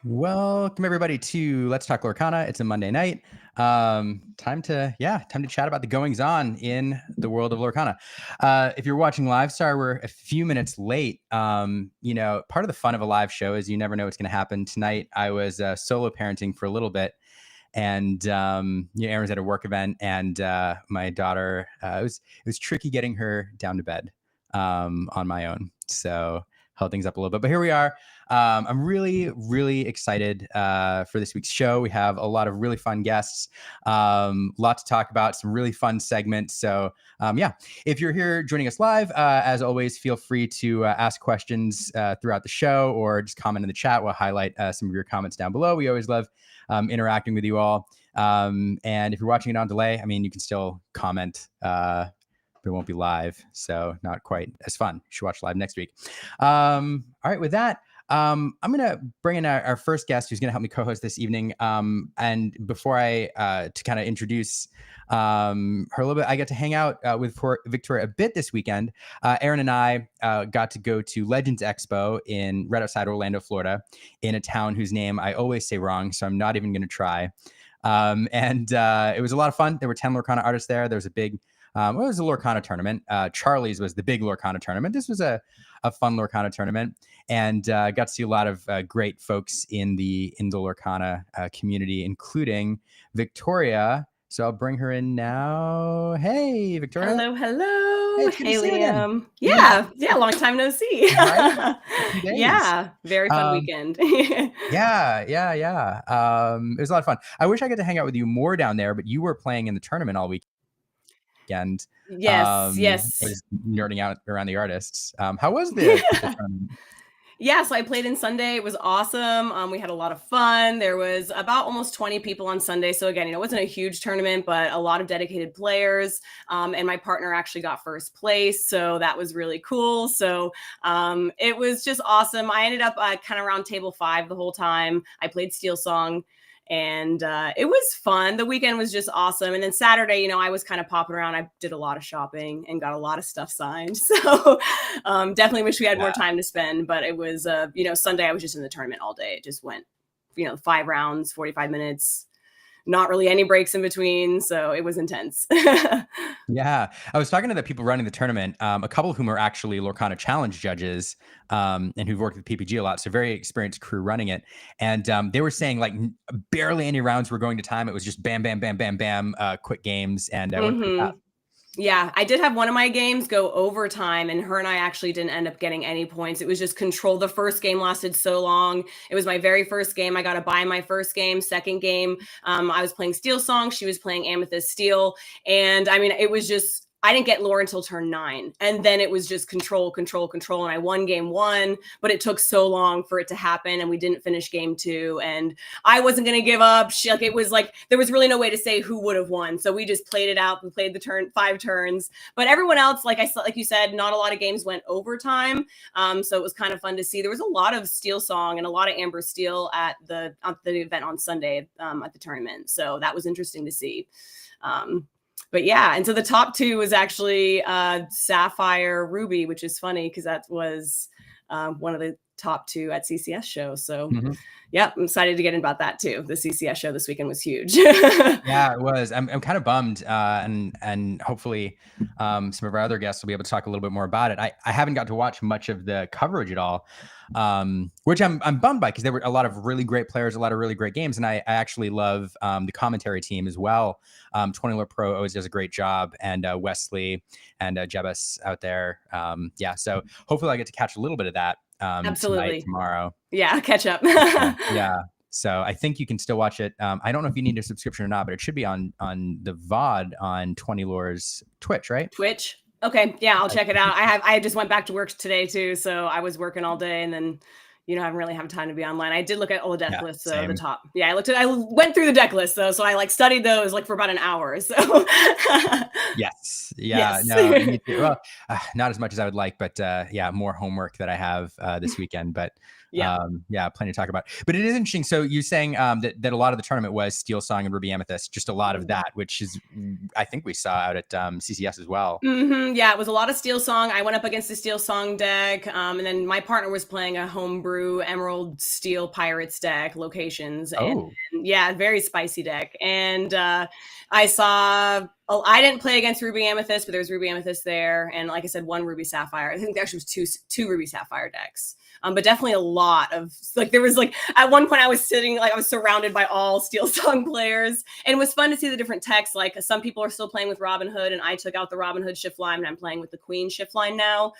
Welcome everybody to Let's Talk Lorcana. It's a Monday night. Time to chat about the goings on in the world of Lorcana. If you're watching live, sorry we're a few minutes late. Part of the fun of a live show is you never know what's going to happen. Tonight I was solo parenting for a little bit, and Aaron's at a work event, and my daughter, it was tricky getting her down to bed on my own, so held things up a little bit. But here we are. I'm really, really excited for this week's show. We have a lot of really fun guests, lot to talk about, some really fun segments. So if you're here joining us live, as always, feel free to ask questions throughout the show or just comment in the chat. We'll highlight some of your comments down below. We always love interacting with you all. And if you're watching it on delay, you can still comment, but it won't be live, so not quite as fun. You should watch live next week. All right, with that, I'm going to bring in our first guest who's going to help me co-host this evening. And before I to kind of introduce her a little bit, I got to hang out with Victoria a bit this weekend. Aaron and I got to go to Legends Expo right outside Orlando, Florida, in a town whose name I always say wrong, so I'm not even going to try. And it was a lot of fun. There were 10 Lorcana artists there. There was a big it was a Lorcana tournament. Charlie's was the big Lorcana tournament. This was a fun Lorcana tournament, and got to see a lot of great folks in the Lorcana community, including Victoria. So I'll bring her in now. Hey, Victoria. Hello. Hey, Liam. Yeah, long time no see. Right? Yeah, very fun weekend. Yeah. It was a lot of fun. I wish I could hang out with you more down there, but you were playing in the tournament all weekend. Yes. I was nerding out around the artists. How was the tournament? Yeah, so I played in Sunday. It was awesome. We had a lot of fun. There was about almost 20 people on Sunday. So again, it wasn't a huge tournament, but a lot of dedicated players. And my partner actually got first place. So that was really cool. So it was just awesome. I ended up kind of around table 5 the whole time. I played Steelsong. And it was fun. The weekend was just awesome. And then Saturday, I was kind of popping around. I did a lot of shopping and got a lot of stuff signed. So definitely wish we had more time to spend. But it was, Sunday I was just in the tournament all day. It just went, 5 rounds, 45 minutes. Not really any breaks in between. So it was intense. Yeah. I was talking to the people running the tournament, a couple of whom are actually Lorcana Challenge judges, and who've worked with PPG a lot. So very experienced crew running it. And they were saying like barely any rounds were going to time. It was just bam, bam, bam, bam, bam, quick games. And went pretty fast. Yeah, I did have one of my games go overtime, and her and I actually didn't end up getting any points. It was just control. The first game lasted so long. It was my very first game. I got to buy my first game. Second game, I was playing Steelsong. She was playing Amethyst Steel. And it was just, I didn't get lore until turn 9. And then it was just control. And I won game 1, but it took so long for it to happen. And we didn't finish game 2. And I wasn't going to give up. It was like, there was really no way to say who would have won. So we just played it out. We played the 5 turns, but everyone else, like you said, not a lot of games went overtime. So it was kind of fun to see. There was a lot of Steelsong and a lot of Amber Steel at the event on Sunday at the tournament. So that was interesting to see. But yeah, and so the top 2 was actually Sapphire Ruby, which is funny because that was one of the top 2 at CCS show. So yeah, I'm excited to get in about that too. The CCS show this weekend was huge. Yeah, it was. I'm kind of bummed, and hopefully some of our other guests will be able to talk a little bit more about it. I haven't got to watch much of the coverage at all, which I'm bummed by, because there were a lot of really great players, a lot of really great games, and I actually love the commentary team as well. 20 Lore Pro always does a great job, and Wesley and Jebus out there. So hopefully I get to catch a little bit of that. Absolutely. Tonight, tomorrow. Yeah, catch up. Yeah. So I think you can still watch it. I don't know if you need a subscription or not, but it should be on the VOD on 20 Lore's Twitch, right? Twitch. Okay. Yeah, I'll check it out. I just went back to work today too. So I was working all day, and then, I haven't really had time to be online. I did look at all the deck lists, so the top. Yeah, I went through the deck list though. So I studied those for about an hour. So yes. Yeah. Yes. No, me too. Well, not as much as I would like, but more homework that I have this weekend, but plenty to talk about. But it is interesting. So you're saying that a lot of the tournament was Steelsong and Ruby Amethyst, just a lot of that, which is, I think we saw out at CCS as well. Yeah, it was a lot of Steelsong. I went up against the Steelsong deck, and then my partner was playing a homebrew brew Emerald Steel Pirates deck locations. Oh. And yeah, very spicy deck. And I saw, I didn't play against Ruby Amethyst, but there was Ruby Amethyst there. And like I said, one Ruby Sapphire. I think there actually was two Ruby Sapphire decks. But definitely a lot of, like, there was like, at one point I was sitting, like I was surrounded by all Steelsong players. And it was fun to see the different techs. Like some people are still playing with Robin Hood, and I took out the Robin Hood shift line, and I'm playing with the Queen shift line now.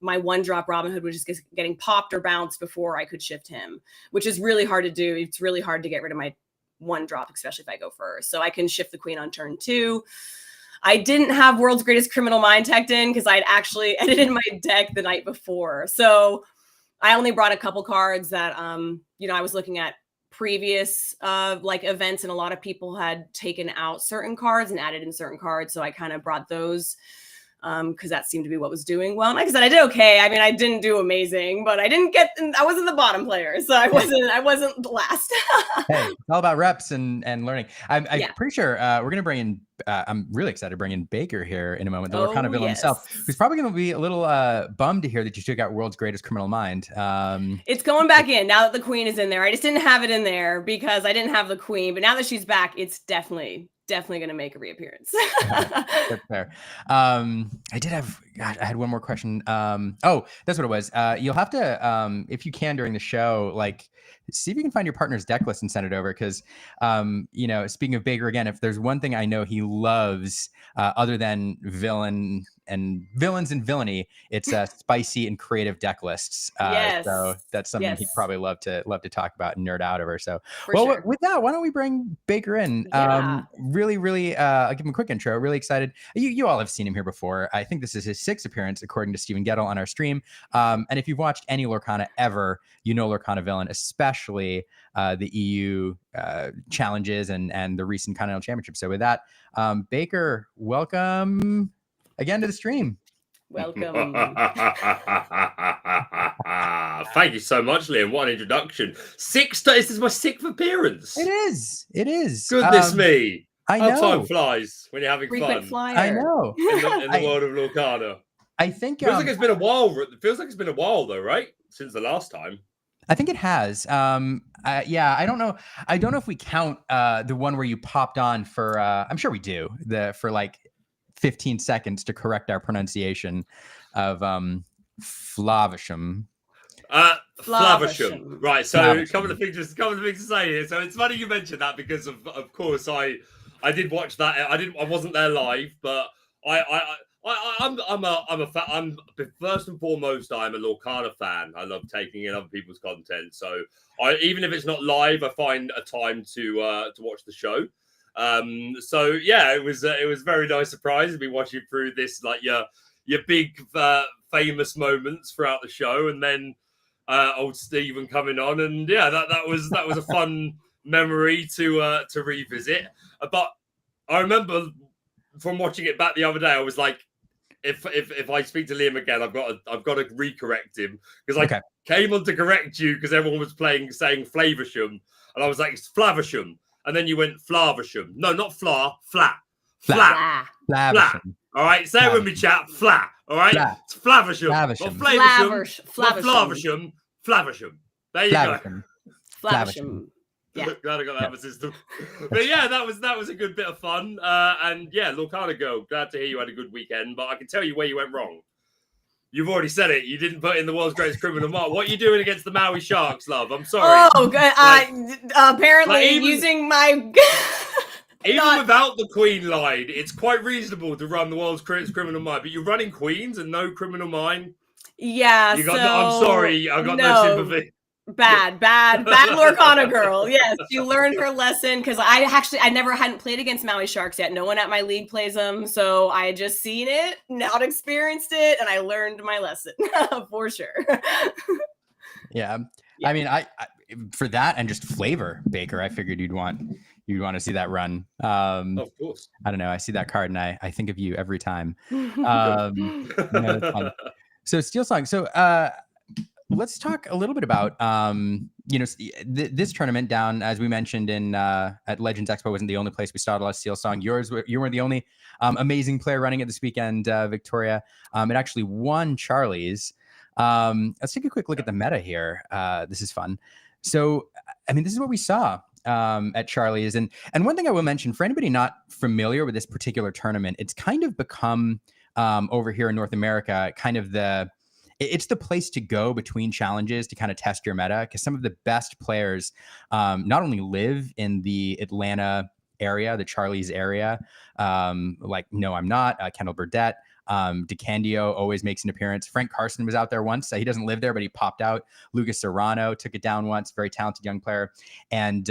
My one drop Robin Hood was just getting popped or bounced before I could shift him, which is really hard to do. It's really hard to get rid of my one drop, especially if I go first. So I can shift the Queen on turn 2. I didn't have World's Greatest Criminal Mind teched in because I'd actually edited my deck the night before. So I only brought a couple cards that, I was looking at previous like events, and a lot of people had taken out certain cards and added in certain cards. So I kind of brought those because that seemed to be what was doing well. And like I said, I did okay. I mean, I didn't do amazing, but I wasn't the bottom player, so I wasn't the last. Hey, it's all about reps and learning. I'm pretty sure we're gonna bring in. I'm really excited to bring in Baker here in a moment, the Lorcana Villain himself, who's probably going to be a little bummed to hear that you took out World's Greatest Criminal Mind. It's going back in now that the Queen is in there. I just didn't have it in there because I didn't have the Queen, but now that she's back, it's definitely going to make a reappearance. That's fair. I had one more question. Oh, that's what it was. You'll have to, if you can during the show, like, see if you can find your partner's deck list and send it over. Because, speaking of Baker again, if there's one thing I know he loves, other than villains and villainy, it's spicy and creative deck lists. Yes. So that's something he'd probably love to talk about and nerd out over. So, sure. With that, why don't we bring Baker in? Yeah. Really, I'll give him a quick intro. Really excited. You all have seen him here before. I think this is his 6th appearance, according to Stephen Gettle on our stream. And if you've watched any Lorcana ever, you know Lorcana Villain, especially the EU challenges and the recent Continental Championship. So with that, Baker, welcome again to the stream. Welcome. Thank you so much, Liam. What an introduction. This is my 6th appearance. It is. Goodness me. I know. How time flies when you're having Frequent fun. flyer. I know. In the world of Lorcana. I think feels like it's been a while. It feels like it's been a while though, right? Since the last time. I think it has. I don't know. I don't know if we count the one where you popped on for. I'm sure we do. For like 15 seconds to correct our pronunciation of Flavisham. Flavisham. Right. So Flavisham. a couple of things to say here. So it's funny you mentioned that because of course I did watch that. I wasn't there live, but I'm first and foremost, I'm a Lorcana fan. I love taking in other people's content. So even if it's not live, I find a time to watch the show. So yeah, it was a very nice surprise to be watching through this, like your big famous moments throughout the show, and then old Stephen coming on, and yeah, that was a fun memory to revisit. But I remember from watching it back the other day, I was like, if I speak to Liam again, I've got to recorrect him, because I came on to correct you because everyone was saying Flavisham, and I was like, it's Flavisham. And then you went Flavisham. No, not flat. Flavisham. All right, say it with me, chat. Flat. All right, it's Flavisham. Flavisham. There you go. Flavisham. Yeah. Glad I got that system. But yeah, that was a good bit of fun. And yeah, Lorcana girl, glad to hear you had a good weekend. But I can tell you where you went wrong. You've already said it. You didn't put in the world's greatest criminal mark. What are you doing against the Maui Sharks, love? I'm sorry. Oh, good. Apparently using my... Even without the Queen line, it's quite reasonable to run the world's greatest criminal mind. But you're running Queens and no criminal mind. Yeah, I'm sorry. I got no sympathy. Bad Lorcana girl. Yes, she learned her lesson, because I hadn't played against Maui Sharks yet. No one at my league plays them, so I had just seen it, not experienced it, and I learned my lesson for sure. Yeah. I mean, I for that and just flavor, Baker, I figured you'd want to see that run. Of course. I don't know. I see that card and I think of you every time. So Steelsong. So let's talk a little bit about this tournament down, as we mentioned in at Legends Expo. Wasn't the only place we saw a lot of Steelsong. You were the only amazing player running it this weekend, Victoria. It actually won Charlie's. Let's take a quick look at the meta here. This is fun. So, I mean, this is what we saw at Charlie's. And one thing I will mention, for anybody not familiar with this particular tournament, it's kind of become over here in North America, kind of it's the place to go between challenges to kind of test your meta, because some of the best players not only live in the Atlanta area, the Charlie's area, like No, I'm Not, Kendall Burdett, DeCandio always makes an appearance. Frank Carson was out there once. He doesn't live there, but he popped out. Lucas Serrano took it down once. Very talented young player. And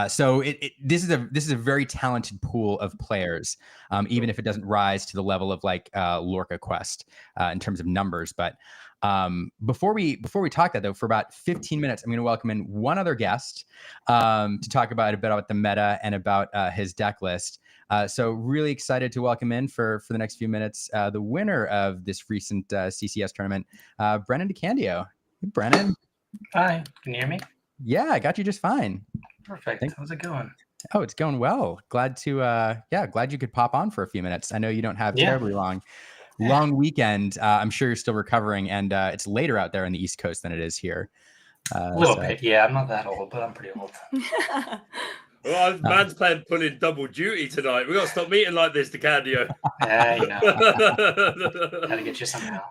so this is a very talented pool of players, even if it doesn't rise to the level of like Lorca Quest in terms of numbers. But before we talk that though, for about 15 minutes, I'm going to welcome in one other guest to talk about a bit about the meta and about his deck list. So really excited to welcome in for the next few minutes the winner of this recent CCS tournament, Brennan DeCandio. Hey, Brennan. Hi, can you hear me? Yeah, I got you just fine. Perfect. How's it going? Oh, it's going well. Glad you could pop on for a few minutes. I know you don't have terribly long weekend. I'm sure you're still recovering, and it's later out there on the East Coast than it is here. A little bit, yeah. I'm not that old, but I'm pretty old. Well, man's pulling double duty tonight. We got to stop meeting like this, DeCandio. Yeah, you know. Gotta get you somehow.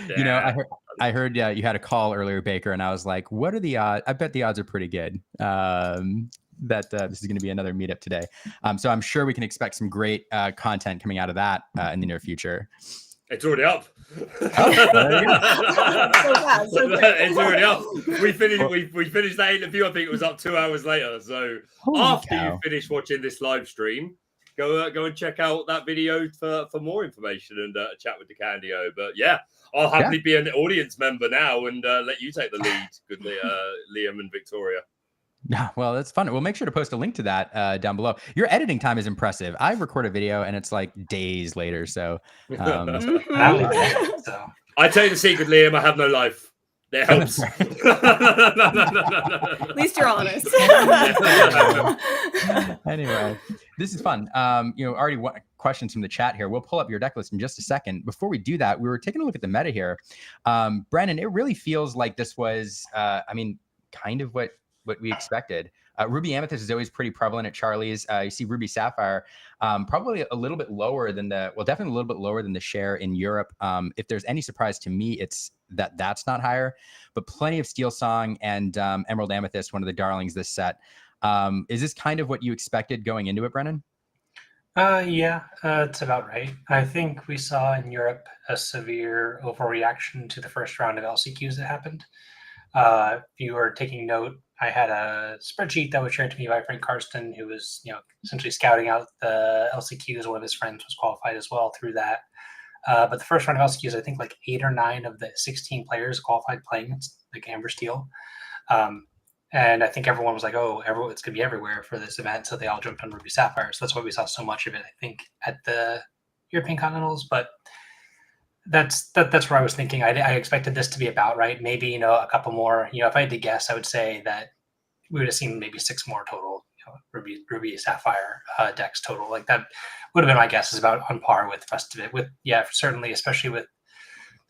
Yeah. You know, I heard you had a call earlier, Baker, and I was like, what are the odds? I bet the odds are pretty good that this is going to be another meetup today. So I'm sure we can expect some great content coming out of that in the near future. It's already up. It's already up. We finished that interview. I think it was up 2 hours later. So after you finish watching this live stream, go and check out that video for more information and chat with DeCandio. But yeah, I'll happily be an audience member now and let you take the lead. Good, Liam and Victoria. Yeah, well, that's fun. We'll make sure to post a link to that down below. Your editing time is impressive. I record a video and it's like days later. So, so. I tell you the secret, Liam. I have no life. It helps. At least you're honest. Anyway, this is fun. Already questions from the chat here. We'll pull up your deck list in just a second. Before we do that, we were taking a look at the meta here. Brennan, it really feels like this was, kind of what we expected. Ruby Amethyst is always pretty prevalent at Charlie's. You see Ruby Sapphire probably a little bit lower than definitely a little bit lower than the share in Europe. If there's any surprise to me, it's that's not higher, but plenty of Steelsong and Emerald Amethyst, one of the darlings this set. Is this kind of what you expected going into it, Brennan? Yeah, it's about right. I think we saw in Europe a severe overreaction to the first round of LCQs that happened. If you were taking note, I had a spreadsheet that was shared to me by Frank Karsten, who was, essentially scouting out the LCQs. One of his friends was qualified as well through that. But the first round of LCQs, I think like 8 or 9 of the 16 players qualified playing like Amber Steel. And I think everyone was like, oh, it's going to be everywhere for this event. So they all jumped on Ruby Sapphire. So that's why we saw so much of it, I think, at the European Continentals. But that's where I was thinking. I expected this to be about right. Maybe, a couple more. If I had to guess, I would say that we would have seen maybe 6 more total, Ruby Sapphire decks total. Like that would have been my guess, is about on par with the rest of it. Certainly, especially with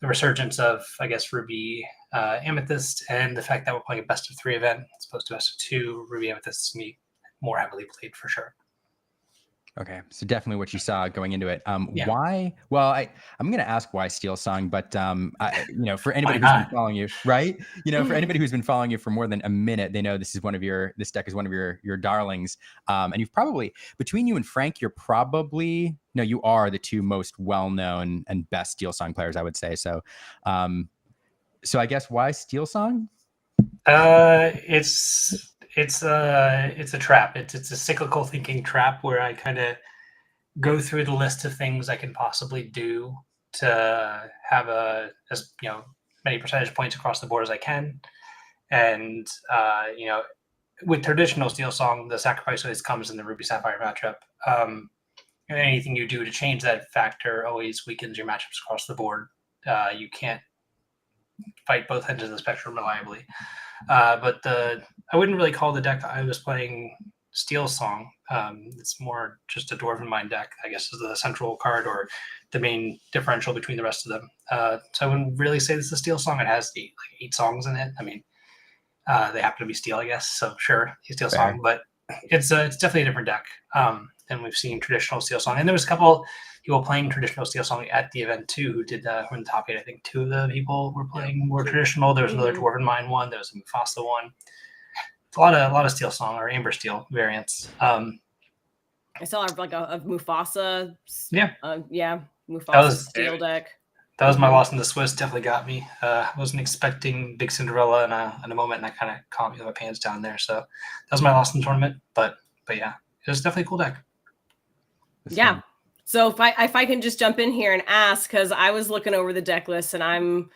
the resurgence of, I guess, Ruby Amethyst and the fact that we're playing a best of 3 event as opposed to best of 2. Ruby Amethyst is going to be more heavily played for sure. Okay, so definitely what you saw going into it. Yeah. Why? Well, I'm going to ask why Steelsong, but for anybody who's been following you, right? For anybody who's been following you for more than a minute, they know this deck is one of your darlings. And you've probably, between you and Frank, you are the 2 most well-known and best Steelsong players, I would say. So, so I guess why Steelsong? It's a trap. It's a cyclical thinking trap where I kind of go through the list of things I can possibly do to have as many percentage points across the board as I can. And with traditional Steelsong, the sacrifice always comes in the Ruby Sapphire matchup. And anything you do to change that factor always weakens your matchups across the board. You can't fight both ends of the spectrum reliably. But I wouldn't really call the deck I was playing Steelsong. It's more just a Dwarven Mind deck, I guess, is the central card or the main differential between the rest of them. So I wouldn't really say this is a Steelsong. It has eight songs in it. I mean, they happen to be steel, I guess. So sure, Steelsong, but it's definitely a different deck than we've seen traditional Steelsong. And there was a couple people playing traditional Steelsong at the event too, who did who were in the top 8. I think 2 of the people were playing more traditional. There was another Dwarven Mind one. There was a Mufasa one. A lot of Steelsong or Amber Steel variants. I saw like a Mufasa. Yeah. Mufasa steel deck. That was my loss in the Swiss. Definitely got me. I wasn't expecting big Cinderella in a moment, and I kind of caught me with my pants down there. So that was my loss in the tournament. But yeah, it was definitely a cool deck. Yeah. So if I can just jump in here and ask, because I was looking over the deck list and I'm,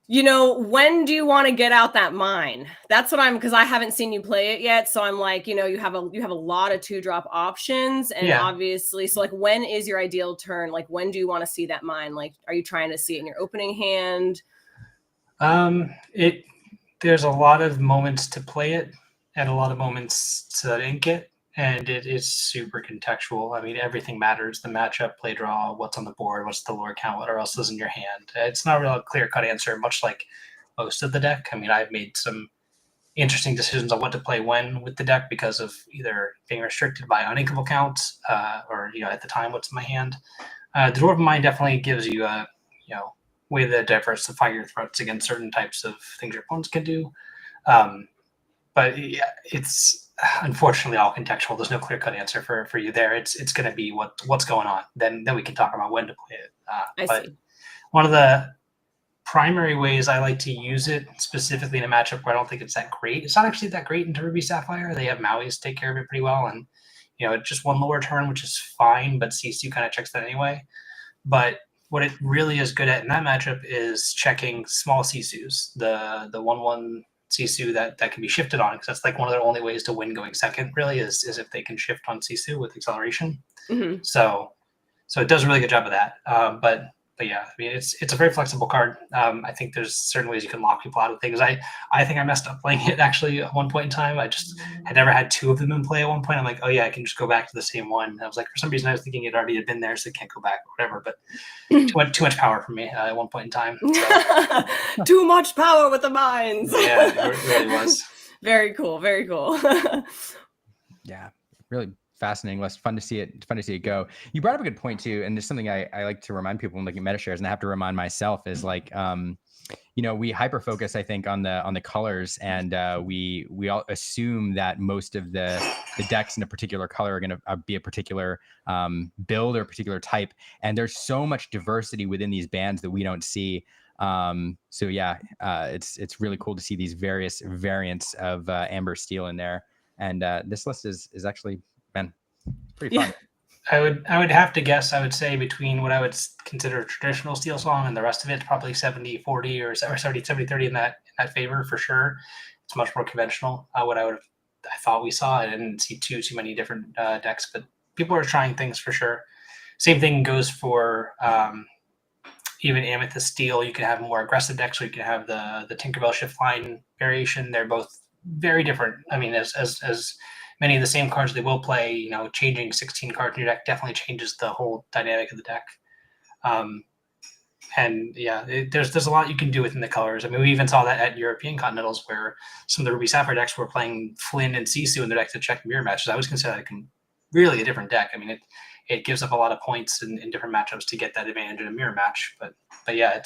when do you want to get out that mine? That's what because I haven't seen you play it yet. So I'm like, you have a lot of 2-drop options, and obviously, so like, when is your ideal turn? Like, when do you want to see that mine? Like, are you trying to see it in your opening hand? There's a lot of moments to play it and a lot of moments to ink it. And it is super contextual. I mean, everything matters. The matchup, play draw, what's on the board, what's the lore count, what else is in your hand. It's not a real clear-cut answer, much like most of the deck. I mean, I've made some interesting decisions on what to play when with the deck because of either being restricted by uninkable counts or, at the time, what's in my hand. The Dwarven Mind definitely gives you a, way to diversify your threats against certain types of things your opponents can do. But yeah, it's unfortunately all contextual. There's no clear-cut answer for you there. It's going to be what's going on. Then we can talk about when to play it. I see. One of the primary ways I like to use it, specifically in a matchup where I don't think it's that great. It's not actually that great into Ruby Sapphire. They have Maui's take care of it pretty well, and it's just one lower turn, which is fine. But C2 kind of checks that anyway. But what it really is good at in that matchup is checking small Sisus, the 1/1 Sisu that can be shifted on, because that's like one of the only ways to win going second, really, is if they can shift on Sisu with acceleration. Mm-hmm. So it does a really good job of that. But yeah, I mean, it's a very flexible card. I think there's certain ways you can lock people out of things. I think I messed up playing it actually at one point in time. I just had never had 2 of them in play at one point. I'm like, oh yeah, I can just go back to the same one. And I was like, for some reason I was thinking it already had been there, so it can't go back or whatever. But too much power for me at one point in time. So. Too much power with the mines. Yeah, it really was. Very cool. Very cool. Yeah, really fascinating. Less fun to see it go. You brought up a good point too, and there's something I like to remind people when looking at meta shares, and I have to remind myself is like, we hyper focus, I think, on the colors, and we all assume that most of the decks in a particular color are going to be a particular build or a particular type, and there's so much diversity within these bands that we don't see. So yeah, it's really cool to see these various variants of Amber Steel in there, and this list is actually been pretty fun. Yeah. I would have to guess. I would say between what I would consider traditional Steelsong and the rest of it, probably 70-40 or 70-30 in that favor for sure. It's much more conventional. I thought we saw. I didn't see too many different decks, but people are trying things for sure. Same thing goes for even Amethyst Steel. You can have more aggressive decks, or you can have the Tinkerbell Shift Line variation. They're both very different. I mean, as many of the same cards they will play, changing 16 cards in your deck definitely changes the whole dynamic of the deck. And yeah, there's a lot you can do within the colors. I mean, we even saw that at European Continentals, where some of the Ruby Sapphire decks were playing Flynn and Sisu in their deck to check mirror matches. I would consider that really a different deck. I mean, it gives up a lot of points in different matchups to get that advantage in a mirror match. But yeah,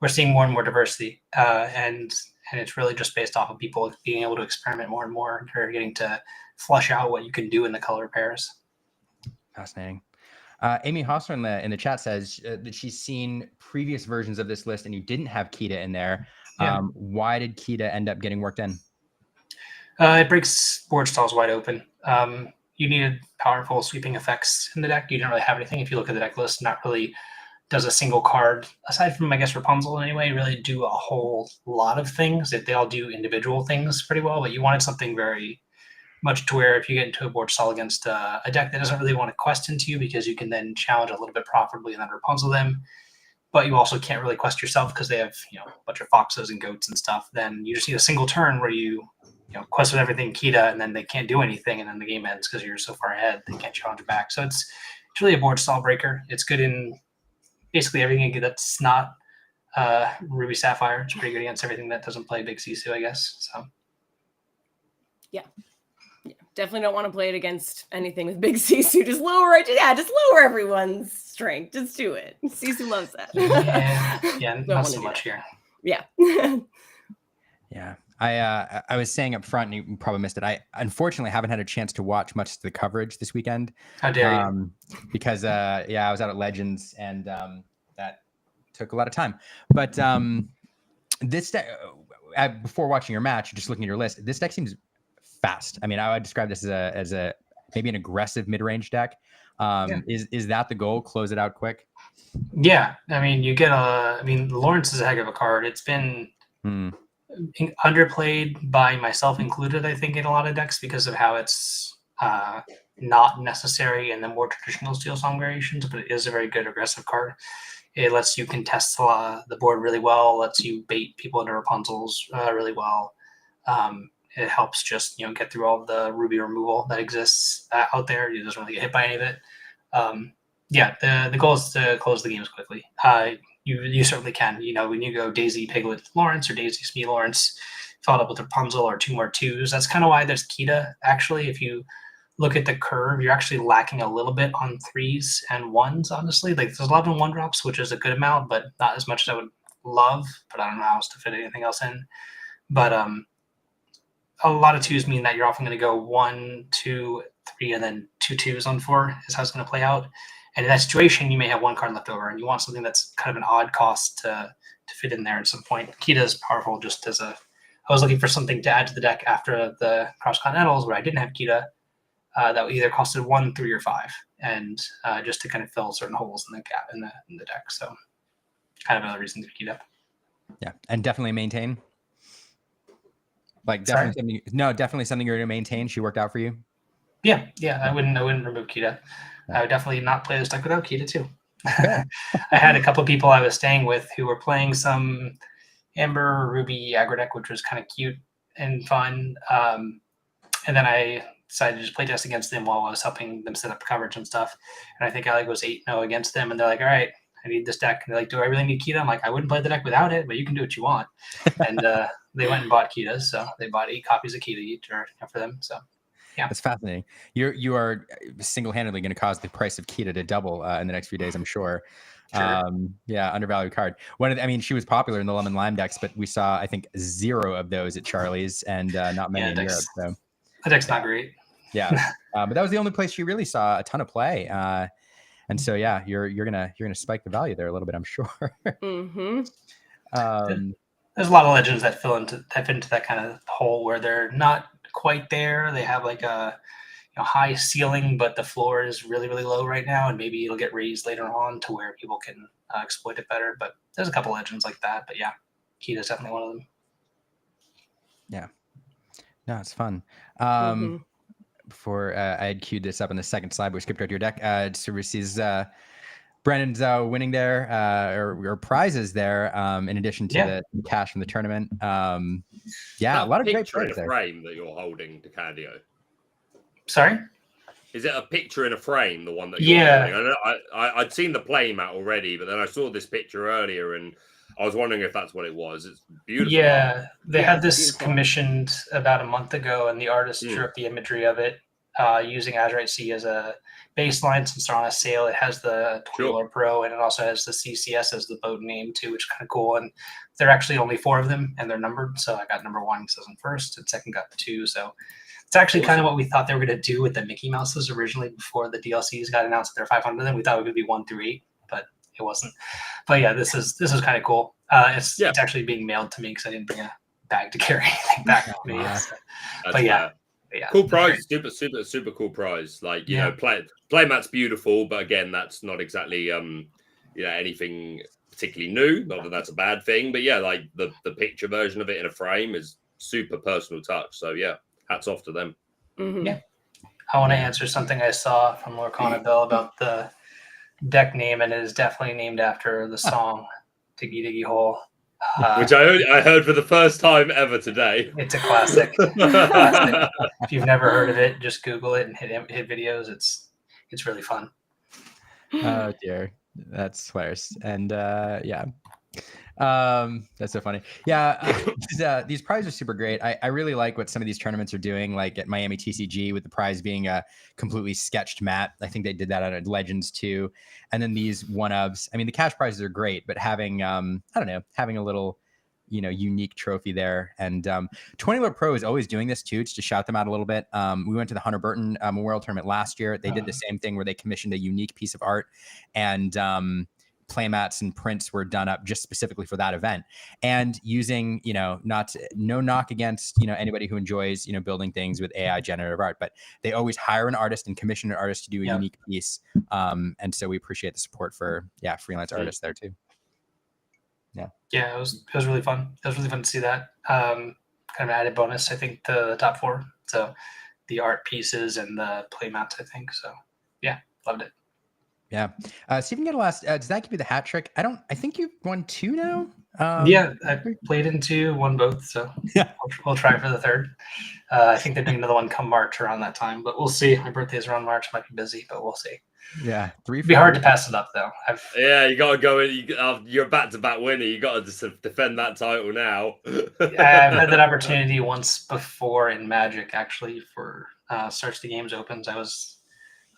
we're seeing more and more diversity, and it's really just based off of people being able to experiment more and more, and they're getting to flush out what you can do in the color pairs. Fascinating. Amy Hostler in the chat says that she's seen previous versions of this list and you didn't have Kita in there. Yeah. Why did Kita end up getting worked in? It breaks board stalls wide open. You needed powerful sweeping effects in the deck. You didn't really have anything. If you look at the deck list, not really does a single card, aside from, I guess, Rapunzel anyway, really do a whole lot of things. They all do individual things pretty well, but you wanted something very much to where if you get into a board stall against a deck that doesn't really want to quest into you, because you can then challenge a little bit profitably and then Rapunzel them, but you also can't really quest yourself because they have a bunch of foxes and goats and stuff, then you just need a single turn where you quest with everything Kita, and then they can't do anything, and then the game ends because you're so far ahead they can't challenge you back. So it's really a board stall breaker. It's good in basically everything that's not Ruby Sapphire. It's pretty good against everything that doesn't play Big Sisu, I guess. So yeah, definitely don't want to play it against anything with Big Sisu. Just lower it. Yeah, just lower everyone's strength. Just do it. Sisu loves that. yeah, not so much here. Yeah. Yeah. I was saying up front, and you probably missed it. I unfortunately haven't had a chance to watch much of the coverage this weekend. How dare you? Because I was out at Legends, and that took a lot of time. But this deck, before watching your match, just looking at your list, this deck seems fast. I mean, I would describe this as a maybe an aggressive mid-range deck. Is that the goal? Close it out quick? Yeah. I mean, you get Lawrence is a heck of a card. It's been underplayed by myself included, I think, in a lot of decks because of how it's not necessary in the more traditional Steelsong variations, but it is a very good aggressive card. It lets you contest the board really well, lets you bait people into Rapunzel's really well. It helps just get through all of the Ruby removal that exists out there. You doesn't really get hit by any of it. The goal is to close the games quickly. You certainly can. When you go Daisy Piglet Lawrence or Daisy Smee Lawrence, followed up with Rapunzel or 2 more 2s. That's kind of why there's Kita. Actually, if you look at the curve, you're actually lacking a little bit on 3s and 1s. Honestly, like there's 11 1-drops, which is a good amount, but not as much as I would love. But I don't know how else to fit anything else in. But a lot of 2s mean that you're often going to go 1, 2, 3, and then 2 2s on 4 is how it's going to play out. And in that situation, you may have 1 card left over, and you want something that's kind of an odd cost to fit in there at some point. Kita is powerful just as I was looking for something to add to the deck after the Cross Continentals where I didn't have Kita that either costed 1, 3, or 5, and just to kind of fill certain holes in the gap in the deck. So kind of another reason to Kita. Yeah, and definitely maintain. Like definitely something you're going to maintain. She worked out for you. Yeah, I wouldn't remove Kita. I would definitely not play this deck without Kita too. I had a couple of people I was staying with who were playing some Amber Ruby aggro deck, which was kind of cute and fun. And then I decided to just play test against them while I was helping them set up coverage and stuff. And I think I was 8-0 against them, and they're like, "All right, I need this deck." And they're like, "Do I really need Kita?" I'm like, "I wouldn't play the deck without it, but you can do what you want." And they went and bought Kita, so they bought 8 copies of Kita each for them. So. Yeah, that's fascinating. You are single-handedly going to cause the price of Kita to double in the next few days, I'm sure. Undervalued card. She was popular in the lemon lime decks, but we saw I think 0 of those at Charlie's and not many in Europe. So the deck's not great. Yeah, but that was the only place you really saw a ton of play. And so you're gonna spike the value there a little bit, I'm sure. Mm-hmm. There's a lot of legends that fit into that kind of hole where they're not quite there. They have like a high ceiling, but the floor is really, really low right now, and maybe it'll get raised later on to where people can exploit it better. But there's a couple legends like that. But yeah, Kita is definitely one of them. Yeah, no, it's fun. Before I had queued this up on the second slide, but we skipped out your deck. Cerusi's Brandon's winning there or prizes there in addition to the cash from the tournament. A lot of great players there. Frame that you're holding, DeCadio. Sorry? Is it a picture in a frame, the one that you're holding? I'd seen the play mat already, but then I saw this picture earlier and I was wondering if that's what it was. It's beautiful. Yeah, they had this commissioned about a month ago, and the artist drew up the imagery of it using Azurite C as a baseline. Since they're on a sale, it has the Twirler Pro, and it also has the CCS as the boat name too, which is kind of cool. And there are actually only 4 of them, and they're numbered. So I got number 1 because I was in first, and second got the 2. So it's actually kind of what we thought they were going to do with the Mickey Mouses originally before the DLCs got announced. There are 500 of them. We thought it would be 1 through 8, but it wasn't. But yeah, this is kind of cool. It's actually being mailed to me because I didn't bring a bag to carry anything back with me. But yeah, cool prize. Super cool prize. Like you know, playmat's beautiful, but again, that's not exactly anything particularly new. Not that that's a bad thing, but yeah, like the picture version of it in a frame is super personal touch. So yeah, hats off to them. Mm-hmm. Yeah, I want to answer something I saw from Lorcana Bill about the deck name, and it is definitely named after the song Diggy Diggy Hole. Which I heard for the first time ever today. It's a classic. Classic. If you've never heard of it, just Google it and hit videos. It's really fun. Oh dear, that's hilarious. And yeah, that's so funny. Yeah, these prizes are super great. I really like what some of these tournaments are doing, like at Miami TCG with the prize being a completely sketched mat. I think they did that at Legends too. And then these one-ofs. I mean, the cash prizes are great, but having I don't know, having a little unique trophy there. And 20 Lore Pro is always doing this too, just to shout them out a little bit. We went to the Hunter Burton Memorial Tournament last year. They did the same thing where they commissioned a unique piece of art, and playmats and prints were done up just specifically for that event. And using, no knock against, anybody who enjoys, building things with AI generative art, but they always hire an artist and commission an artist to do a unique piece. And so we appreciate the support for, freelance artists there too. Yeah, it was really fun. It was really fun to see that. Kind of an added bonus, I think, to the top 4. So the art pieces and the playmats, I think. So yeah, loved it. Yeah. See if you can get a last. Does that give you the hat trick? I think you've won 2 now. Yeah, I played in 2, won both. So yeah, we'll try for the 3rd. I think they're doing another one come March around that time, but we'll see. My birthday's around March. Might be busy, but we'll see. Yeah, 3. It'd be hard to pass it up though. You got to go in. You're a back-to-back winner. You got to defend that title now. I've had that opportunity once before in Magic, actually, for Search the Games Opens. I was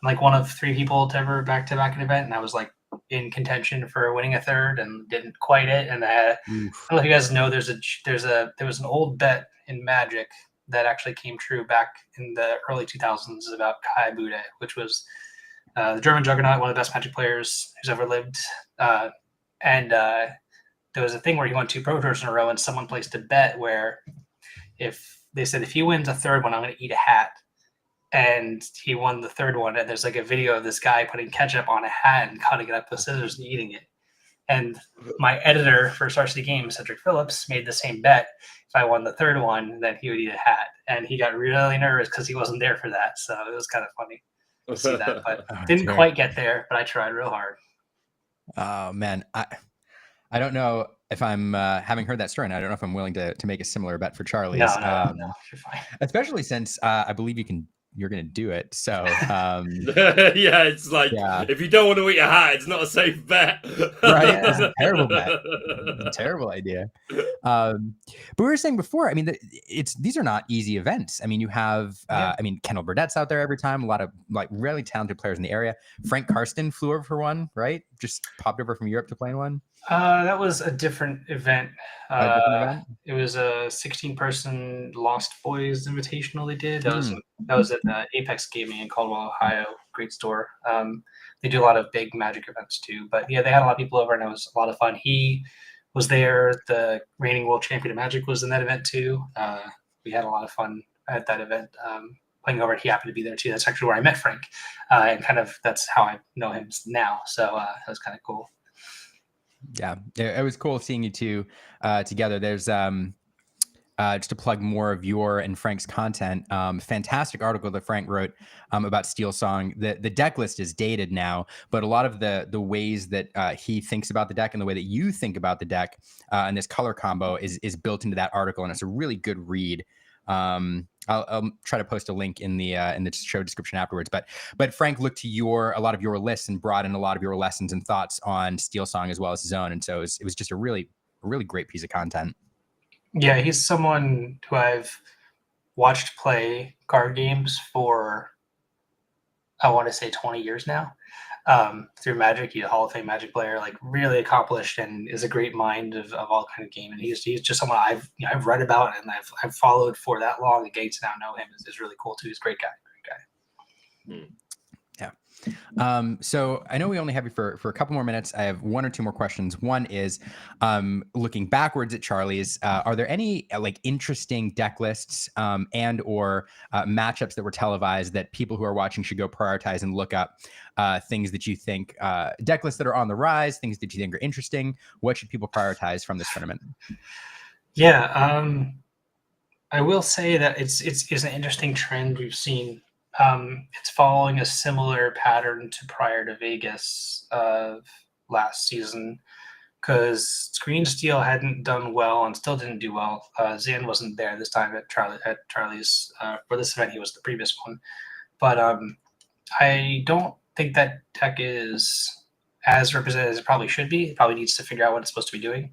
like one of 3 people to ever back-to-back an event, and I was like in contention for winning a 3rd and didn't quite it. And I don't know if you guys know, there was an old bet in Magic that actually came true back in the early 2000s about Kai Bude, which was the German juggernaut, one of the best Magic players who's ever lived. And there was a thing where he won 2 Pro Tours in a row, and someone placed a bet where if he wins a 3rd one, I'm going to eat a hat. And he won the 3rd one, and there's like a video of this guy putting ketchup on a hat and cutting it up with scissors and eating it. And my editor for Stars of the Game, Cedric Phillips, made the same bet. If I won the 3rd one, then he would eat a hat. And he got really nervous because he wasn't there for that. So it was kind of funny to see that, but didn't quite get there, but I tried real hard. Oh man, I don't know if I'm having heard that story, and I don't know if I'm willing to make a similar bet for Charlie's. No, you're fine. Especially since I believe you're going to do it. So yeah, it's like if you don't want to eat a hat, it's not a safe bet. Right? It's a terrible bet. It's a terrible idea. But we were saying before, I mean, these are not easy events. I mean, you have, Kendall Burdett's out there every time. A lot of like really talented players in the area. Frank Karsten flew over for one, right? Just popped over from Europe to play in one. That was a different event. It was a 16-person Lost Boys Invitational they did. That was at Apex Gaming in Caldwell, Ohio. Great store. They do a lot of big Magic events too. But yeah, they had a lot of people over, and it was a lot of fun. He was there. The reigning world champion of Magic was in that event too. We had a lot of fun at that event. Playing over, he happened to be there too. That's actually where I met Frank, and kind of that's how I know him now. So that was kind of cool. Yeah, it was cool seeing you two together. There's just to plug more of your and Frank's content. Fantastic article that Frank wrote about Steelsong. The deck list is dated now, but a lot of the ways that he thinks about the deck and the way that you think about the deck and this color combo is built into that article, and it's a really good read. I'll try to post a link in the show description afterwards. But Frank looked to a lot of your lists and brought in a lot of your lessons and thoughts on Steelsong as well as his own, and so it was just a really great piece of content. Yeah, he's someone who I've watched play card games for, I want to say 20 years now. Through Magic, he's a Hall of Fame Magic player, like really accomplished, and is a great mind of all kind of game. And he's just someone I've read about and I've followed for that long. And getting to now know him is really cool too. He's a great guy. Yeah. So I know we only have you for a couple more minutes. I have 1 or 2 more questions. One is looking backwards at Charlie's. Are there any like interesting deck lists and or matchups that were televised that people who are watching should go prioritize and look up? Things that you think deck lists that are on the rise, things that you think are interesting. What should people prioritize from this tournament? Yeah, I will say that it's an interesting trend we've seen. It's following a similar pattern to prior to Vegas of last season, because Screen Steel hadn't done well and still didn't do well. Zan wasn't there this time at Charlie's for this event. He was the previous one, but I don't think that deck is as represented as it probably should be. It probably needs to figure out what it's supposed to be doing.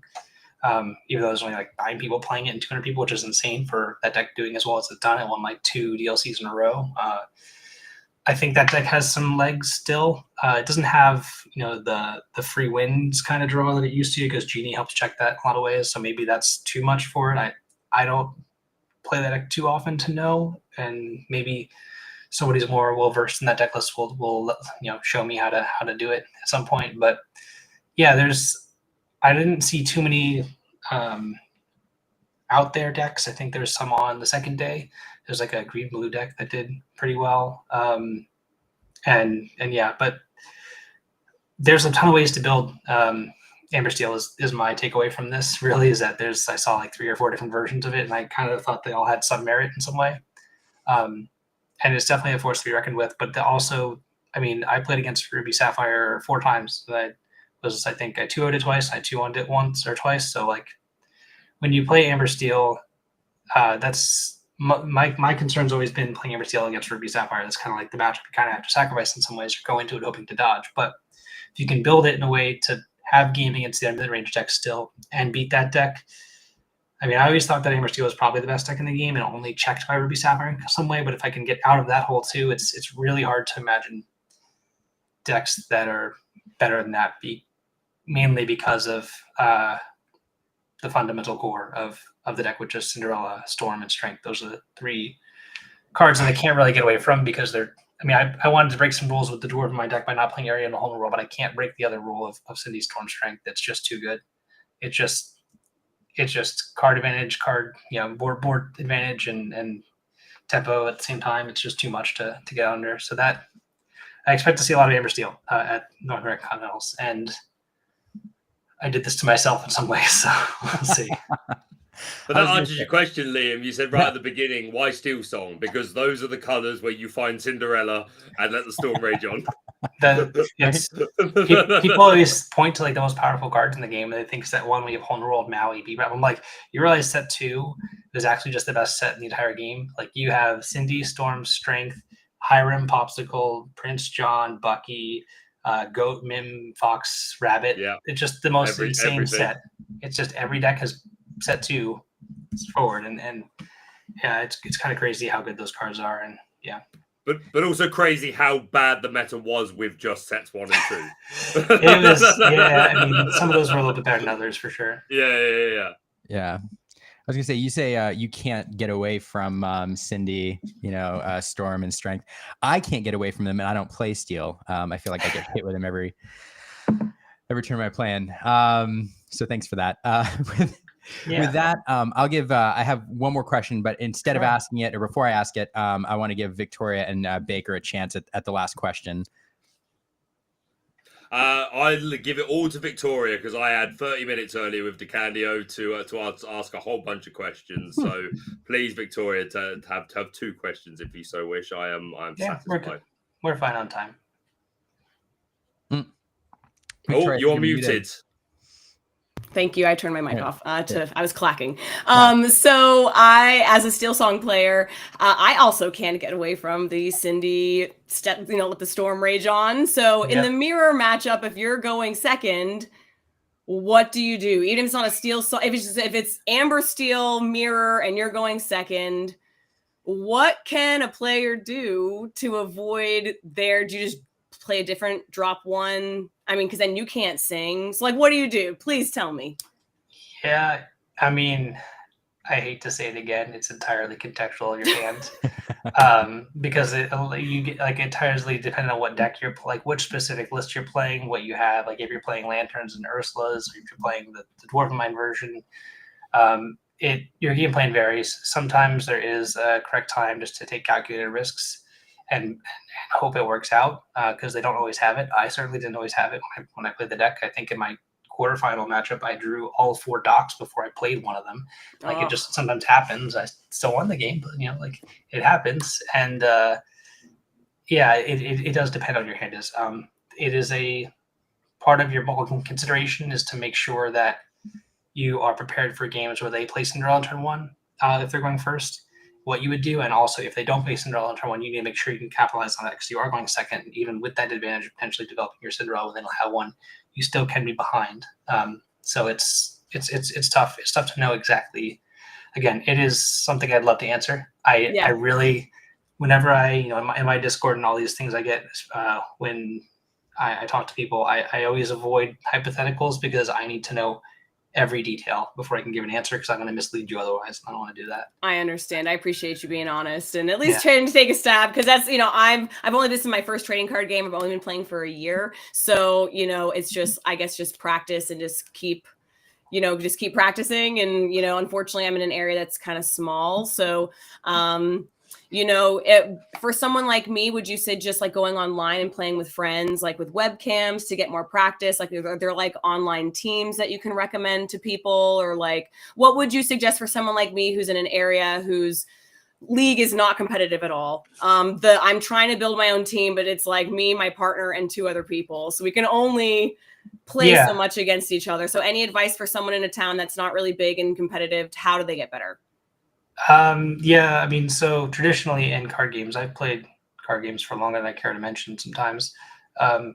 Even though there's only like 9 people playing it and 200 people, which is insane for that deck doing as well as it's done. It won like 2 DLCs in a row. I think that deck has some legs still. It doesn't have, the free wins kind of draw that it used to, because Genie helps check that in a lot of ways. So maybe that's too much for it. I don't play that deck too often to know, and maybe somebody's more well versed in that deck list will show me how to do it at some point. But yeah, I didn't see too many out there decks. I think there's some on the second day. There's like a green blue deck that did pretty well. And yeah, but there's a ton of ways to build. Amber Steel is my takeaway from this, really, is that I saw like 3 or 4 different versions of it, and I kind of thought they all had some merit in some way. And it's definitely a force to be reckoned with, but also, I played against Ruby Sapphire 4 times. I think I 2-0'd it twice, I 2-1'd it once or twice. So like when you play Amber Steel, that's my concern's always been playing Amber Steel against Ruby Sapphire. That's kind of like the matchup you kind of have to sacrifice in some ways, or go into it hoping to dodge. But if you can build it in a way to have game against the other mid-range deck still and beat that deck. I always thought that Amber Steel was probably the best deck in the game and only checked by Ruby Sapphire in some way. But if I can get out of that hole too, it's really hard to imagine decks that are better than that, mainly because of the fundamental core of the deck, which is Cinderella, Storm, and Strength. Those are the 3 cards that I can't really get away from, because they're. I wanted to break some rules with the Dwarf in my deck by not playing Area in the home rule, but I can't break the other rule of Cindy, Storm, Strength. That's just too good. It's just card advantage, board advantage, and tempo at the same time. It's just too much to get under. So that I expect to see a lot of Amber Steel at North American Continentals, and I did this to myself in some ways, so we'll see. But that answers your question, Liam. You said right at the beginning, why Steelsong? Because those are the colours where you find Cinderella and let the storm rage on. People always point to like the most powerful cards in the game, and they think set 1 when you have Home World, Maui, B-Rap. I'm like, you realize set 2 is actually just the best set in the entire game. Like you have Cindy, Storm, Strength, Hiram, Popsicle, Prince John, Bucky, Goat, Mim, Fox, Rabbit. Yeah. It's just the most insane everything. set. It's just every deck has set 2 forward, and yeah, it's kind of crazy how good those cards are, and yeah. But also crazy how bad the meta was with just sets 1 and 2. It was, yeah. Some of those were a little bit better than others for sure. Yeah. I was gonna say, you say you can't get away from Cindy, Storm and Strength. I can't get away from them, and I don't play Steel. I feel like I get hit with them every turn I play in. So thanks for that. With that, I'll give. I have one more question, but instead of asking it, or before I ask it, I want to give Victoria and Baker a chance at the last question. I'll give it all to Victoria, because I had 30 minutes earlier with DeCandio to ask a whole bunch of questions. So please, Victoria, to have 2 questions if you so wish. I am satisfied. We're fine on time. Victoria, you're muted. Thank you. I turned my mic off. I was clacking. So I, as a Steelsong player, I also can't get away from the Cindy step, with the Storm Rage on. So in the mirror matchup, if you're going second, what do you do? Even if it's not a Steel, if it's Amber Steel mirror and you're going second, what can a player do to avoid their? Do you just play a different drop 1? Because then you can't sing. So, what do you do? Please tell me. Yeah, I hate to say it again. It's entirely contextual in your hands, because you get entirely depending on what deck you're which specific list you're playing, what you have. Like if you're playing Lanterns and Ursulas, or if you're playing the Dwarf Mine version, your game plan varies. Sometimes there is a correct time just to take calculated risks and hope it works out, because they don't always have it. I certainly didn't always have it when I played the deck. I think in my quarterfinal matchup, I drew all 4 docks before I played one of them. It just sometimes happens. I still won the game, but it happens. And it does depend on your hand. It is a part of your bulk consideration is to make sure that you are prepared for games where they play Cinderella on turn one, if they're going first, what you would do. And also, if they don't play Cinderella on turn one, you need to make sure you can capitalize on that because you are going second. And even with that advantage of potentially developing your Cinderella when they don't have one, you still can be behind. So it's tough. It's tough to know exactly. Again, it is something I'd love to answer. I really, whenever I, in my Discord and all these things I get, when I talk to people, I always avoid hypotheticals because I need to know every detail before I can give an answer because I'm going to mislead you otherwise. I don't want to do that. I understand. I appreciate you being honest and at least trying to take a stab because that's, I've only, this is my first trading card game. I've only been playing for a year. So, it's just, I guess, just practice and just keep practicing. And, unfortunately I'm in an area that's kind of small. So, for someone like me, would you say just like going online and playing with friends, like with webcams to get more practice? Like, are there like online teams that you can recommend to people? Or like, what would you suggest for someone like me who's in an area whose league is not competitive at all? I'm trying to build my own team, but it's like me, my partner, and 2 other people. So we can only play so much against each other. So any advice for someone in a town that's not really big and competitive, how do they get better? So traditionally in card games, I've played card games for longer than I care to mention sometimes. Finding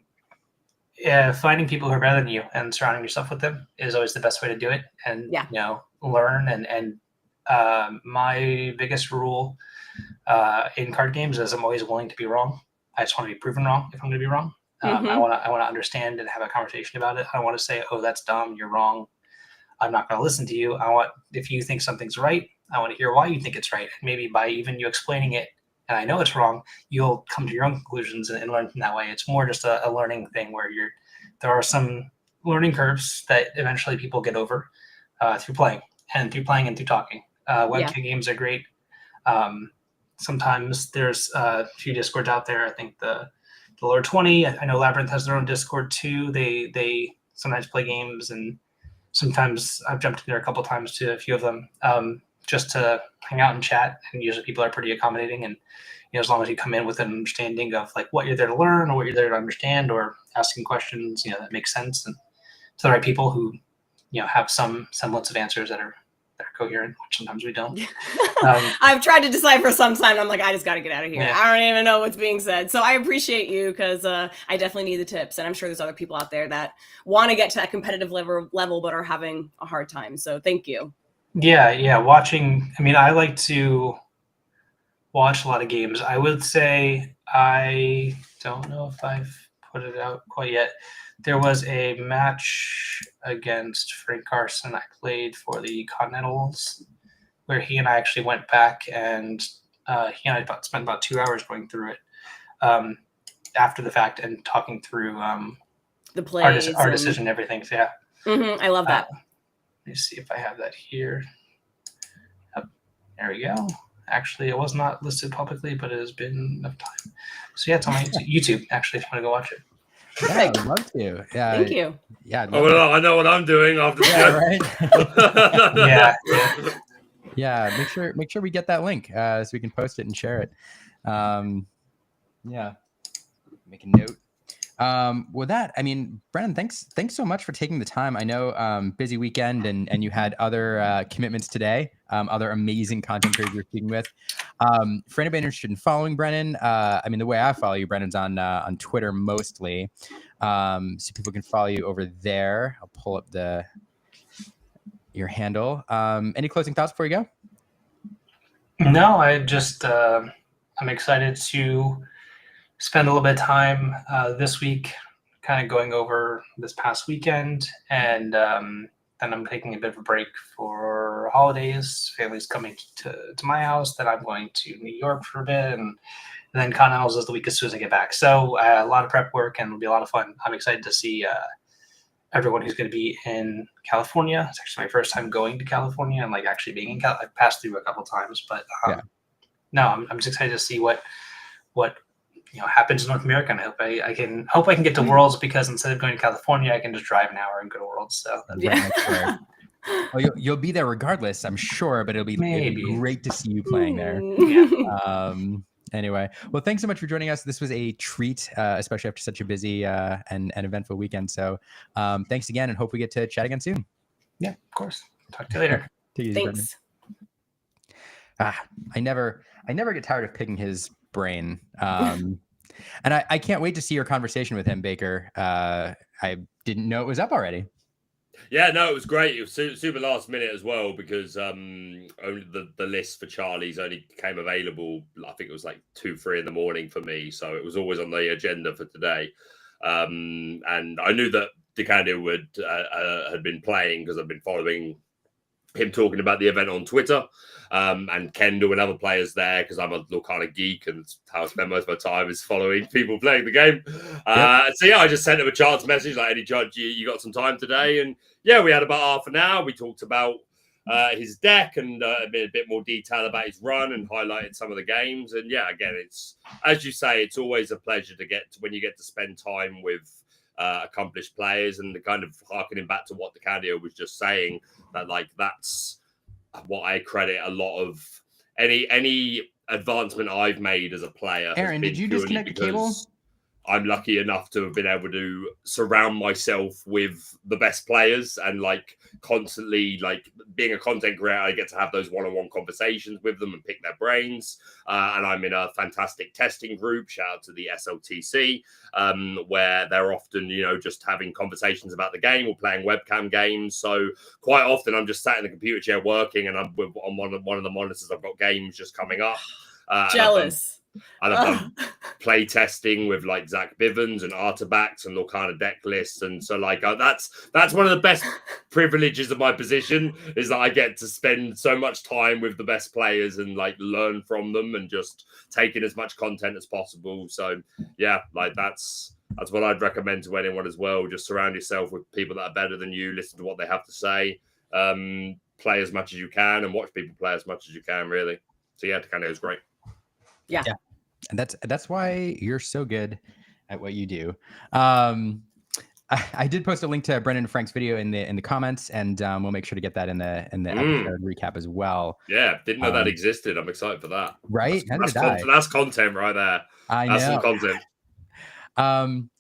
people who are better than you and surrounding yourself with them is always the best way to do it. And, learn. And my biggest rule in card games is I'm always willing to be wrong. I just want to be proven wrong if I'm going to be wrong. I want to understand and have a conversation about it. I don't want to say, oh, that's dumb, you're wrong. I'm not going to listen to you. If you think something's right, I want to hear why you think it's right. And maybe by even you explaining it, and I know it's wrong, you'll come to your own conclusions and learn from that way. It's more just a learning thing where there are some learning curves that eventually people get over through playing and through talking. Webcam games are great. Sometimes there's a few Discords out there. I think the Lower 20, I know Labyrinth has their own Discord too. They sometimes play games, and sometimes I've jumped in there a couple of times to a few of them just to hang out and chat. And usually people are pretty accommodating. And as long as you come in with an understanding of like what you're there to learn or what you're there to understand, or asking questions, that makes sense, and to the right people who have some semblance of answers that are coherent, which sometimes we don't. I've tried to decipher sometime. I'm like, I just got to get out of here. Yeah. I don't even know what's being said. So I appreciate you because I definitely need the tips. And I'm sure there's other people out there that want to get to that competitive level, but are having a hard time. So thank you. Yeah. Watching. I like to watch a lot of games. I would say I don't know if I've put it out quite yet. There was a match against Frank Carson I played for the Continentals where he and I actually went back and he and I spent about 2 hours going through it after the fact and talking through the plays, our decision and everything. So, yeah. I love that. Let me see if I have that here. Yep. There we go. Actually, it was not listed publicly, but it has been enough time. So yeah, it's on my YouTube, actually, if you want to go watch it. Yeah, I'd love to. Yeah, thank you. Yeah, I know what I'm doing after the right. Yeah. Make sure we get that link so we can post it and share it. Make a note. With that, Brennan, thanks so much for taking the time. I know busy weekend and you had other commitments today, other amazing content creators you're speaking with. For anybody interested in following Brennan, the way I follow you, Brennan's on Twitter mostly, so people can follow you over there. I'll pull up your handle. Any closing thoughts before you go? No, I'm excited to spend a little bit of time this week kind of going over this past weekend, and then I'm taking a bit of a break for holidays. Family's coming to my house, then I'm going to New York for a bit, and then Continentals is the week as soon as I get back. So a lot of prep work, and it'll be a lot of fun. I'm excited to see everyone who's going to be in California. It's actually my first time going to California and like actually being in California. I've passed through a couple times, but no, I'm just excited to see what happens in North America, and I hope I can get to Worlds, because instead of going to California, I can just drive an hour and go to Worlds. So well, you'll be there regardless, I'm sure, but it'll be great to see you playing there. Anyway, well, thanks so much for joining us. This was a treat, especially after such a busy and eventful weekend. So thanks again, and hope we get to chat again soon. Yeah, of course. Talk to you later. Take it easy, Brendan. Thanks. I never get tired of picking his brain. And I can't wait to see your conversation with him, Baker. I didn't know it was up already. Yeah, no, it was great. It was super last minute as well because only the list for Charlie's only came available. I think it was like 2-3 in the morning for me, so it was always on the agenda for today. And I knew that DeCandio had been playing because I've been following him talking about the event on Twitter, and Kendall and other players there because I'm a Lorcana geek and how I spend most of my time is following people playing the game. So yeah, I just sent him a chance message like, any chance you got some time today? And yeah, we had about half an hour. We talked about his deck and a bit more detail about his run and highlighted some of the games. And yeah, again, it's, as you say, it's always a pleasure to when you get to spend time with accomplished players, and the kind of harkening back to what DeCandio was just saying, that like that's what I credit a lot of any advancement I've made as a player. Aaron, did you disconnect the cable? I'm lucky enough to have been able to surround myself with the best players, and like constantly, like being a content creator, I get to have those one-on-one conversations with them and pick their brains. And I'm in a fantastic testing group, shout out to the SLTC, where they're often, just having conversations about the game or playing webcam games. So quite often I'm just sat in the computer chair working, and I'm on one of the monitors. I've got games just coming up. Jealous. And I've done play testing with like Zach Bivens and Artabax and Lorcana deck lists, and so like that's one of the best privileges of my position, is that I get to spend so much time with the best players and like learn from them and just take in as much content as possible. So yeah, like that's what I'd recommend to anyone as well. Just surround yourself with people that are better than you. Listen to what they have to say. Play as much as you can and watch people play as much as you can. Really. So yeah, DeCandio is great. Yeah. And that's why you're so good at what you do. I did post a link to Brendan and Frank's video in the comments, and we'll make sure to get that in the episode recap as well. Yeah, didn't know that existed. I'm excited for that. Right? That's content right there. That's some content.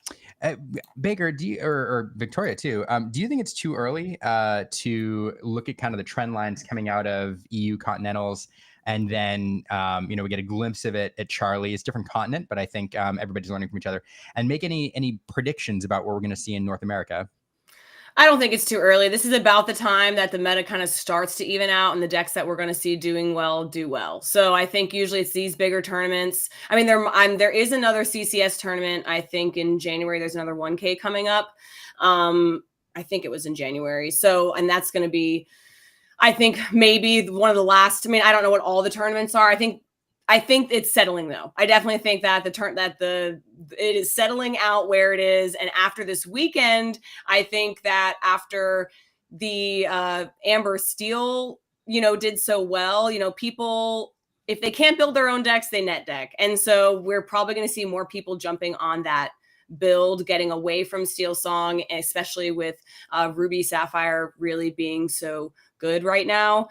Baker, do you, or Victoria too? Do you think it's too early to look at kind of the trend lines coming out of EU continentals? And then, we get a glimpse of it at Charlie. It's a different continent, but I think everybody's learning from each other. And make any predictions about what we're going to see in North America? I don't think it's too early. This is about the time that the meta kind of starts to even out, and the decks that we're going to see doing well do well. So I think usually it's these bigger tournaments. I mean, there is another CCS tournament. I think in January there's another 1K coming up. I think it was in January. So, and that's going to be, I think, maybe one of the last. I mean, I don't know what all the tournaments are. I think it's settling though. I definitely think that it is settling out where it is. And after this weekend, I think that after the Amber Steel, did so well, people, if they can't build their own decks, they net deck. And so we're probably going to see more people jumping on that build, getting away from Steelsong, especially with Ruby Sapphire really being so good right now.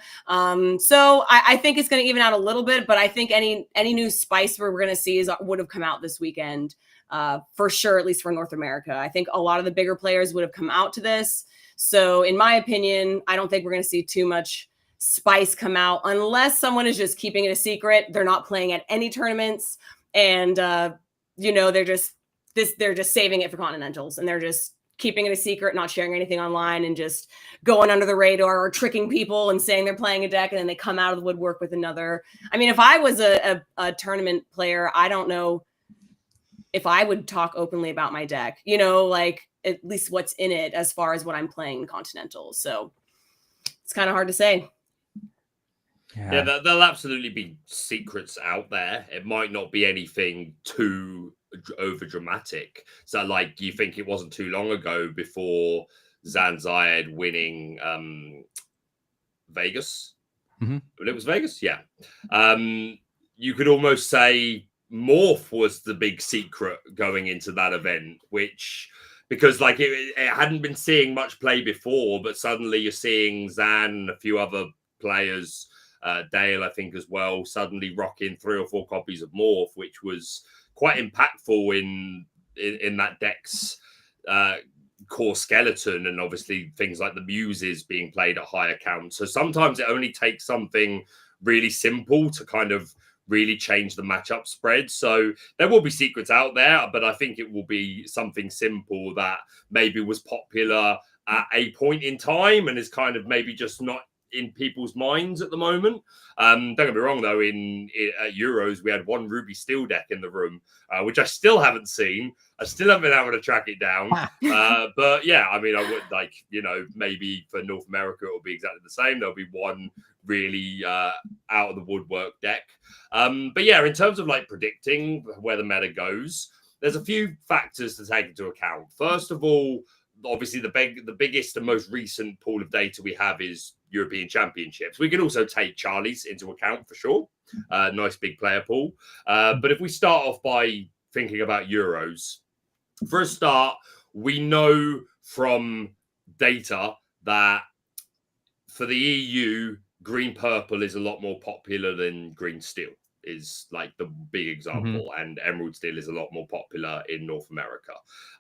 So I think it's going to even out a little bit, but I think any new spice we're going to see would have come out this weekend for sure, at least for North America. I think a lot of the bigger players would have come out to this. So in my opinion, I don't think we're going to see too much spice come out unless someone is just keeping it a secret. They're not playing at any tournaments, and they're just saving it for continentals, and they're just keeping it a secret, not sharing anything online, and just going under the radar or tricking people and saying they're playing a deck, and then they come out of the woodwork with another. I mean, if I was a tournament player, I don't know if I would talk openly about my deck, like at least what's in it as far as what I'm playing in continentals. So it's kind of hard to say. Yeah, there'll absolutely be secrets out there. It might not be anything too over dramatic. So like, you think it wasn't too long ago before Zanzayed winning Vegas. Mm-hmm. It was Vegas. Yeah. You could almost say Morph was the big secret going into that event, because like it hadn't been seeing much play before, but suddenly you're seeing Zan and a few other players Dale, I think, as well, suddenly rocking 3 or 4 copies of Morph, which was quite impactful in that deck's core skeleton, and obviously things like the Muses being played at higher counts. So sometimes it only takes something really simple to kind of really change the matchup spread. So there will be secrets out there, but I think it will be something simple that maybe was popular at a point in time and is kind of maybe just not in people's minds at the moment. Don't get me wrong, though, at Euros, we had one Ruby Steel deck in the room, which I still haven't seen. I still haven't been able to track it down. But yeah, I mean, I would like, maybe for North America, it will be exactly the same. There'll be one really out of the woodwork deck. But yeah, in terms of like predicting where the meta goes, there's a few factors to take into account. First of all, obviously the biggest and most recent pool of data we have is European Championships. We can also take Charlie's into account for sure. Nice big player pool. But if we start off by thinking about Euros, for a start, we know from data that for the EU, green purple is a lot more popular than green steel, is like the big example, and emerald steel is a lot more popular in North America.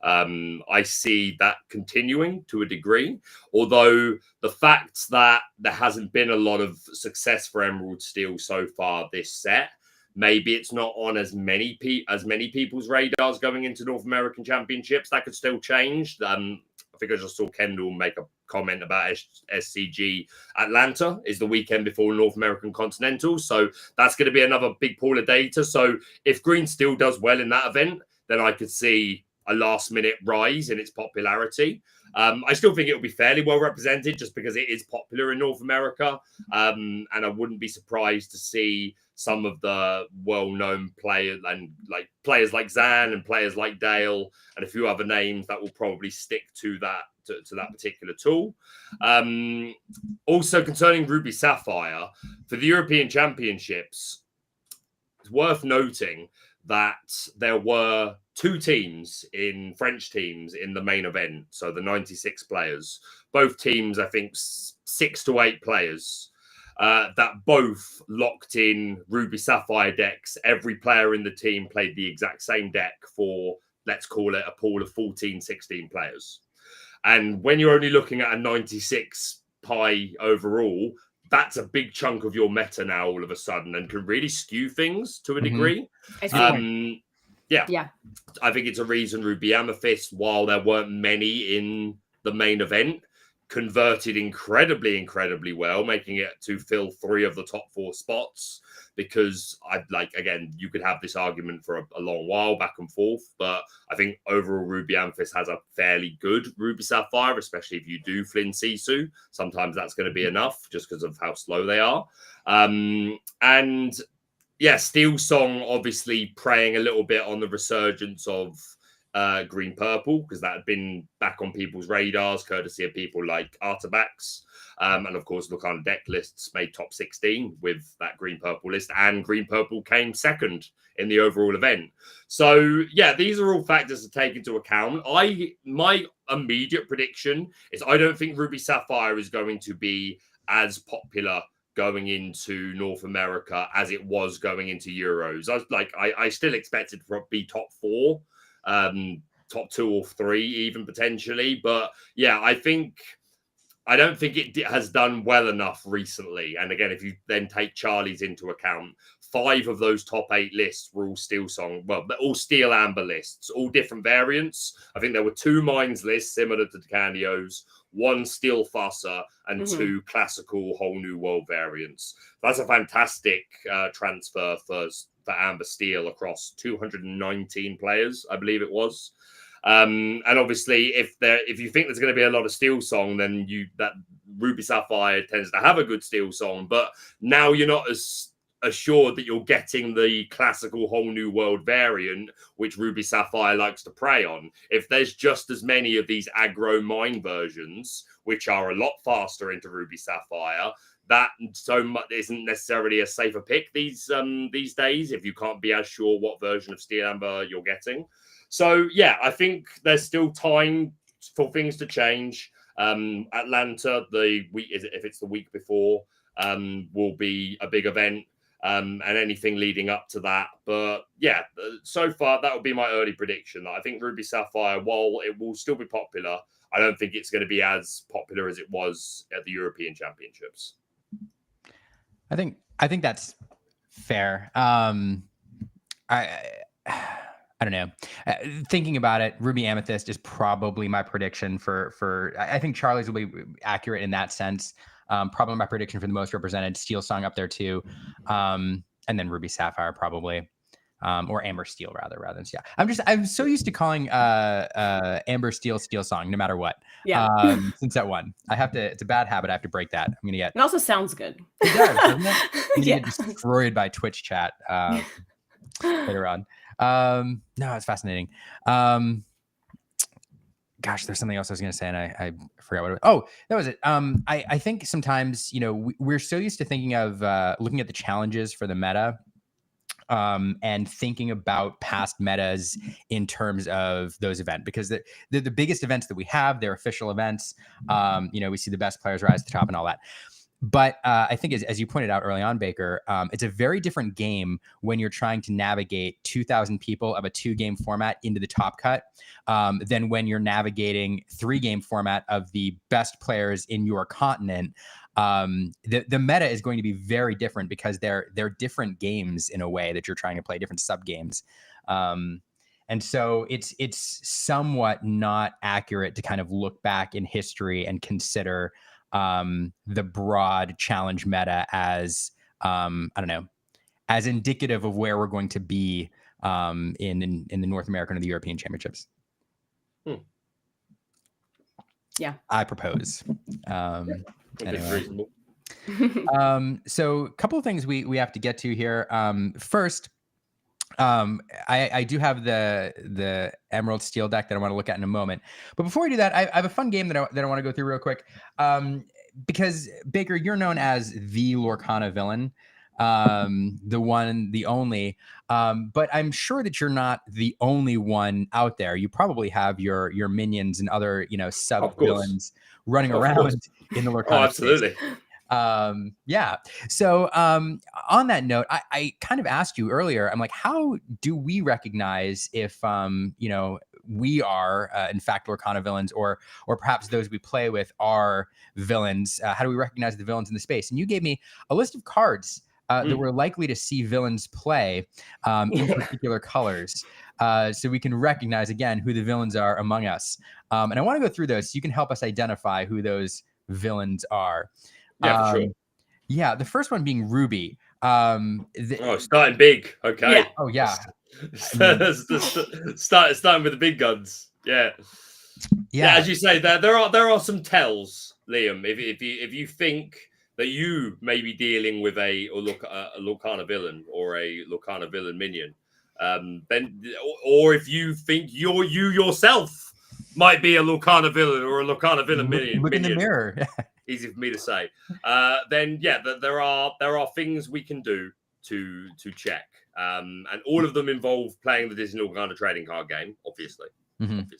I see that continuing to a degree, although the fact that there hasn't been a lot of success for emerald steel so far this set, maybe it's not on as many people's radars going into North American Championships. That could still change. I think I just saw Kendall make a comment about SCG Atlanta is the weekend before North American Continental. So that's going to be another big pool of data. So if green still does well in that event, then I could see a last minute rise in its popularity. I still think it will be fairly well represented just because it is popular in North America. And I wouldn't be surprised to see some of the well-known players and like players like Zan and players like Dale and a few other names that will probably stick to that to that particular tool. Also concerning Ruby Sapphire, for the European Championships, it's worth noting that there were 2 French teams in the main event. So the 96 players, both teams, I think 6 to 8 players, that both locked in Ruby Sapphire decks. Every player in the team played the exact same deck for, let's call it a pool of 14, 16 players. And when you're only looking at a 96 pie overall, that's a big chunk of your meta now all of a sudden and can really skew things to a degree. Yeah. I think it's a reason Ruby Amethyst, while there weren't many in the main event, converted incredibly well, making it to fill 3 of the top 4 spots. Because again, you could have this argument for a long while back and forth, but I think overall Ruby Amethyst has a fairly good Ruby Sapphire, especially if you do Flynn Sisu. Sometimes that's going to be enough just because of how slow they are. And yeah, Steelsong obviously preying a little bit on the resurgence of green purple, because that had been back on people's radars courtesy of people like Artabax. And of course, Lorcana deck lists made top 16 with that green purple list, and green purple came second in the overall event. So yeah, these are all factors to take into account. My immediate prediction is I don't think Ruby Sapphire is going to be as popular going into North America as it was going into Euros. I still expect it to be top 4, top 2 or 3 even potentially. But yeah, I don't think it has done well enough recently. And again, if you then take Charlie's into account, 5 of those top 8 lists were all Steelsong. Well, they're all Steel Amber lists, all different variants. I think there were 2 Mines lists similar to Decandio's, 1 Steel Fusser, and 2 classical Whole New World variants. That's a fantastic transfer for Amber Steel across 219 players, I believe it was. And obviously, if you think there's going to be a lot of Steelsong, then that Ruby Sapphire tends to have a good Steelsong. But now you're not as assured that you're getting the classical Whole New World variant, which Ruby Sapphire likes to prey on. If there's just as many of these aggro mine versions, which are a lot faster into Ruby Sapphire, that so much isn't necessarily a safer pick these days if you can't be as sure what version of Steel Amber you're getting. So yeah, I think there's still time for things to change. Atlanta, the week if it's the week before, will be a big event. And anything leading up to that. But yeah, so far that would be my early prediction. I think Ruby Sapphire, while it will still be popular, I don't think it's going to be as popular as it was at the European Championships. I think that's fair. I don't know. Thinking about it, Ruby Amethyst is probably my prediction for. I think Charlie's will be accurate in that sense. Probably my prediction for the most represented. Steelsong up there too, and then Ruby Sapphire probably, or Amber Steel rather than yeah. I'm so used to calling Amber Steel Steelsong no matter what. Yeah. Since that one, I have to. It's a bad habit. I have to break that. I'm gonna get. It also sounds good. It does, doesn't it? I'm gonna Yeah. get destroyed by Twitch chat later on. No, it's fascinating. Gosh, there's something else I was going to say, and I forgot what it was. Oh, that was it. I think sometimes, we're so used to thinking of looking at the challenges for the meta and thinking about past metas in terms of those events, because the biggest events that we have, they're official events. We see the best players rise to the top and all that. But I think, as you pointed out early on, Baker, it's a very different game when you're trying to navigate 2,000 people of a 2-game format into the top cut than when you're navigating 3-game format of the best players in your continent. The meta is going to be very different because they're different games in a way that you're trying to play, different sub games. And so it's somewhat not accurate to kind of look back in history and consider the broad challenge meta as as indicative of where we're going to be in the North American or the European Championships. Yeah, I propose. Anyway. So a couple of things we have to get to here. First, I do have the Emerald Steel deck that I want to look at in a moment. But before we do that, I have a fun game that I want to go through real quick. Because Baker, you're known as the Lorcana Villain, the one, the only. But I'm sure that you're not the only one out there. You probably have your minions and other sub villains running around in the Lorcana. Oh, absolutely. Space. Yeah. So on that note, I kind of asked you earlier, I'm like, how do we recognize if, we are, in fact, Lorcana villains, or perhaps those we play with are villains? How do we recognize the villains in the space? And you gave me a list of cards that we're likely to see villains play in particular colors. So we can recognize, again, who the villains are among us. And I want to go through those so you can help us identify who those villains are. Yeah, for sure. Yeah, the first one being Ruby. Starting big. Okay. Yeah. Oh, yeah. Starting with the big guns. Yeah. As you say, there are some tells, Liam. If you think that you may be dealing with a Lorcana villain or a Lorcana villain minion, then, or if you think you yourself might be a Lorcana villain or a Lorcana villain minion. Look in the mirror. Easy for me to say. Then there are things we can do to check, and all of them involve playing the Disney Lorcana trading card game, obviously. And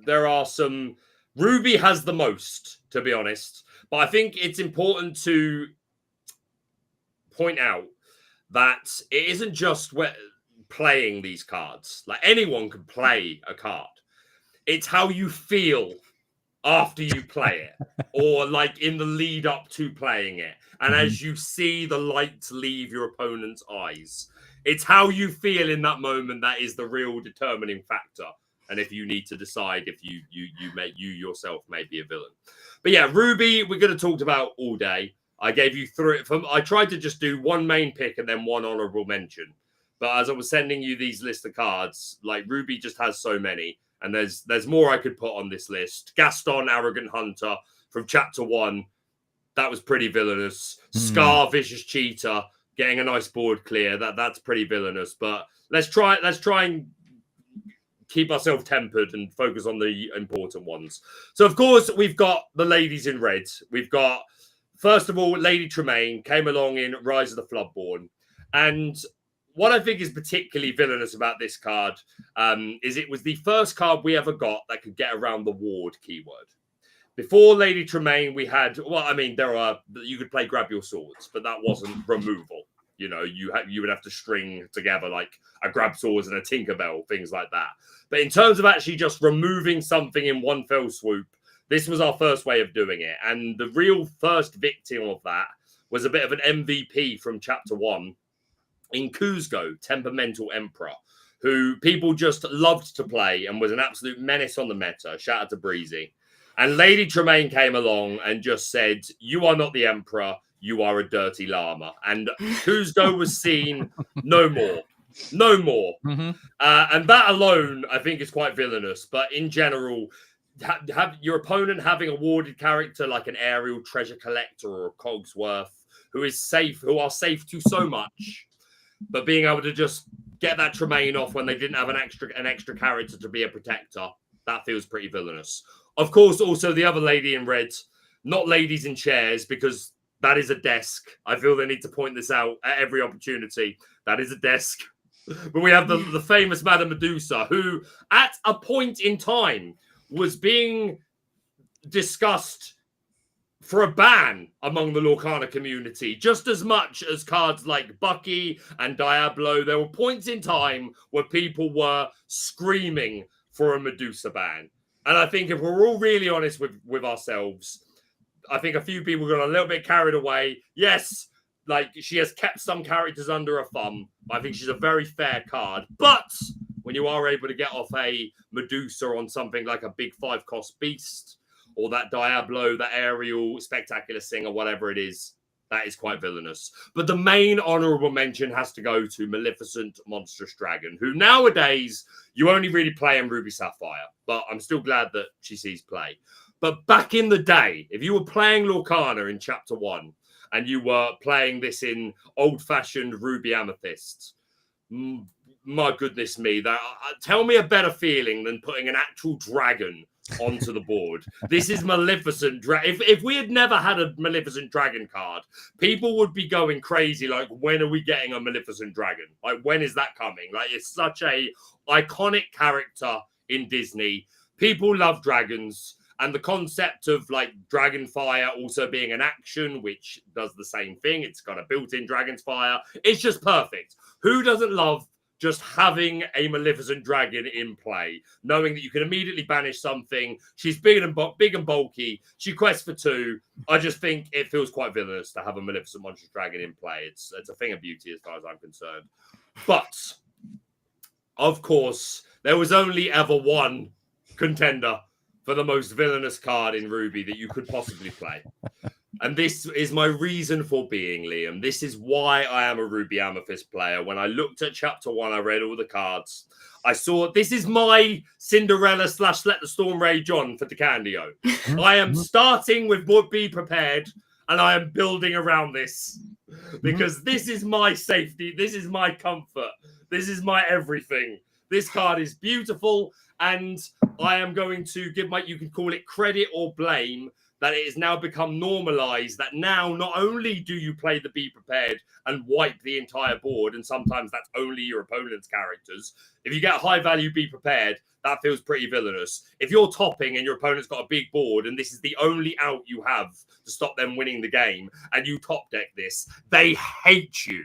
there are some. Ruby has the most, to be honest, but I think it's important to point out that it isn't just playing these cards. Like, anyone can play a card. It's how you feel after you play it, or like in the lead up to playing it, and as you see the light leave your opponent's eyes, it's how you feel in that moment that is the real determining factor. And if you need to decide if you yourself may be a villain. But yeah, Ruby, we're going to talk about all day. I gave you three. I tried to just do one main pick and then one honorable mention. But as I was sending you these list of cards, like, Ruby just has so many. And there's more I could put on this list. Gaston, Arrogant Hunter, from Chapter 1. That was pretty villainous. Scar, Vicious Cheater, getting a nice board clear. That's pretty villainous. But let's try and keep ourselves tempered and focus on the important ones. So, of course, we've got the ladies in red. We've got, first of all, Lady Tremaine came along in Rise of the Floodborn. And what I think is particularly villainous about this card is it was the first card we ever got that could get around the ward keyword. Before Lady Tremaine, we had, well, I mean, you could play Grab Your Swords, but that wasn't removal. You know, you would have to string together like a Grab Swords and a Tinkerbell, things like that. But in terms of actually just removing something in one fell swoop, this was our first way of doing it. And the real first victim of that was a bit of an MVP from Chapter 1 in Kuzco, Temperamental Emperor, who people just loved to play and was an absolute menace on the meta. Shout out to Breezy. And Lady Tremaine came along and just said, "You are not the Emperor, you are a dirty llama." And Kuzco was seen no more. No more. Mm-hmm. And that alone, I think, is quite villainous. But in general, have your opponent having a warded character like an Aerial Treasure Collector or a Cogsworth who are safe to so much, but being able to just get that Tremaine off when they didn't have an extra character to be a protector, that feels pretty villainous. Of course, also the other lady in red, not ladies in chairs, because that is a desk. I feel they need to point this out at every opportunity. That is a desk. But we have the famous Madame Medusa, who at a point in time was being discussed for a ban among the Lorcana community, just as much as cards like Bucky and Diablo. There were points in time where people were screaming for a Medusa ban. And I think if we're all really honest with ourselves, I think a few people got a little bit carried away. Yes, like she has kept some characters under her thumb. I think she's a very fair card. But when you are able to get off a Medusa on something like a big 5-cost beast, or that Diablo, that Aerial Spectacular Singer, whatever it is, that is quite villainous. But the main honourable mention has to go to Maleficent Monstrous Dragon, who nowadays you only really play in Ruby Sapphire. But I'm still glad that she sees play. But back in the day, if you were playing Lorcana in Chapter 1 and you were playing this in old-fashioned Ruby Amethyst, my goodness me, tell me a better feeling than putting an actual dragon onto the board. This is Maleficent Dragon. If we had never had a Maleficent Dragon card, people would be going crazy. Like, when are we getting a Maleficent Dragon? Like, when is that coming? Like, it's such a iconic character in Disney. People love dragons, and the concept of like Dragonfire also being an action, which does the same thing. It's got a built-in Dragon's Fire. It's just perfect. Who doesn't love just having a Maleficent Dragon in play, knowing that you can immediately banish something? She's big and bulky. She quests for 2. I just think it feels quite villainous to have a Maleficent Monstrous Dragon in play. It's a thing of beauty as far as I'm concerned. But, of course, there was only ever one contender for the most villainous card in Ruby that you could possibly play. And this is my reason for being, Liam. This is why I am a Ruby Amethyst player. When I looked at Chapter 1, I read all the cards. I saw this is my Cinderella / Let the Storm Rage On for Decandio. I am starting with Be Prepared, and I am building around this. Because this is my safety. This is my comfort. This is my everything. This card is beautiful, and I am going to give you can call it credit or blame, that it has now become normalized that now not only do you play the Be Prepared and wipe the entire board, and sometimes that's only your opponent's characters. If you get a high value Be Prepared, that feels pretty villainous. If you're topping and your opponent's got a big board and this is the only out you have to stop them winning the game, and you top deck this, they hate you.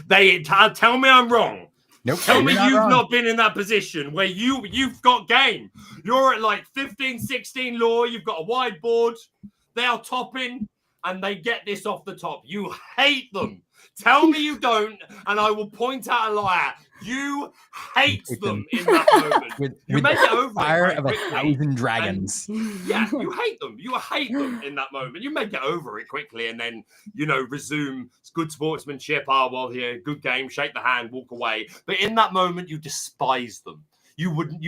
They tell me I'm wrong. Nope, tell me you've not been in that position where you've got game. You're at like 15, 16 lore. You've got a wide board. They are topping and they get this off the top. You hate them. Tell me you don't, and I will point out a liar. You hate them in that moment. You make it over fire it of 1,000 dragons. Yeah, you hate them. You hate them in that moment. You make it over it quickly, and then resume good sportsmanship. Well, here, good game. Shake the hand, walk away. But in that moment, you despise them. You wouldn't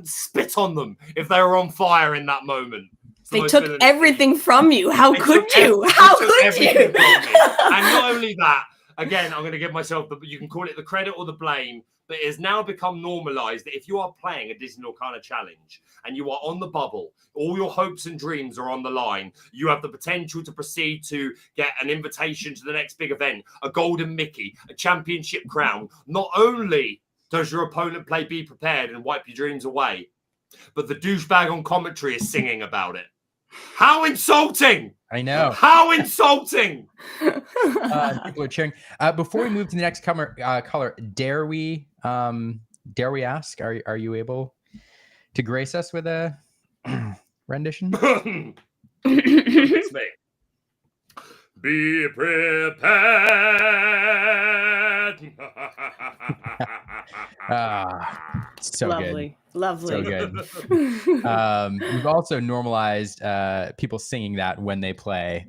spit on them if they were on fire in that moment. They took everything from you. How could you? How could you? And not only that, again, I'm going to give myself you can call it the credit or the blame, but it has now become normalized that if you are playing a Disney Lorcana challenge and you are on the bubble, all your hopes and dreams are on the line, you have the potential to proceed to get an invitation to the next big event, a golden Mickey, a championship crown. Not only does your opponent play Be Prepared and wipe your dreams away, but the douchebag on commentary is singing about it. How insulting! I know. How insulting! People are cheering. Before we move to the next color, dare we ask? Are you able to grace us with a rendition? It's me. Be prepared. So Lovely. Lovely. So good. We've also normalized people singing that when they play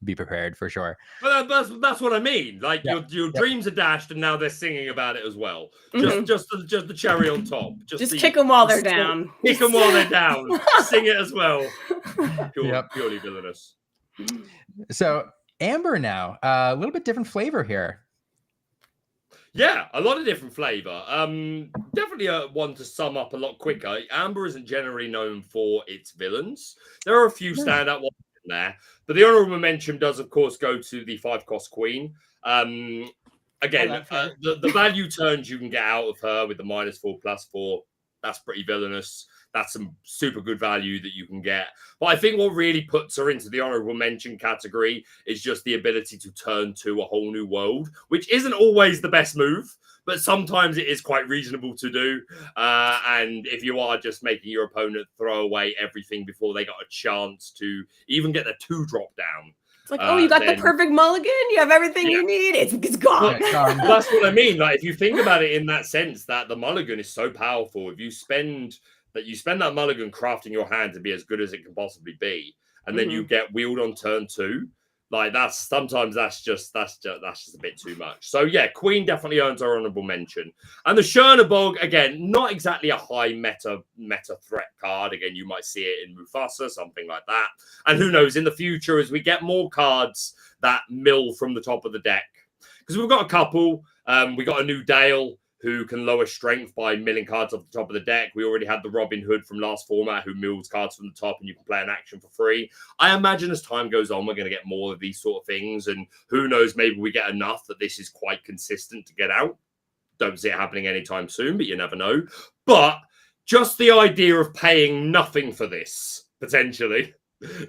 Be Prepared for sure. Well, that's what I mean. Like your dreams are dashed, and now they're singing about it as well. Just the cherry on top. Just kick them while they're down. Kick them while they're down. Sing it as well. Purely villainous. So Amber now, a little bit different flavor here. Yeah, a lot of different flavor. Definitely one to sum up a lot quicker. Amber isn't generally known for its villains. There are a few standout ones in there, but the honorable mention does, of course, go to the 5-cost queen. Again, the value turns you can get out of her with the -4/+4. That's pretty villainous. That's some super good value that you can get. But I think what really puts her into the honorable mention category is just the ability to turn to a whole new world, which isn't always the best move, but sometimes it is quite reasonable to do. And if you are just making your opponent throw away everything before they got a chance to even get the 2-drop down. It's like, you got the perfect mulligan. You have everything you need. It's gone. That's what I mean. Like, if you think about it in that sense, that the mulligan is so powerful. If you spend that mulligan crafting your hand to be as good as it can possibly be, and then you get wheeled on turn 2, like that's just a bit too much. So yeah, Queen definitely earns our honorable mention. And the Chernabog, again, not exactly a high meta threat card. Again, you might see it in Mufasa, something like that. And who knows, in the future, as we get more cards that mill from the top of the deck, because we've got a couple. We got a new Deio, who can lower strength by milling cards off the top of the deck. We already had the Robin Hood from last format who mills cards from the top and you can play an action for free. I imagine as time goes on, we're going to get more of these sort of things. And who knows, maybe we get enough that this is quite consistent to get out. Don't see it happening anytime soon, but you never know. But just the idea of paying nothing for this, potentially,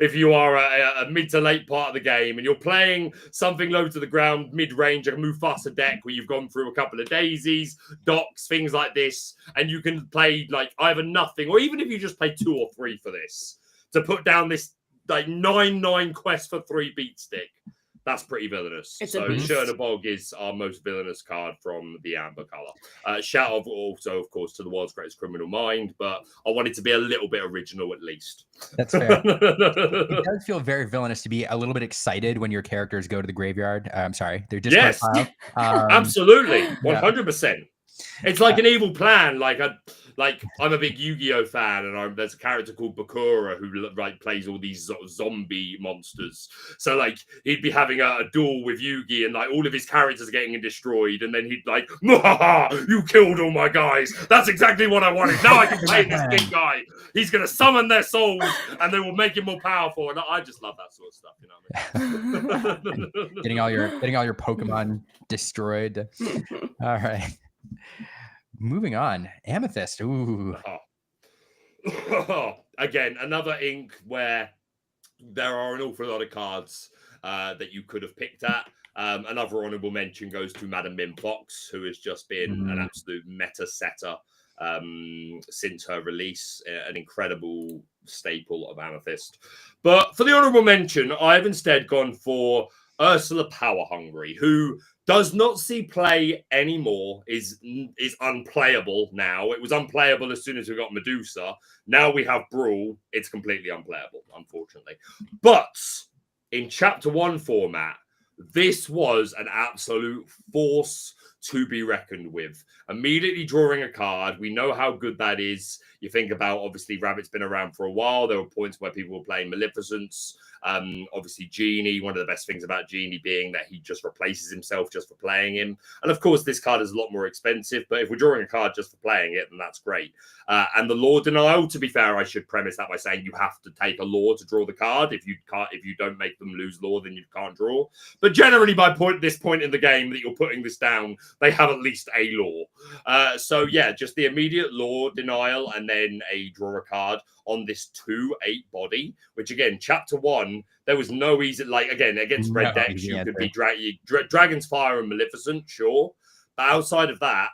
if you are a mid to late part of the game and you're playing something low to the ground, mid-range, a Mufasa deck where you've gone through a couple of daisies, docks, things like this, and you can play like either nothing, or even if you just play 2 or 3 for this, to put down this like 9/9 quest for 3 beat stick. That's pretty villainous. So Chernabog is our most villainous card from the Amber color. Shout out also, of course, to the world's greatest criminal mind, but I wanted to be a little bit original at least. That's fair. It does feel very villainous to be a little bit excited when your characters go to the graveyard. I'm sorry, they're just absolutely, 100%. It's like an evil plan. Like I'm a big Yu-Gi-Oh fan, and there's a character called Bakura who like plays all these sort of zombie monsters. So like he'd be having a duel with Yugi, and like all of his characters are getting destroyed, and then he'd like, "You killed all my guys. That's exactly what I wanted. Now I can play this big guy. He's gonna summon their souls, and they will make him more powerful." And I just love that sort of stuff. You know what I mean? getting all your Pokemon destroyed. All right. Moving on, Amethyst. Ooh. Again, another ink where there are an awful lot of cards that you could have picked at. Another honorable mention goes to Madam Mim Fox, who has just been an absolute meta setter since her release, an incredible staple of Amethyst. But for the honorable mention, I've instead gone for Ursula Power Hungry, who does not see play anymore, is unplayable now. It was unplayable as soon as we got Medusa. Now we have Brawl. It's completely unplayable, unfortunately. But in Chapter 1 format, this was an absolute force to be reckoned with. Immediately drawing a card, we know how good that is. You think about, obviously, Rabbit's been around for a while. There were points where people were playing Maleficents. Obviously, Genie, one of the best things about Genie being that he just replaces himself just for playing him. And of course, this card is a lot more expensive, but if we're drawing a card just for playing it, then that's great. And the lore denial, to be fair, I should premise that by saying you have to take a lore to draw the card. If you don't make them lose lore, then you can't draw. But generally, by this point in the game that you're putting this down, they have at least a lore. So yeah, just the immediate lore denial and then a draw a card on this 2/8 body, which again, chapter 1, there was no easy, like again, against red decks, you could be Dragon's Fire and Maleficent, sure. But outside of that,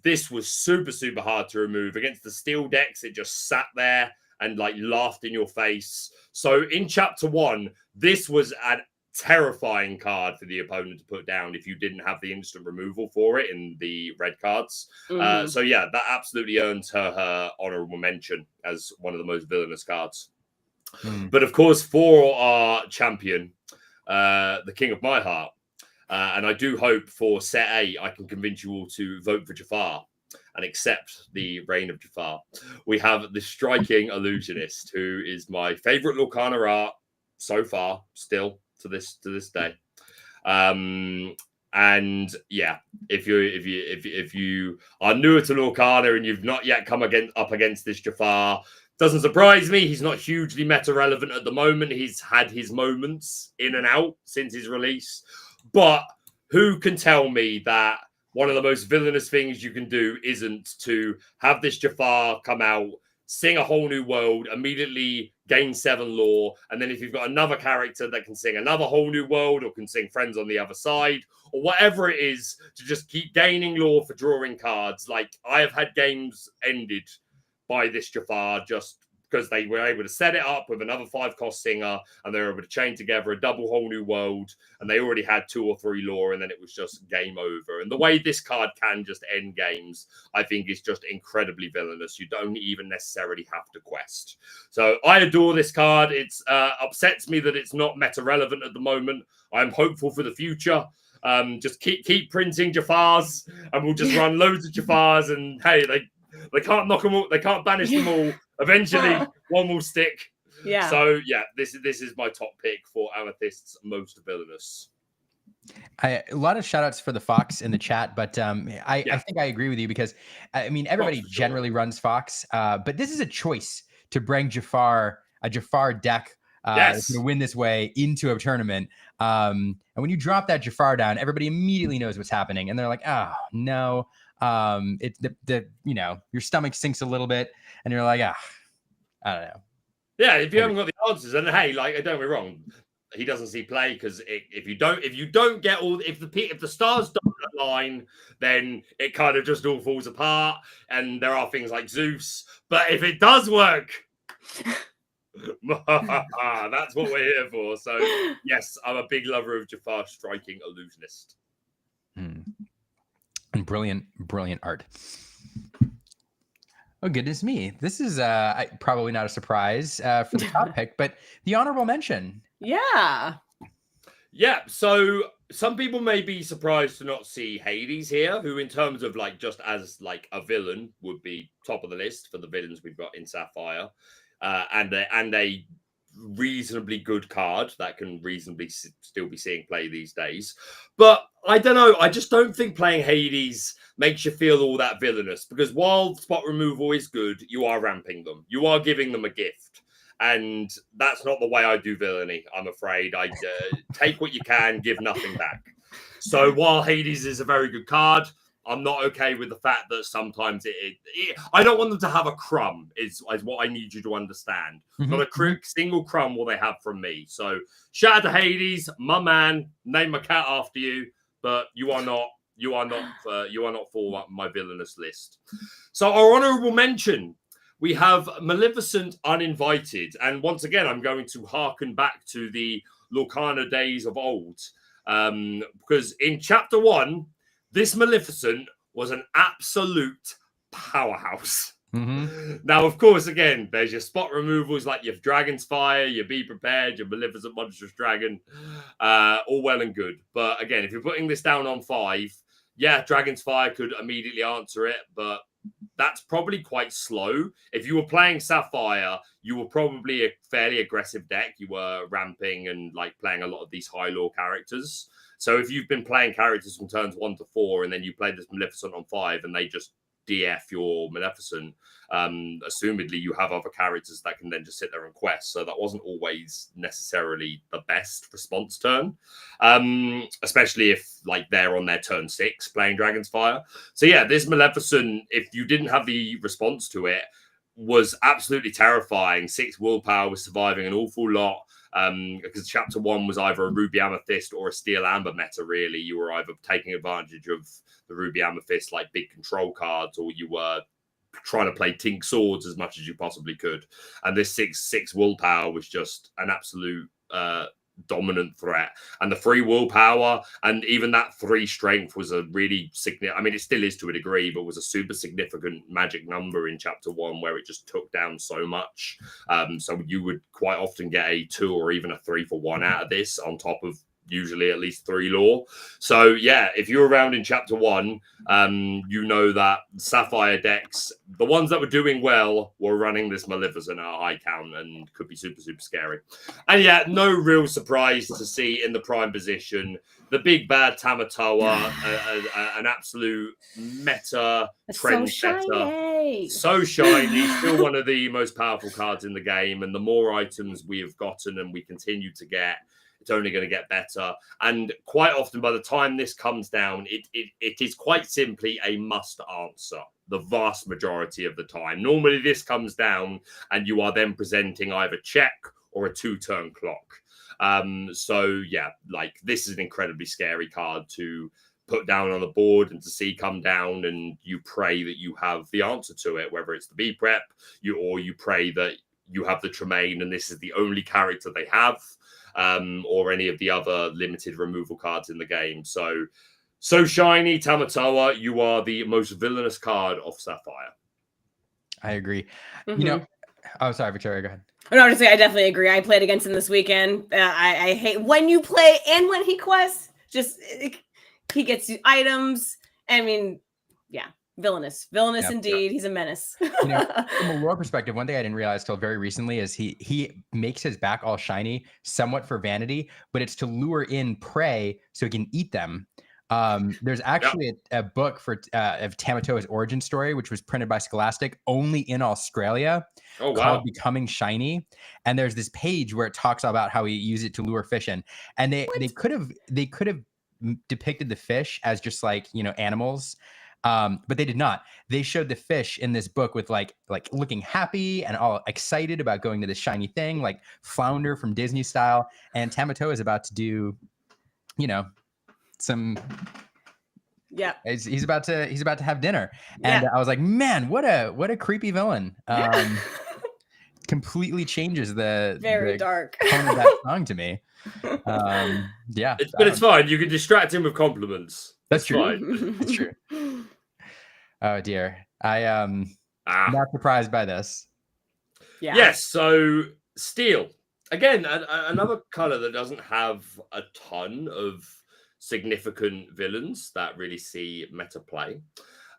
this was super, super hard to remove. Against the steel decks, it just sat there and like laughed in your face. So in chapter 1, this was an terrifying card for the opponent to put down if you didn't have the instant removal for it in the red cards. So yeah, that absolutely earns her honorable mention as one of the most villainous cards. But of course, for our champion, the King of My Heart, and I do hope for set A, I can convince you all to vote for Jafar and accept the reign of Jafar. We have the striking illusionist, who is my favorite Lorcana art so far, still to this day. And yeah, if you are newer to Lorcana and you've not yet come up against this Jafar, doesn't surprise me. He's not hugely meta relevant at the moment. He's had his moments in and out since his release, but who can tell me that one of the most villainous things you can do isn't to have this Jafar come out, sing a whole new world, immediately gain 7 lore, and then if you've got another character that can sing another whole new world or can sing Friends on the Other Side or whatever it is, to just keep gaining lore for drawing cards. Like, I have had games ended by this Jafar just because they were able to set it up with another 5-cost singer and they were able to chain together a double whole new world, and they already had 2 or 3 lore, and then it was just game over. And the way this card can just end games, I think, is just incredibly villainous. You don't even necessarily have to quest. So I adore this card. It's upsets me that it's not meta relevant at the moment. I'm hopeful for the future. Just keep printing Jafars, and we'll just run loads of Jafars, and hey, they can't knock them all, they can't banish them all. Eventually, one will stick. Yeah. So yeah, this is my top pick for Amethyst's most villainous. A lot of shout outs for the Fox in the chat, but I think I agree with you because I mean everybody generally runs Fox, but this is a choice to bring a Jafar deck that's going to win this way into a tournament. And when you drop that Jafar down, everybody immediately knows what's happening, and they're like, oh no. It's your stomach sinks a little bit and you're like, I don't know. Yeah, if you haven't got the answers, and hey, like, don't get me wrong, he doesn't see play because if you don't get all, if the stars don't align, then it kind of just all falls apart. And there are things like Zeus, but if it does work, that's what we're here for. So yes, I'm a big lover of Jafar striking illusionist. And brilliant art. Oh, goodness me. This is probably not a surprise for the top pick, but the honorable mention. Yeah. Yeah. So some people may be surprised to not see Hades here, who in terms of like just as like a villain would be top of the list for the villains we've got in Sapphire, and a reasonably good card that can reasonably still be seeing play these days. But I don't know. I just don't think playing Hades makes you feel all that villainous, because while spot removal is good, you are ramping them. You are giving them a gift. And that's not the way I do villainy, I'm afraid. I take what you can, give nothing back. So while Hades is a very good card, I'm not okay with the fact that sometimes I don't want them to have a crumb, is what I need you to understand. Not a single crumb will they have from me. So shout out to Hades, my man, name my cat after you, but you are not for my villainous list. So our honorable mention, we have Maleficent Uninvited. And once again, I'm going to harken back to the Lorcana days of old. Because in chapter 1, this Maleficent was an absolute powerhouse. Now, of course, again, there's your spot removals like your Dragon's Fire, your Be Prepared, your Maleficent Monstrous Dragon, all well and good. But again, if you're putting this down on 5, yeah, Dragon's Fire could immediately answer it, but that's probably quite slow. If you were playing Sapphire, you were probably a fairly aggressive deck. You were ramping and like playing a lot of these high lore characters. So if you've been playing characters from turns 1 to 4, and then you play this Maleficent on 5, and they just DF your Maleficent, assumedly you have other characters that can then just sit there and quest. So that wasn't always necessarily the best response turn, especially if like they're on their turn 6 playing Dragon's Fire. So yeah, this Maleficent, if you didn't have the response to it, was absolutely terrifying. 6 willpower was surviving an awful lot. Because chapter 1 was either a Ruby Amethyst or a Steel Amber meta, really. You were either taking advantage of the Ruby Amethyst, like big control cards, or you were trying to play Tink Swords as much as you possibly could. And this 6 willpower was just an absolute dominant threat. And the 3 willpower and even that 3 strength was a really significant, I mean, it still is to a degree, but was a super significant magic number in chapter 1 where it just took down so much. So you would quite often get a 2 or even a 3 for 1 out of this on top of usually at least 3 lore. So yeah, if you're around in chapter 1, you know that Sapphire decks, the ones that were doing well, were running this Maleficent at a high count and could be super, super scary. And yeah, no real surprise to see in the prime position the big bad Tamatoa, an absolute meta trend setter. So shiny, still one of the most powerful cards in the game. And the more items we have gotten and we continue to get, it's only going to get better. And quite often, by the time this comes down, it is quite simply a must answer the vast majority of the time. Normally, this comes down and you are then presenting either check or a 2-turn clock. So, yeah, like this is an incredibly scary card to put down on the board and to see come down, and you pray that you have the answer to it, whether it's the B prep, or you pray that you have the Tremaine and this is the only character they have. Or any of the other limited removal cards in the game. So shiny, Tamatoa, you are the most villainous card of Sapphire. I agree. Mm-hmm. You know, oh, sorry, Victoria, go ahead. No, just say I definitely agree. I played against him this weekend. I hate when you play and when he quests. Just he gets items. I mean, yeah. Villainous indeed. He's a menace. You know, from a lore perspective, one thing I didn't realize till very recently is he makes his back all shiny somewhat for vanity, but it's to lure in prey so he can eat them. There's actually a book for of Tamatoa's origin story, which was printed by Scholastic only in Australia, called Becoming Shiny. And there's this page where it talks about how he used it to lure fish in. And they could have depicted the fish as just like, you know, animals. But they did not. They showed the fish in this book with like looking happy and all excited about going to this shiny thing, like Flounder from Disney style. And Tamatoa is about to do, you know, some. Yeah. He's about to have dinner, and I was like, man, what a creepy villain. Completely changes the dark tone of that song to me. Yeah, but it's fine. You can distract him with compliments. That's true. That's true. Oh dear, I am not surprised by this. Yeah. Yes. So Steel again, another color that doesn't have a ton of significant villains that really see meta play.